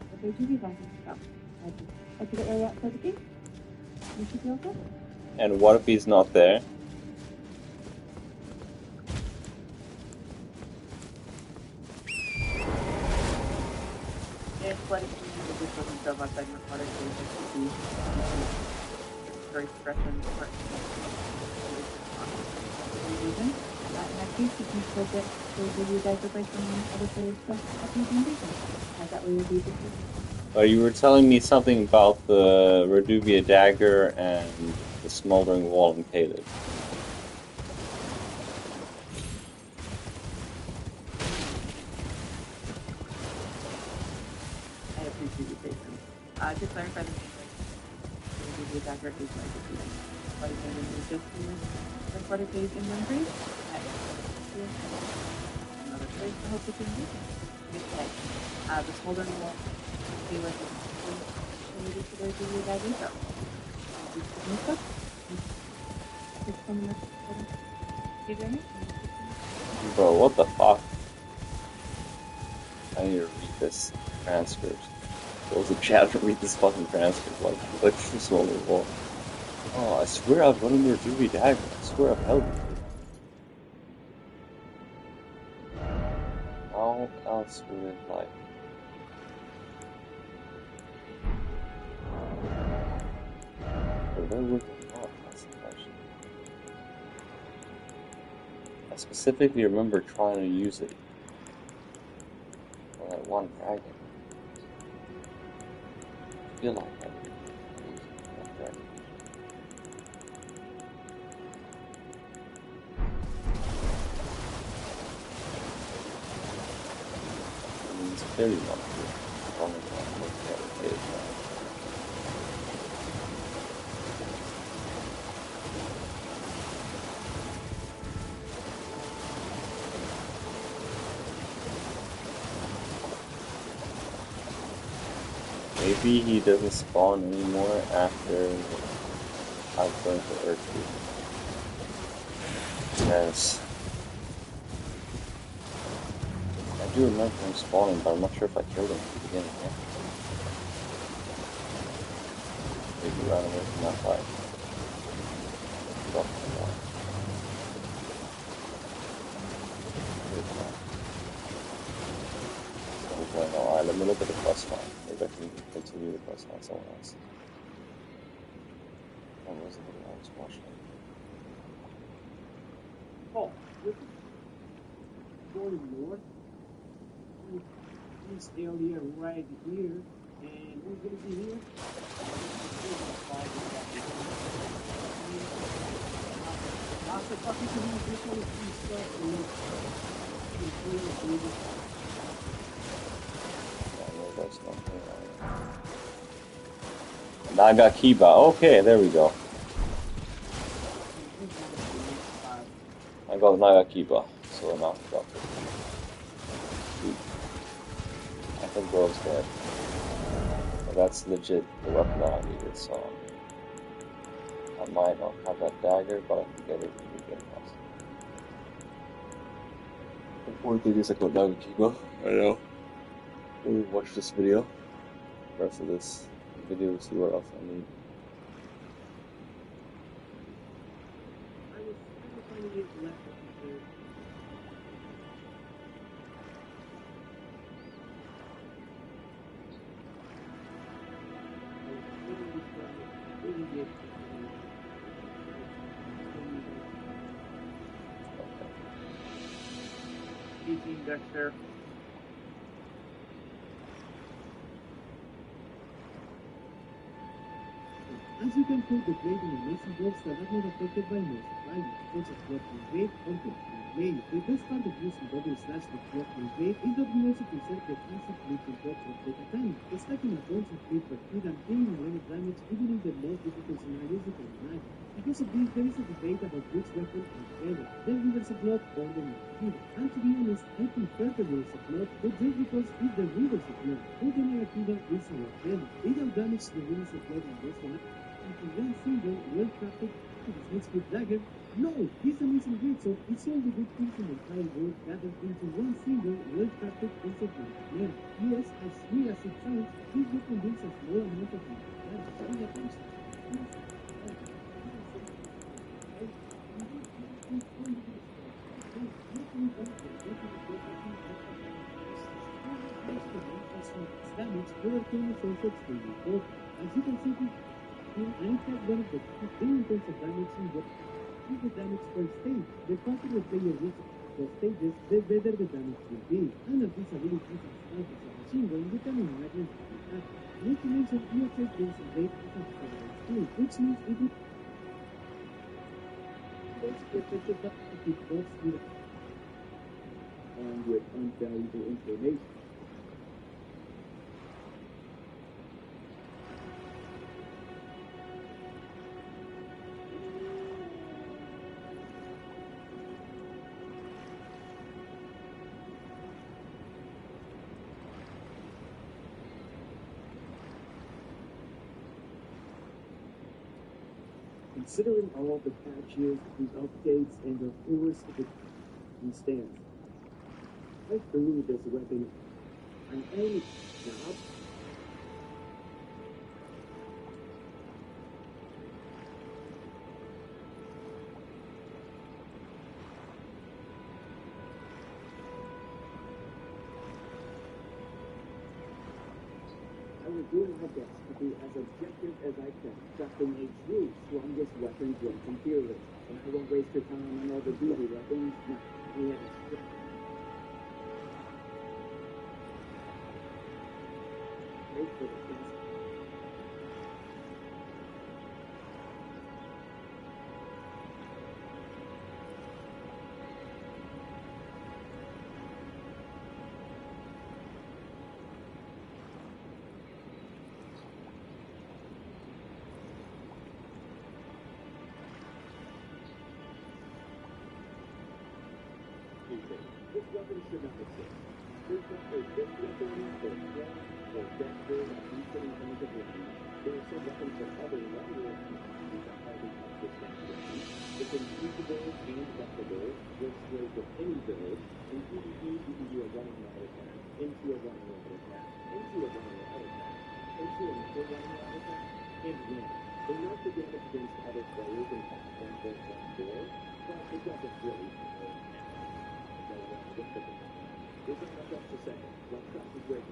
but there's Judy's on him. So, to the area outside the cave. You should be okay. And what if he's not there? If Bloodyfinger and Regis doesn't show up outside Murkwater Cave, you can see story progression part. In that case, you can still get the dagger by summoning other players to help you with the invasion. That way you'll be able to... You were telling me something about the Reduvia dagger and the Smoldering Wall in Caled. I appreciate your patience. To clarify the main way, the Reduvia dagger is my defeating. But if I just the quarter page in one grade, another place to help with the invasion. The Smoldering Wall be like related to the Reduvia dagger, so Bro, what the fuck? I need to read this transcript. Go to chat and read this fucking transcript like from Smoldering Wall. Oh, I swear I've run into a Reduvia dagger. I swear I've held it. How else would it like? Where would it not? That's the question. I specifically remember trying to use it one dragon. I feel like I lose one dragon. I mean, it's clearly not true. As long as I'm looking at the page now. Maybe he doesn't spawn anymore after I've gone to Erdtree. Yes. I do remember him spawning, but I'm not sure if I killed him at the beginning. Yeah. Maybe ran away from that fight. Alright, let me look at the quest line. Maybe I can continue the quest line somewhere else. That wasn't the one I was watching. Oh, this is going north. This area right here, and who's gonna be here? After talking to him, this one is free stuff, and That's not Naga Kiba. Okay, there we go. I got Naga Kiba, so now I got it. Sweet. I think Bro's dead. But that's legit the weapon that I needed, so I might not have that dagger, but I can get it if we get past it. The important thing is I got Naga Kiba. I know. We'll watch this video. The rest of this video to see what else I need. I was finding it left of the Dexter. As you can see, the grade in the mason blocks are not affected by most climate, such as blocking grade or blocking grade. The best part of using double/the blocking grade is that we also preserve the classic bleeding drop of the katana. Stacking a bunch of bleed per hit and dealing a lot of damage even in the most difficult scenarios you can imagine. Because of this, there is a debate about which weapon is better, the Rivers of Blood or the Negativa. And to be honest, I prefer the Rivers of Blood, but just because it's the Rivers of Blood, but the Negativa is a lot better. They have damaged the Rivers of Blood and Rest into one single well-crafted with dagger. No, this amazing great sword is all the good things in the entire world gathered into one single well-crafted piece of metal. Yes, as weird as it sounds, this weapon brings a small amount of damage. Damage, our team is also extremely important. As you can see, and it has one of the main points of damage in what is the damage per stage. The faster the player reaches the stages, the better the damage will be. And at this ability is as fast as a machine gun, you can imagine how it happens. Not to mention, EXA brings a rate as a favorite skill, which means it would also protected that if it works with unvaluable information. Considering all the patches, the updates, and the force of it instead, I believe this weapon an only job. I will do my best to be as objective as I can, crafting a true strongest weapon once imperialist. And I won't waste your time on all the duty weapons. No, we have This weapon should not exist. There's not a fifth weapon or claw or dexter that needs to be things of range. There are some weapons from other warriors that hardly touch this capability. It's infeasible and buffable, works great with any build. In PvP, you can do a running auto attack, into a running auto attack, into a running auto attack, into another running auto attack, and win. They nerf the damage against other players in Patch 1.14, but it doesn't really matter. There's not much else to say. Let's start with great.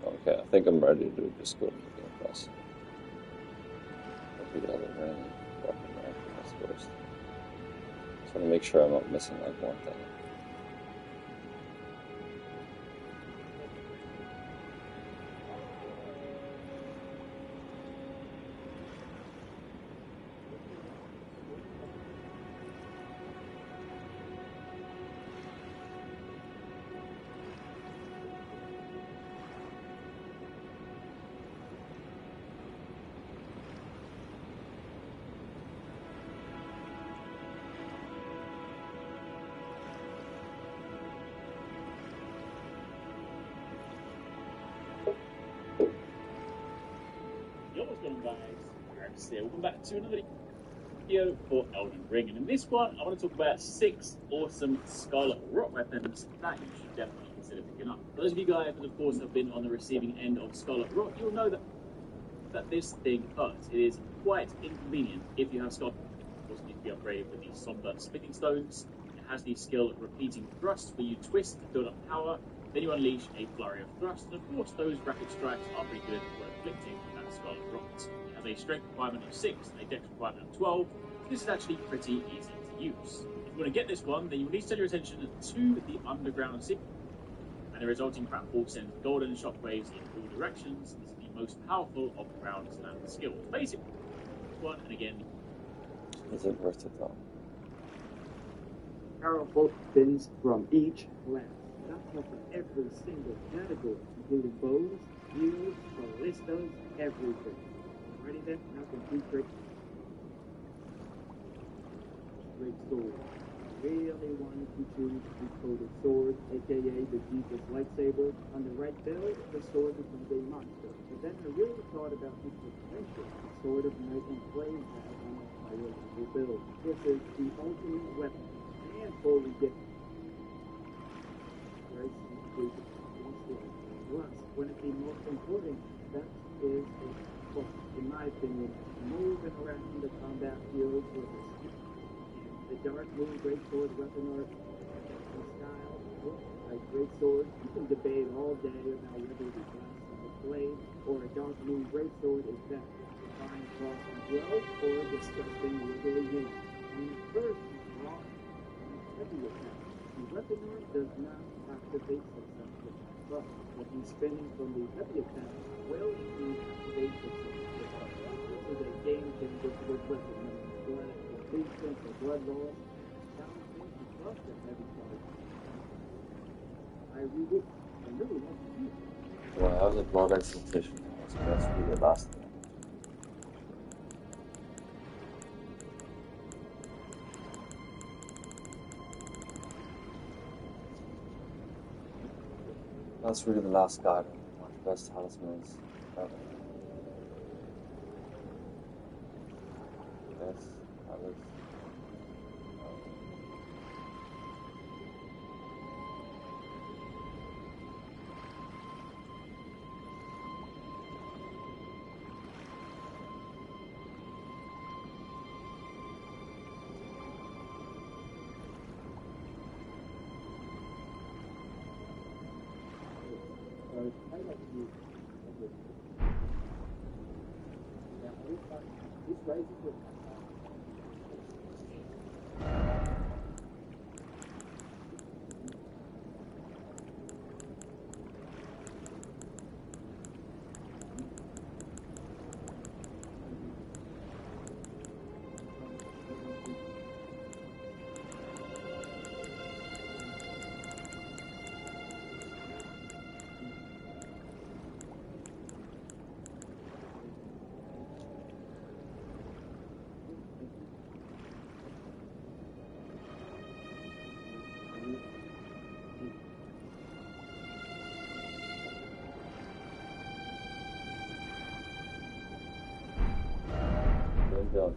Okay, I think I'm ready to just go to the Game Plus. I'll beat Elden Ring and weapon rankings first. Just want to make sure I'm not missing like one thing. Yo, what's going on, guys? Ernst here. Welcome back to another video for Elden Ring, and in this one, I want to talk about 6 awesome Scarlet Rot weapons that you should definitely consider picking up. For those of you guys that, of course, have been on the receiving end of Scarlet Rot, you'll know that this thing hurts. It is quite inconvenient if you have Scarlet Rot. Of course, it needs to be upgraded with these somber spitting stones. It has the skill repeating thrust, where you twist to build up power. Then you unleash a flurry of thrust, and of course those rapid strikes are pretty good for inflicting that Scarlet Rot. It has a strength requirement of 6 and a dex requirement of 12, so this is actually pretty easy to use. If you want to get this one, then you will need to turn your attention to the underground city, and the resulting pratfall sends golden shockwaves in all directions. This is the most powerful of the ground standard skills. Basically, one, and again, Is it worth it though? Powerful spins from each class. That's not for every single category, including bows, shields, ballistas, everything. Alrighty then, now complete great sword. Really wanted to choose the coded sword, aka the Jesus lightsaber. On the right build, the sword becomes a monster. But then I really thought about its potential. The sword of Knight and Flame has on a higher level build. This is the ultimate weapon and fully different. Plus, one of the most important steps is, in my opinion, moving around the combat field with a skill. The Dark Moon Greatsword weapon art style, like Greatsword, you can debate all day about whether the glass of the blade or a Dark Moon Greatsword is better. Fine cross and growth or disgusting wiggly wing. On the first raw and heavy attack, the weapon art does not activate successful, but if he's spinning from the heavy attack, will indeed activate successful. This is a game changer for this weapon. Blood completion or blood loss, balancing and plus the heavy charge. I read it. I really want to use it. Well, I was a blood exaltation. So let's read the last one. Let's read the last guide on the best talismans ever. Yes, I was. I like to use it. Now, this raises with build.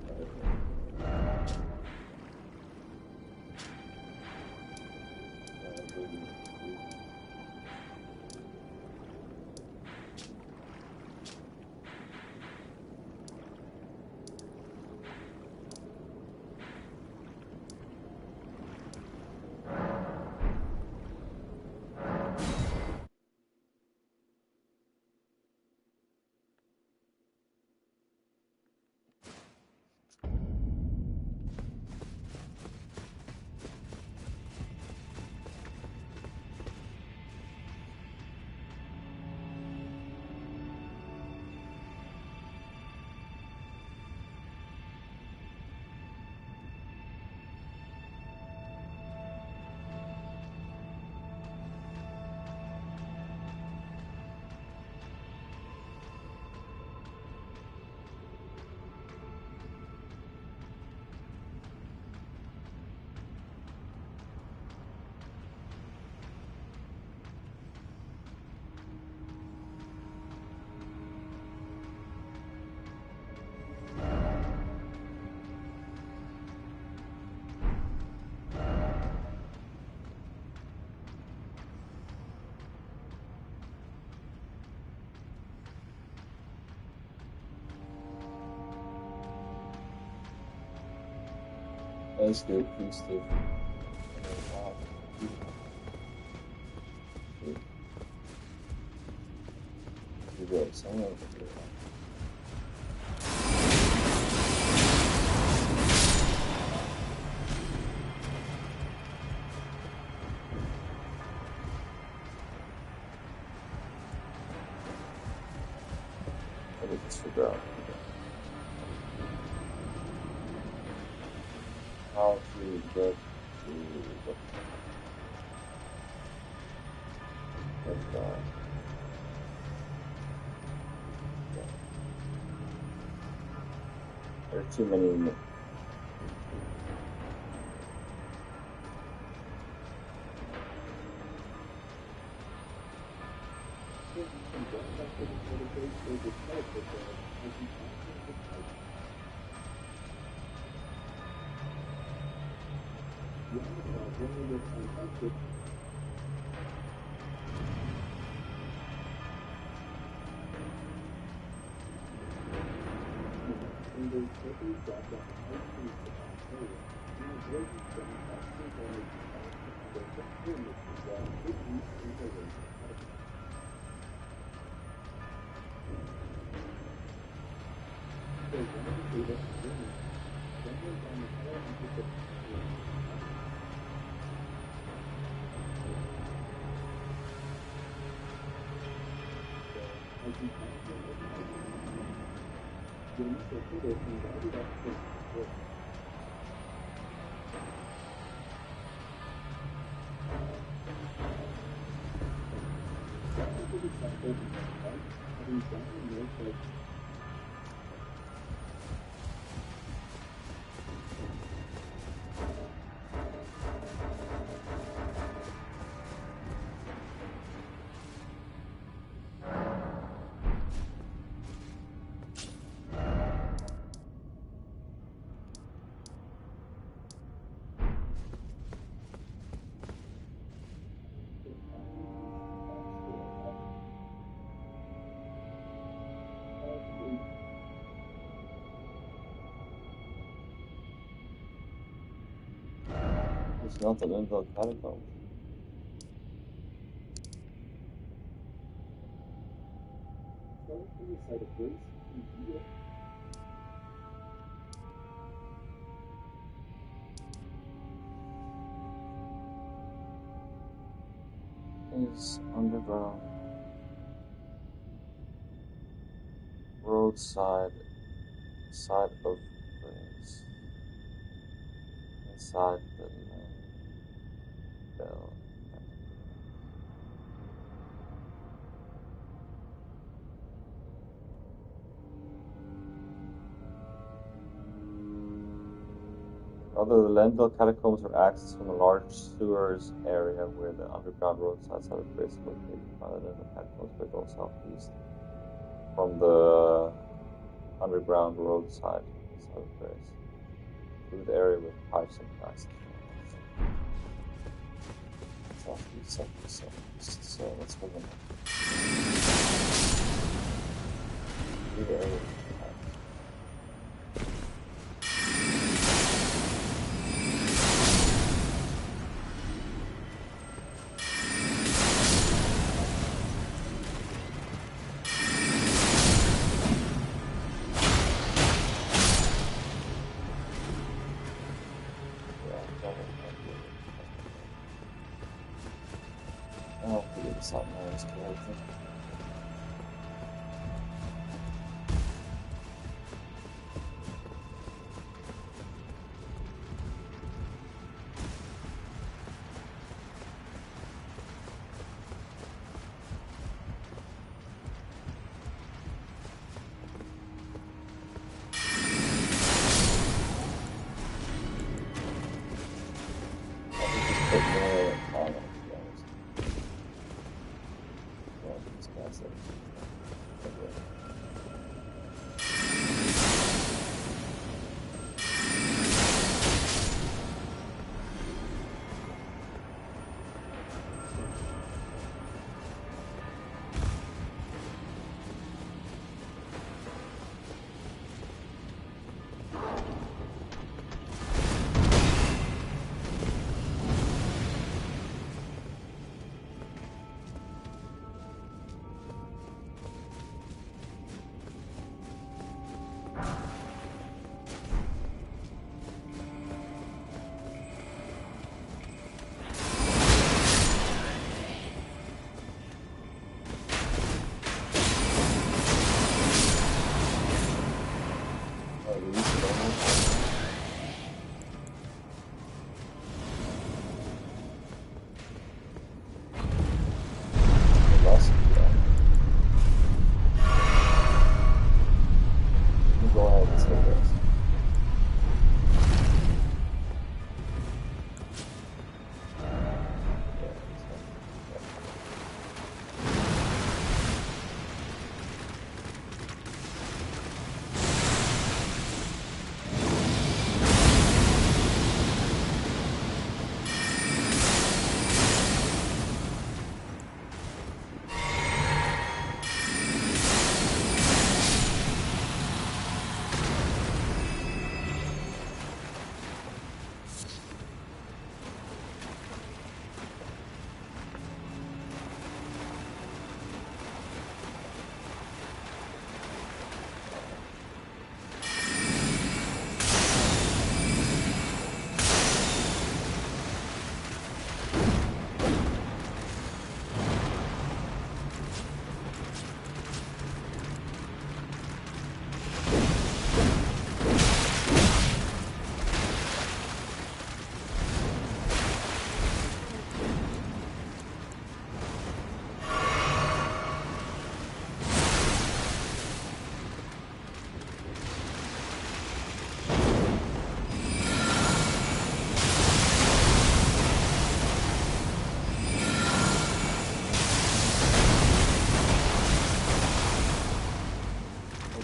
That's good, please, Steve. Let me just figure out how to get to that guy. There are too many. It's not an invalid catacomb. Is underground roadside side of grace inside the bell. Although the Landville catacombs are accessed from a large sewers area where the underground roadside side of grace is located. The Landville catacombs may go southeast from the underground roadside side. first. Through the area with pipes and plastic. So let's move on. Through the area with pipes. I'll figure this out now. Let's kill everything. I think just put more on it, to be honest. Yeah, these guys are... Go ahead and say this.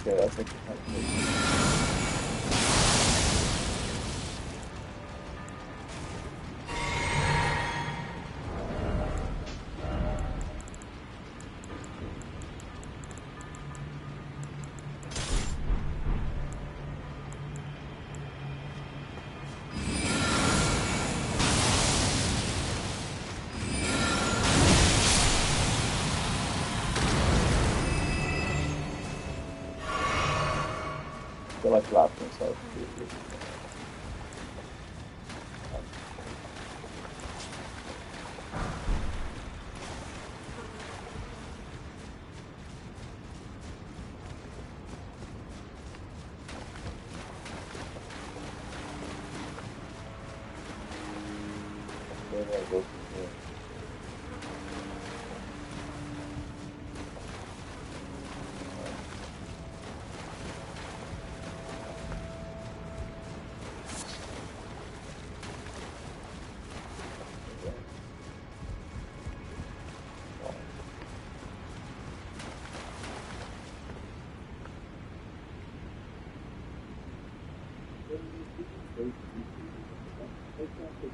Okay, that's actually kind of cool. I feel like laughing myself. Where do I go from here? those that's also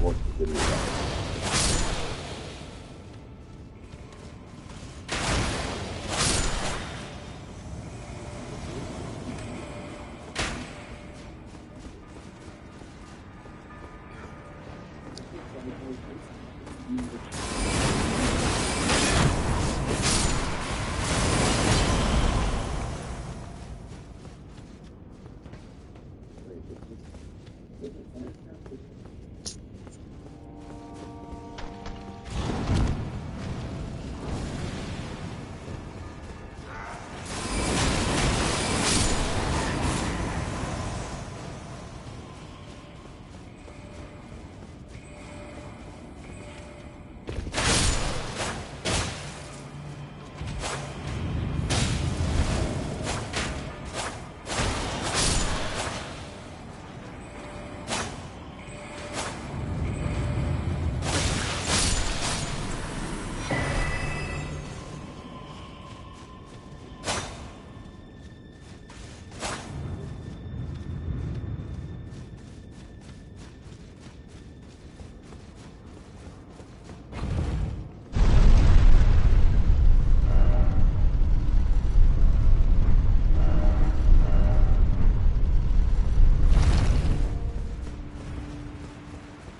Watch the video back.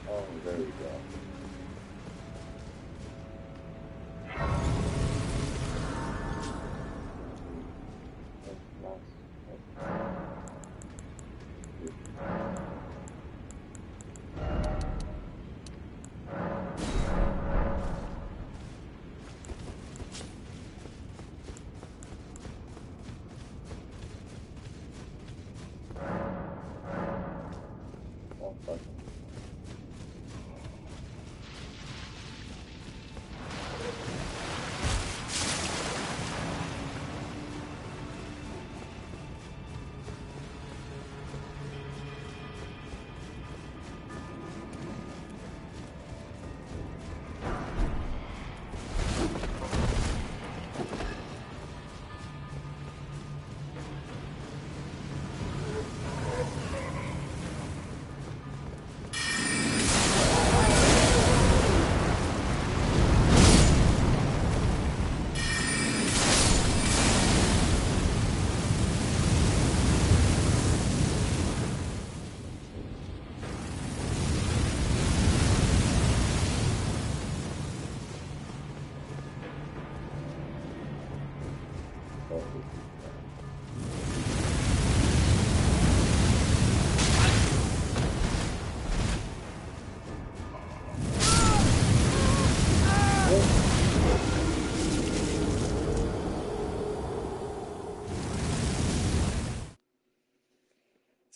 Oh, there we go. That's nice.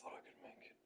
Thought I could make it.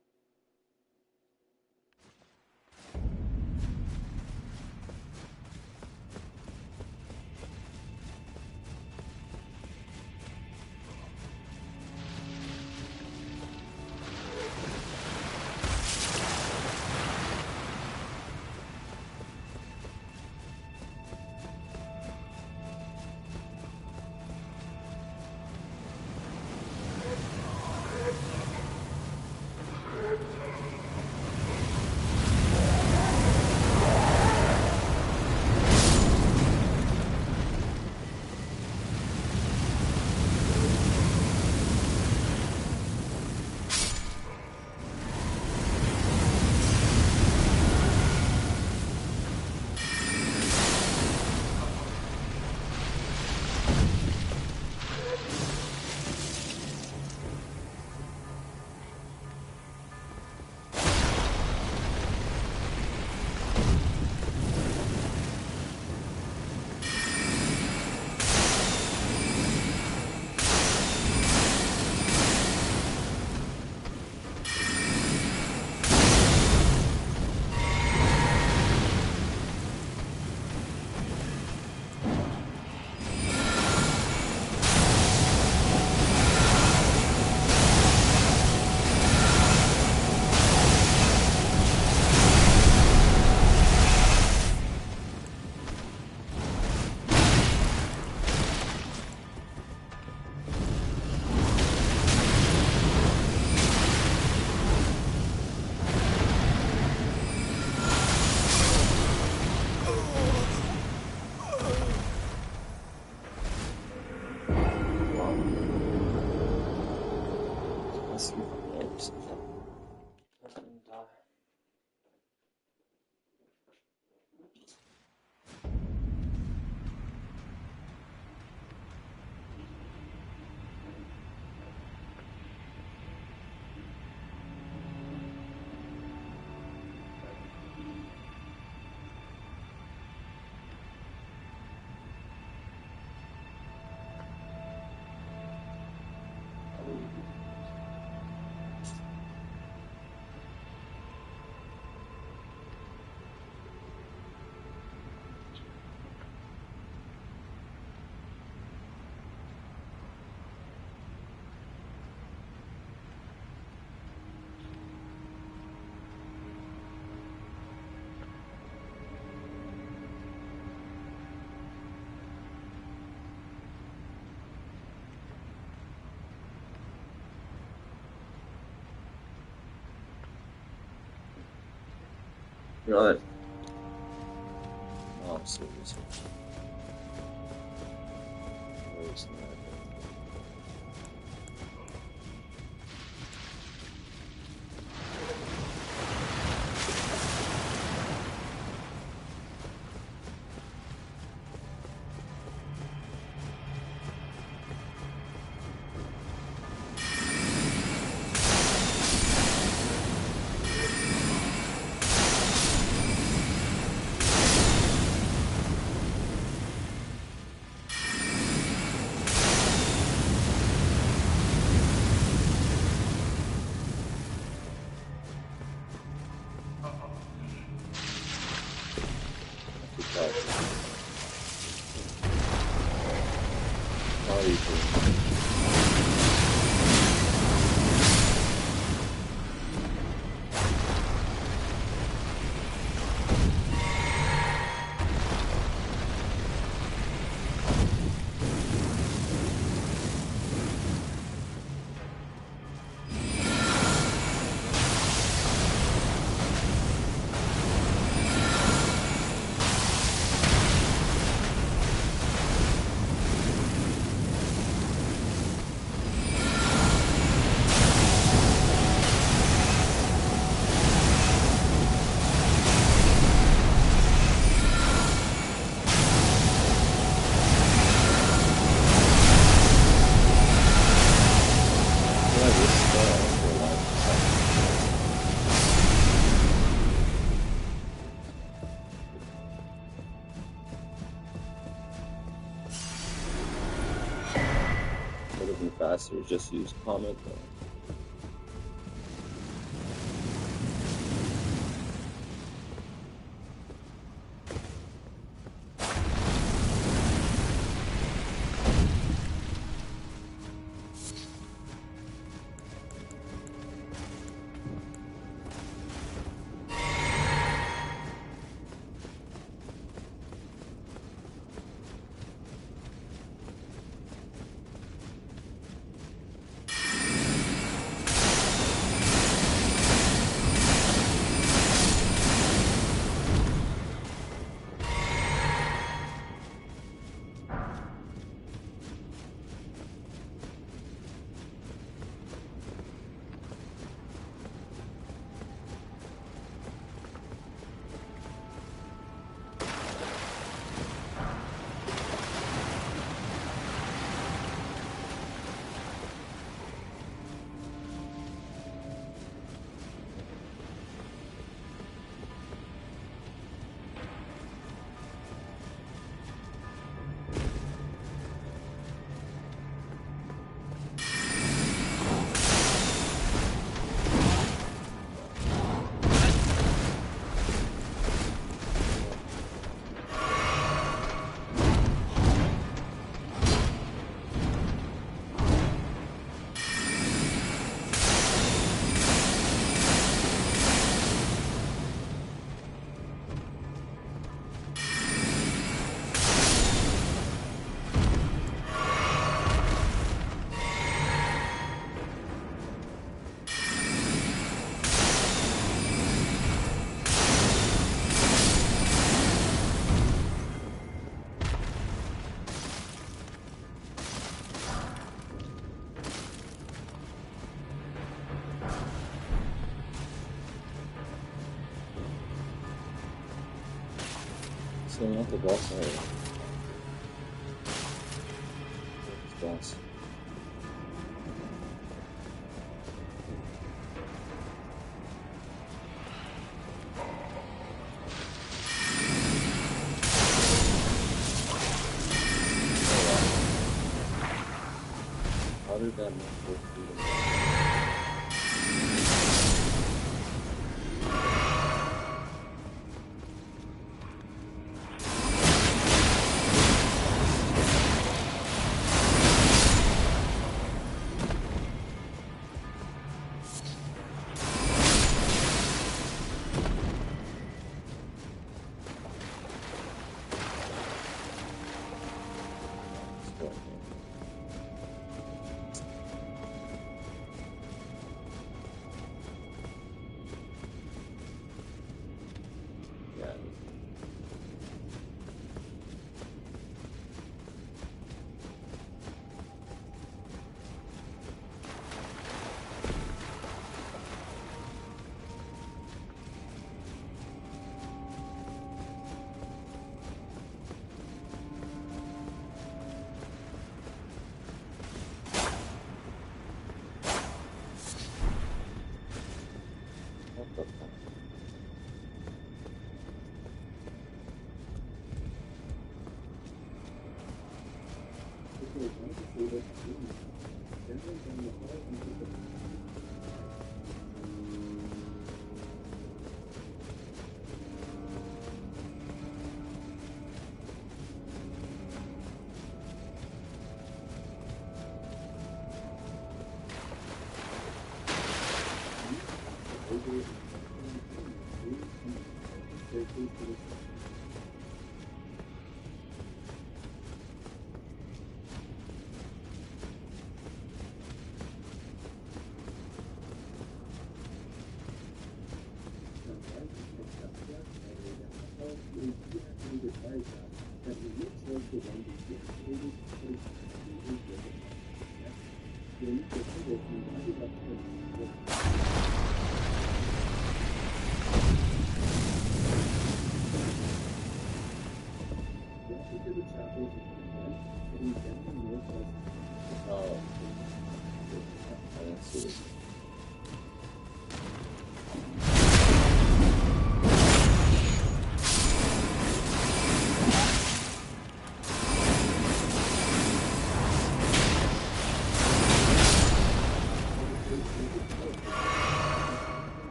Oops. Right. Oh, seriously. Where's that? Would have been faster to just use comment though. So not the boss area. Boss. How did that not go through the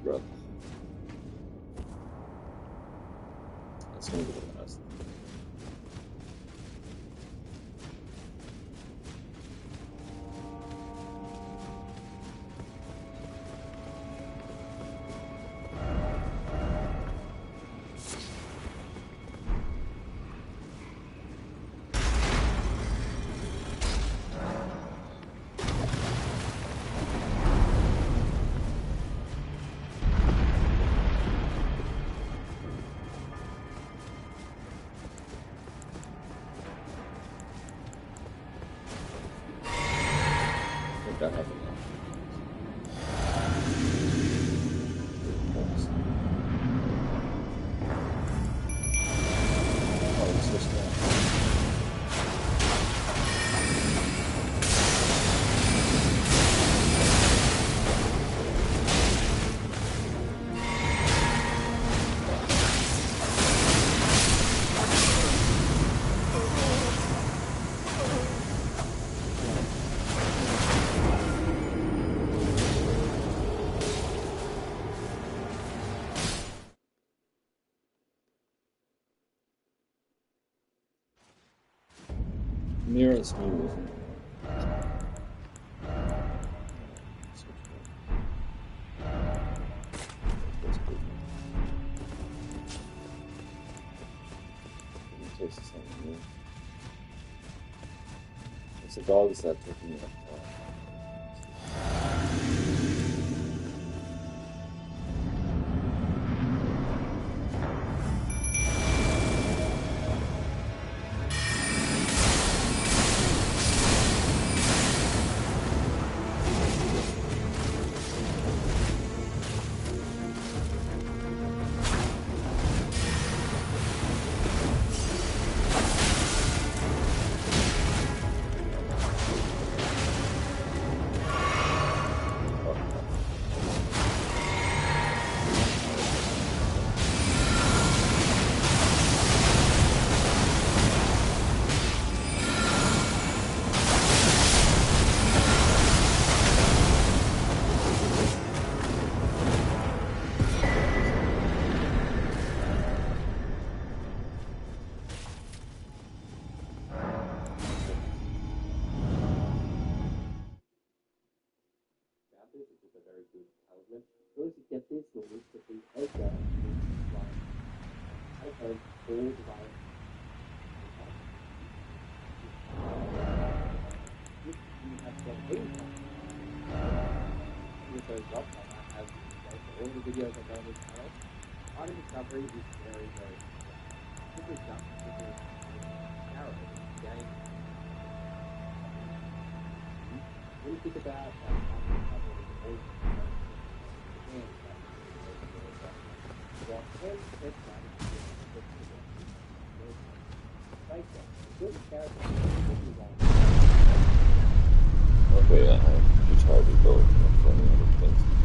Bro. That's gonna be the last. That happened. Oh, it's just that. Nearest me wasn't. Taste something new. It's the dogs that took me up. this is that the Edgar is like, I have all the way. If you have got any time, with those drops, I might have all the videos I go on this channel. Item discovery is very, very this is just narrow game. When you think about item discovery, all and what can set that good character Okay, I'm too tired to go for any other things.